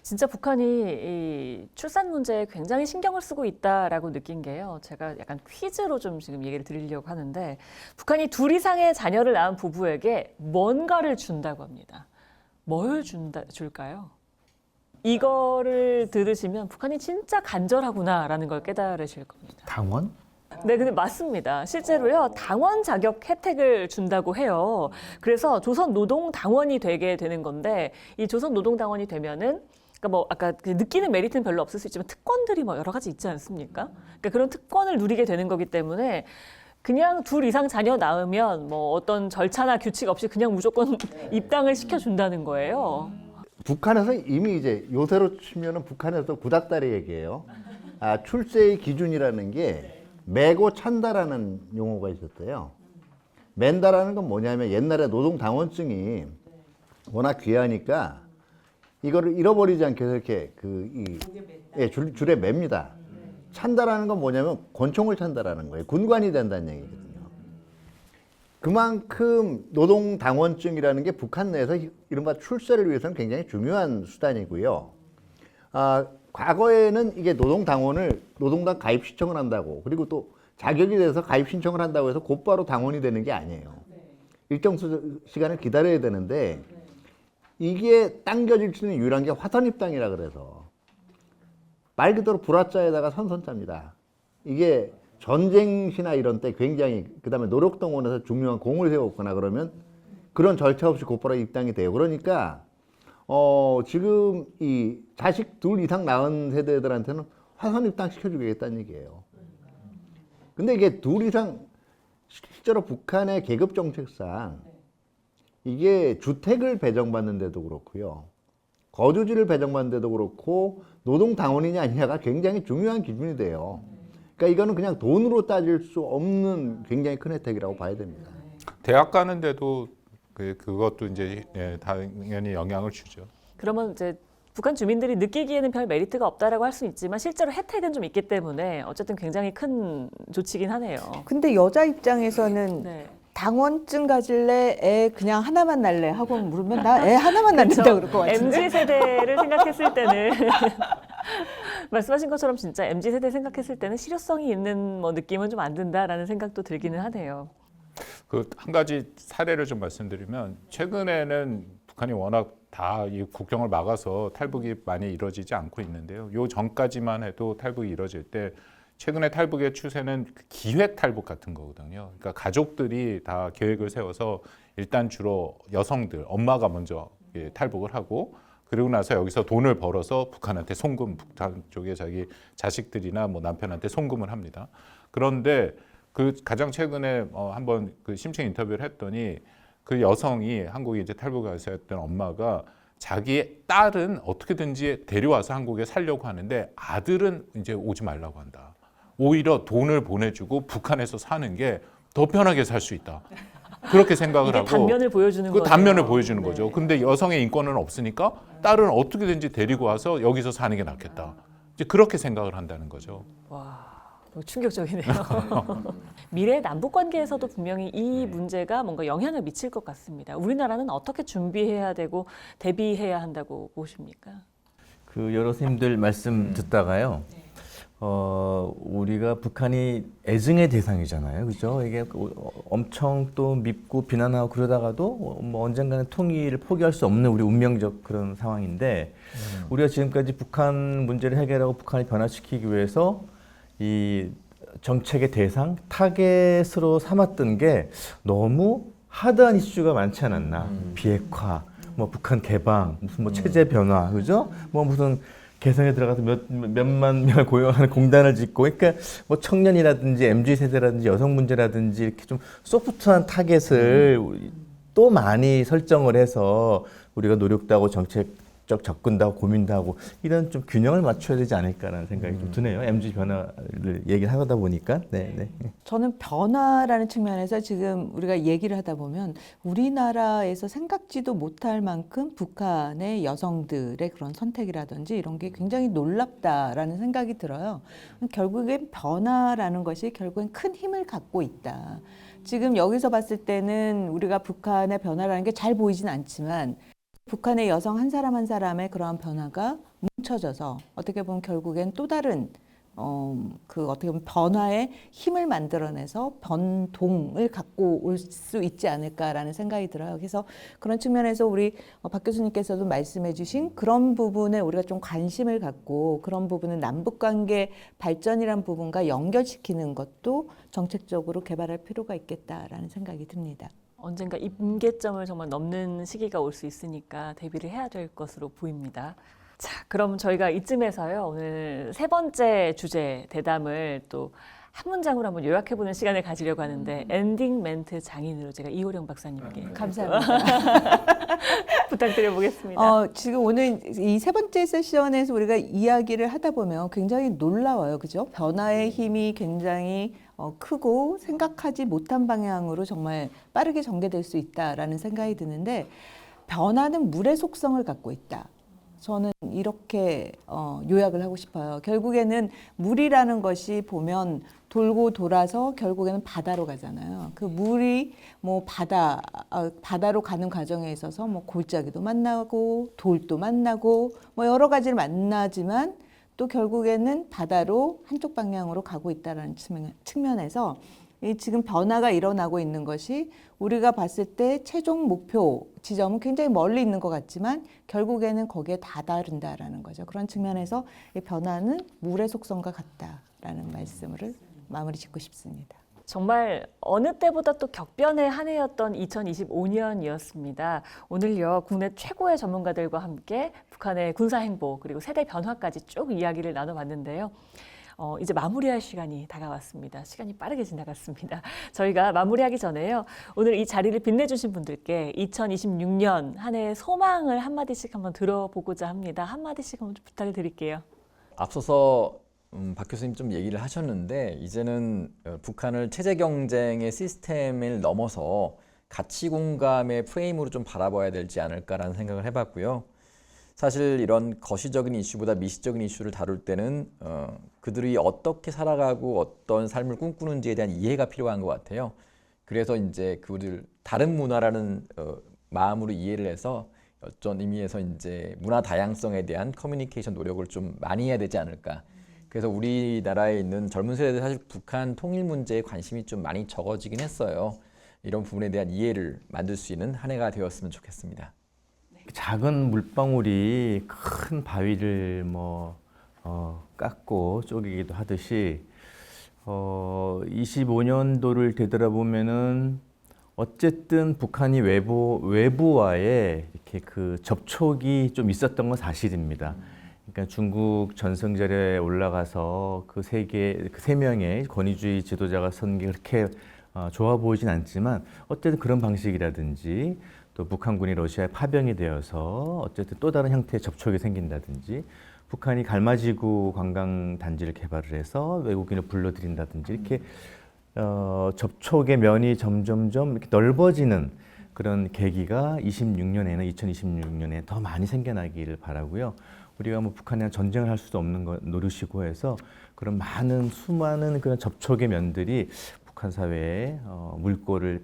진짜 북한이 이 출산 문제에 굉장히 신경을 쓰고 있다라고 느낀 게요. 제가 약간 퀴즈로 좀 지금 얘기를 드리려고 하는데 북한이 2 이상의 자녀를 낳은 부부에게 뭔가를 준다고 합니다. 뭘 줄까요? 이거를 들으시면 북한이 진짜 간절하구나라는 걸 깨달으실 겁니다. 당원? 네, 근데 맞습니다. 실제로요, 당원 자격 혜택을 준다고 해요. 그래서 조선 노동당원이 되게 되는 건데, 이 조선 노동당원이 되면은, 그러니까 뭐 아까 그 느끼는 메리트는 별로 없을 수 있지만 특권들이 뭐 여러 가지 있지 않습니까? 그러니까 그런 특권을 누리게 되는 거기 때문에 그냥 둘 이상 자녀 낳으면 뭐 어떤 절차나 규칙 없이 그냥 무조건 입당을 시켜준다는 거예요. 북한에서 이미 이제 요새로 치면은 북한에서 구닥다리 얘기예요. 출세의 기준이라는 게 매고 찬다라는 용어가 있었대요. 맨다라는 건 뭐냐면 옛날에 노동당원증이 워낙 귀하니까 이거를 잃어버리지 않게 해서 이렇게 줄에 맵니다. 찬다라는 건 뭐냐면 권총을 찬다라는 거예요. 군관이 된다는 얘기거든요. 그만큼 노동당원증이라는 게 북한 내에서 이른바 출세를 위해서는 굉장히 중요한 수단이고요. 과거에는 이게 노동당 가입 신청을 한다고, 그리고 또 자격이 돼서 가입 신청을 한다고 해서 곧바로 당원이 되는 게 아니에요. 일정 시간을 기다려야 되는데 이게 당겨질 수 있는 유일한 게 화선 입당이라 그래서 말 그대로 불화자에다가 선선자입니다. 이게 전쟁 시나 이런 때 굉장히 그다음에 노력동원에서 중요한 공을 세웠거나 그러면 그런 절차 없이 곧바로 입당이 돼요. 그러니까 지금 이 자식 둘 이상 낳은 세대들한테는 화선 입당 시켜주겠다는 얘기예요. 근데 이게 둘 이상 실제로 북한의 계급 정책상 이게 주택을 배정받는데도 그렇고요. 거주지를 배정받는데도 그렇고 노동당원이냐 아니냐가 굉장히 중요한 기준이 돼요. 그러니까 이거는 그냥 돈으로 따질 수 없는 굉장히 큰 혜택이라고 봐야 됩니다. 대학 가는데도 그것도 이제 당연히 영향을 주죠. 그러면 이제 북한 주민들이 느끼기에는 별 메리트가 없다라고 할 수 있지만 실제로 혜택은 좀 있기 때문에 어쨌든 굉장히 큰 조치긴 하네요. 근데 여자 입장에서는 네. 당원증 가질래? 애 그냥 하나만 날래? 하고 물으면 나 애 하나만 낳는다 그럴 것 같은데. MZ 세대를 생각했을 때는 말씀하신 것처럼 진짜 MZ 세대 생각했을 때는 실효성이 있는 뭐 느낌은 좀 안 든다라는 생각도 들기는 하네요. 그 한 가지 사례를 좀 말씀드리면 최근에는 북한이 워낙 다 이 국경을 막아서 탈북이 많이 이루어지지 않고 있는데요. 요 전까지만 해도 탈북이 이루어질 때 최근에 탈북의 추세는 기획 탈북 같은 거거든요. 그러니까 가족들이 다 계획을 세워서 일단 주로 여성들, 엄마가 먼저 탈북을 하고 그리고 나서 여기서 돈을 벌어서 북한한테 송금, 북한 쪽에 자기 자식들이나 뭐 남편한테 송금을 합니다. 그런데 그 가장 최근에 한번 그 심층 인터뷰를 했더니 그 여성이 한국에 이제 탈북을 가서 했던 엄마가 자기의 딸은 어떻게든지 데려와서 한국에 살려고 하는데 아들은 이제 오지 말라고 한다. 오히려 돈을 보내주고 북한에서 사는 게 더 편하게 살 수 있다. 그렇게 생각을 이게 하고 단면을 보여주는 그 거죠. 단면을 보여주는 거죠. 근데 여성의 인권은 없으니까 딸은 어떻게든지 데리고 와서 여기서 사는 게 낫겠다. 이제 그렇게 생각을 한다는 거죠. 와, 충격적이네요. 미래 남북 관계에서도 분명히 이 문제가 뭔가 영향을 미칠 것 같습니다. 우리나라는 어떻게 준비해야 되고 대비해야 한다고 보십니까? 그 여러 선생님들 말씀 듣다가요. 우리가 북한이 애증의 대상이잖아요. 그죠? 이게 엄청 또 밉고 비난하고 그러다가도 뭐 언젠가는 통일을 포기할 수 없는 우리 운명적 그런 상황인데 우리가 지금까지 북한 문제를 해결하고 북한을 변화시키기 위해서 이 정책의 대상, 타겟으로 삼았던 게 너무 하드한 이슈가 많지 않았나. 비핵화, 뭐 북한 개방, 무슨 뭐 체제 변화, 그죠? 뭐 무슨 개성에 들어가서 몇만 명을 고용하는 공단을 짓고, 그러니까 뭐 청년이라든지 MZ 세대라든지 여성 문제라든지 이렇게 좀 소프트한 타겟을 또 많이 설정을 해서 우리가 노력도 하고 정책적 접근도 하고 고민도 하고 이런 좀 균형을 맞춰야 되지 않을까라는 생각이 좀 드네요. MZ 변화를 얘기를 하다 보니까. 네. 저는 변화라는 측면에서 지금 우리가 얘기를 하다 보면 우리나라에서 생각지도 못할 만큼 북한의 여성들의 그런 선택이라든지 이런 게 굉장히 놀랍다라는 생각이 들어요. 결국엔 변화라는 것이 결국엔 큰 힘을 갖고 있다. 지금 여기서 봤을 때는 우리가 북한의 변화라는 게 잘 보이진 않지만 북한의 여성 한 사람 한 사람의 그러한 변화가 뭉쳐져서 어떻게 보면 결국엔 또 다른 그 어떻게 보면 변화의 힘을 만들어내서 변동을 갖고 올 수 있지 않을까라는 생각이 들어요. 그래서 그런 측면에서 우리 박 교수님께서도 말씀해 주신 그런 부분에 우리가 좀 관심을 갖고 그런 부분은 남북관계 발전이란 부분과 연결시키는 것도 정책적으로 개발할 필요가 있겠다라는 생각이 듭니다. 언젠가 임계점을 정말 넘는 시기가 올 수 있으니까 대비를 해야 될 것으로 보입니다. 자, 그럼 저희가 이쯤에서요, 오늘 세 번째 주제 대담을 또 한 문장으로 한번 요약해보는 시간을 가지려고 하는데, 엔딩 멘트 장인으로 제가 이호령 박사님께 감사합니다. 부탁드려보겠습니다. 지금 오늘 이 세 번째 세션에서 우리가 이야기를 하다 보면 굉장히 놀라워요. 그죠? 변화의 힘이 굉장히 크고 생각하지 못한 방향으로 정말 빠르게 전개될 수 있다라는 생각이 드는데, 변화는 물의 속성을 갖고 있다. 저는 이렇게 요약을 하고 싶어요. 결국에는 물이라는 것이 보면 돌고 돌아서 결국에는 바다로 가잖아요. 그 물이 뭐 바다로 가는 과정에 있어서 뭐 골짜기도 만나고 돌도 만나고 뭐 여러 가지를 만나지만 또 결국에는 바다로 한쪽 방향으로 가고 있다는 측면에서 이 지금 변화가 일어나고 있는 것이 우리가 봤을 때 최종 목표 지점은 굉장히 멀리 있는 것 같지만 결국에는 거기에 다다른다라는 거죠. 그런 측면에서 이 변화는 물의 속성과 같다라는 말씀을 마무리 짓고 싶습니다. 정말 어느 때보다 또 격변의 한 해였던 2025년이었습니다. 오늘요, 국내 최고의 전문가들과 함께 북한의 군사행보 그리고 세대 변화까지 쭉 이야기를 나눠봤는데요. 이제 마무리할 시간이 다가왔습니다. 시간이 빠르게 지나갔습니다. 저희가 마무리하기 전에요, 오늘 이 자리를 빛내주신 분들께 2026년 한 해의 소망을 한마디씩 한번 들어보고자 합니다. 한마디씩 한번 좀 부탁을 드릴게요. 앞서서 박 교수님 좀 얘기를 하셨는데, 이제는 북한을 체제 경쟁의 시스템을 넘어서 가치 공감의 프레임으로 좀 바라봐야 되지 않을까라는 생각을 해봤고요. 사실 이런 거시적인 이슈보다 미시적인 이슈를 다룰 때는 그들이 어떻게 살아가고 어떤 삶을 꿈꾸는지에 대한 이해가 필요한 것 같아요. 그래서 이제 그들 다른 문화라는 마음으로 이해를 해서 어떤 의미에서 이제 문화 다양성에 대한 커뮤니케이션 노력을 좀 많이 해야 되지 않을까. 그래서 우리나라에 있는 젊은 세대들 사실 북한 통일 문제에 관심이 좀 많이 적어지긴 했어요. 이런 부분에 대한 이해를 만들 수 있는 한 해가 되었으면 좋겠습니다. 작은 물방울이 큰 바위를 깎고 쪼개기도 하듯이 25년도를 되돌아보면은 어쨌든 북한이 외부와의 이렇게 그 접촉이 좀 있었던 건 사실입니다. 그러니까 중국 전승절에 올라가서 그 세 명의 권위주의 지도자가 선 게 그렇게 좋아 보이진 않지만 어쨌든 그런 방식이라든지 또 북한군이 러시아에 파병이 되어서 어쨌든 또 다른 형태의 접촉이 생긴다든지 북한이 갈마지구 관광단지를 개발을 해서 외국인을 불러들인다든지 이렇게 접촉의 면이 점점점 이렇게 넓어지는 그런 계기가 2026년에 더 많이 생겨나기를 바라고요. 우리가 뭐 북한이랑 전쟁을 할 수도 없는 거 노릇이고 해서 그런 수많은 그런 접촉의 면들이 북한 사회의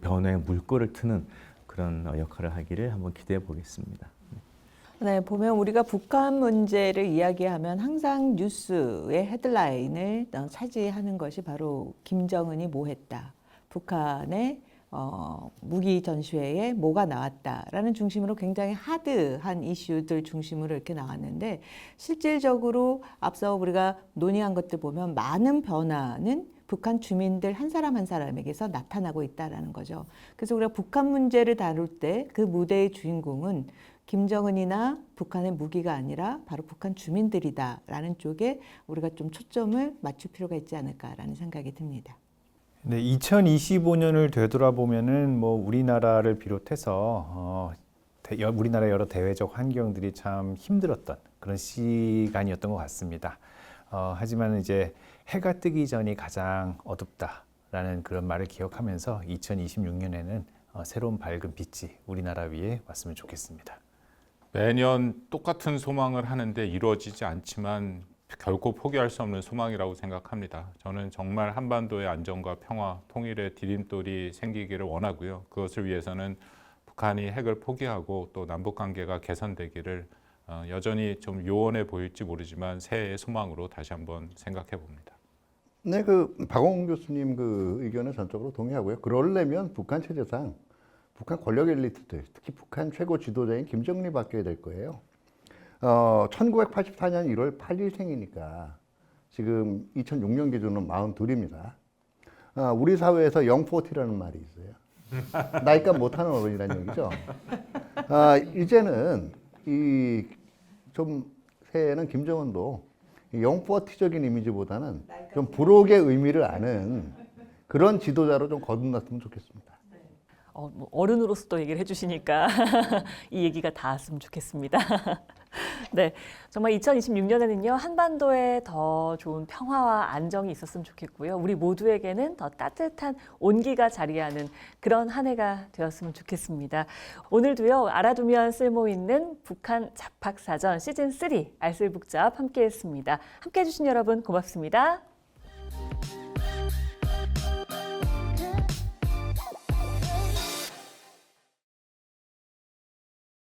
변화의 물꼬를 트는 그런 역할을 하기를 한번 기대해 보겠습니다. 네, 보면 우리가 북한 문제를 이야기하면 항상 뉴스의 헤드라인을 차지하는 것이 바로 김정은이 뭐 했다. 북한의 무기 전시회에 뭐가 나왔다라는 중심으로 굉장히 하드한 이슈들 중심으로 이렇게 나왔는데 실질적으로 앞서 우리가 논의한 것들 보면 많은 변화는 북한 주민들 한 사람 한 사람에게서 나타나고 있다는 거죠. 그래서 우리가 북한 문제를 다룰 때 그 무대의 주인공은 김정은이나 북한의 무기가 아니라 바로 북한 주민들이다라는 쪽에 우리가 좀 초점을 맞출 필요가 있지 않을까라는 생각이 듭니다. 네, 2025년을 되돌아보면은 뭐 우리나라를 비롯해서 우리나라 여러 대외적 환경들이 참 힘들었던 그런 시간이었던 것 같습니다. 하지만 이제 해가 뜨기 전이 가장 어둡다라는 그런 말을 기억하면서 2026년에는 새로운 밝은 빛이 우리나라 위에 왔으면 좋겠습니다. 매년 똑같은 소망을 하는데 이루어지지 않지만 결코 포기할 수 없는 소망이라고 생각합니다. 저는 정말 한반도의 안정과 평화, 통일의 디딤돌이 생기기를 원하고요. 그것을 위해서는 북한이 핵을 포기하고 또 남북관계가 개선되기를 여전히 좀 요원해 보일지 모르지만 새해의 소망으로 다시 한번 생각해 봅니다. 네, 그 박원곤 교수님 그 의견에 전적으로 동의하고요. 그러려면 북한 체제상 북한 권력 엘리트들, 특히 북한 최고 지도자인 김정일이 바뀌어야 될 거예요. 1984년 1월 8일생이니까 지금 2006년 기준으로 42입니다. 우리 사회에서 영포티라는 말이 있어요. 나이값 못하는 어른이라는 얘기죠. 이제는 이 좀 새해에는 김정은도 영포티적인 이미지보다는 좀 부록의 의미를 아는 그런 지도자로 좀 거듭났으면 좋겠습니다. 뭐 어른으로서 또 얘기를 해주시니까 이 얘기가 닿았으면 좋겠습니다. 네, 정말 2026년에는요 한반도에 더 좋은 평화와 안정이 있었으면 좋겠고요. 우리 모두에게는 더 따뜻한 온기가 자리하는 그런 한 해가 되었으면 좋겠습니다. 오늘도요 알아두면 쓸모 있는 북한 잡학사전 시즌 3 알쓸북잡 함께했습니다. 함께해주신 여러분 고맙습니다.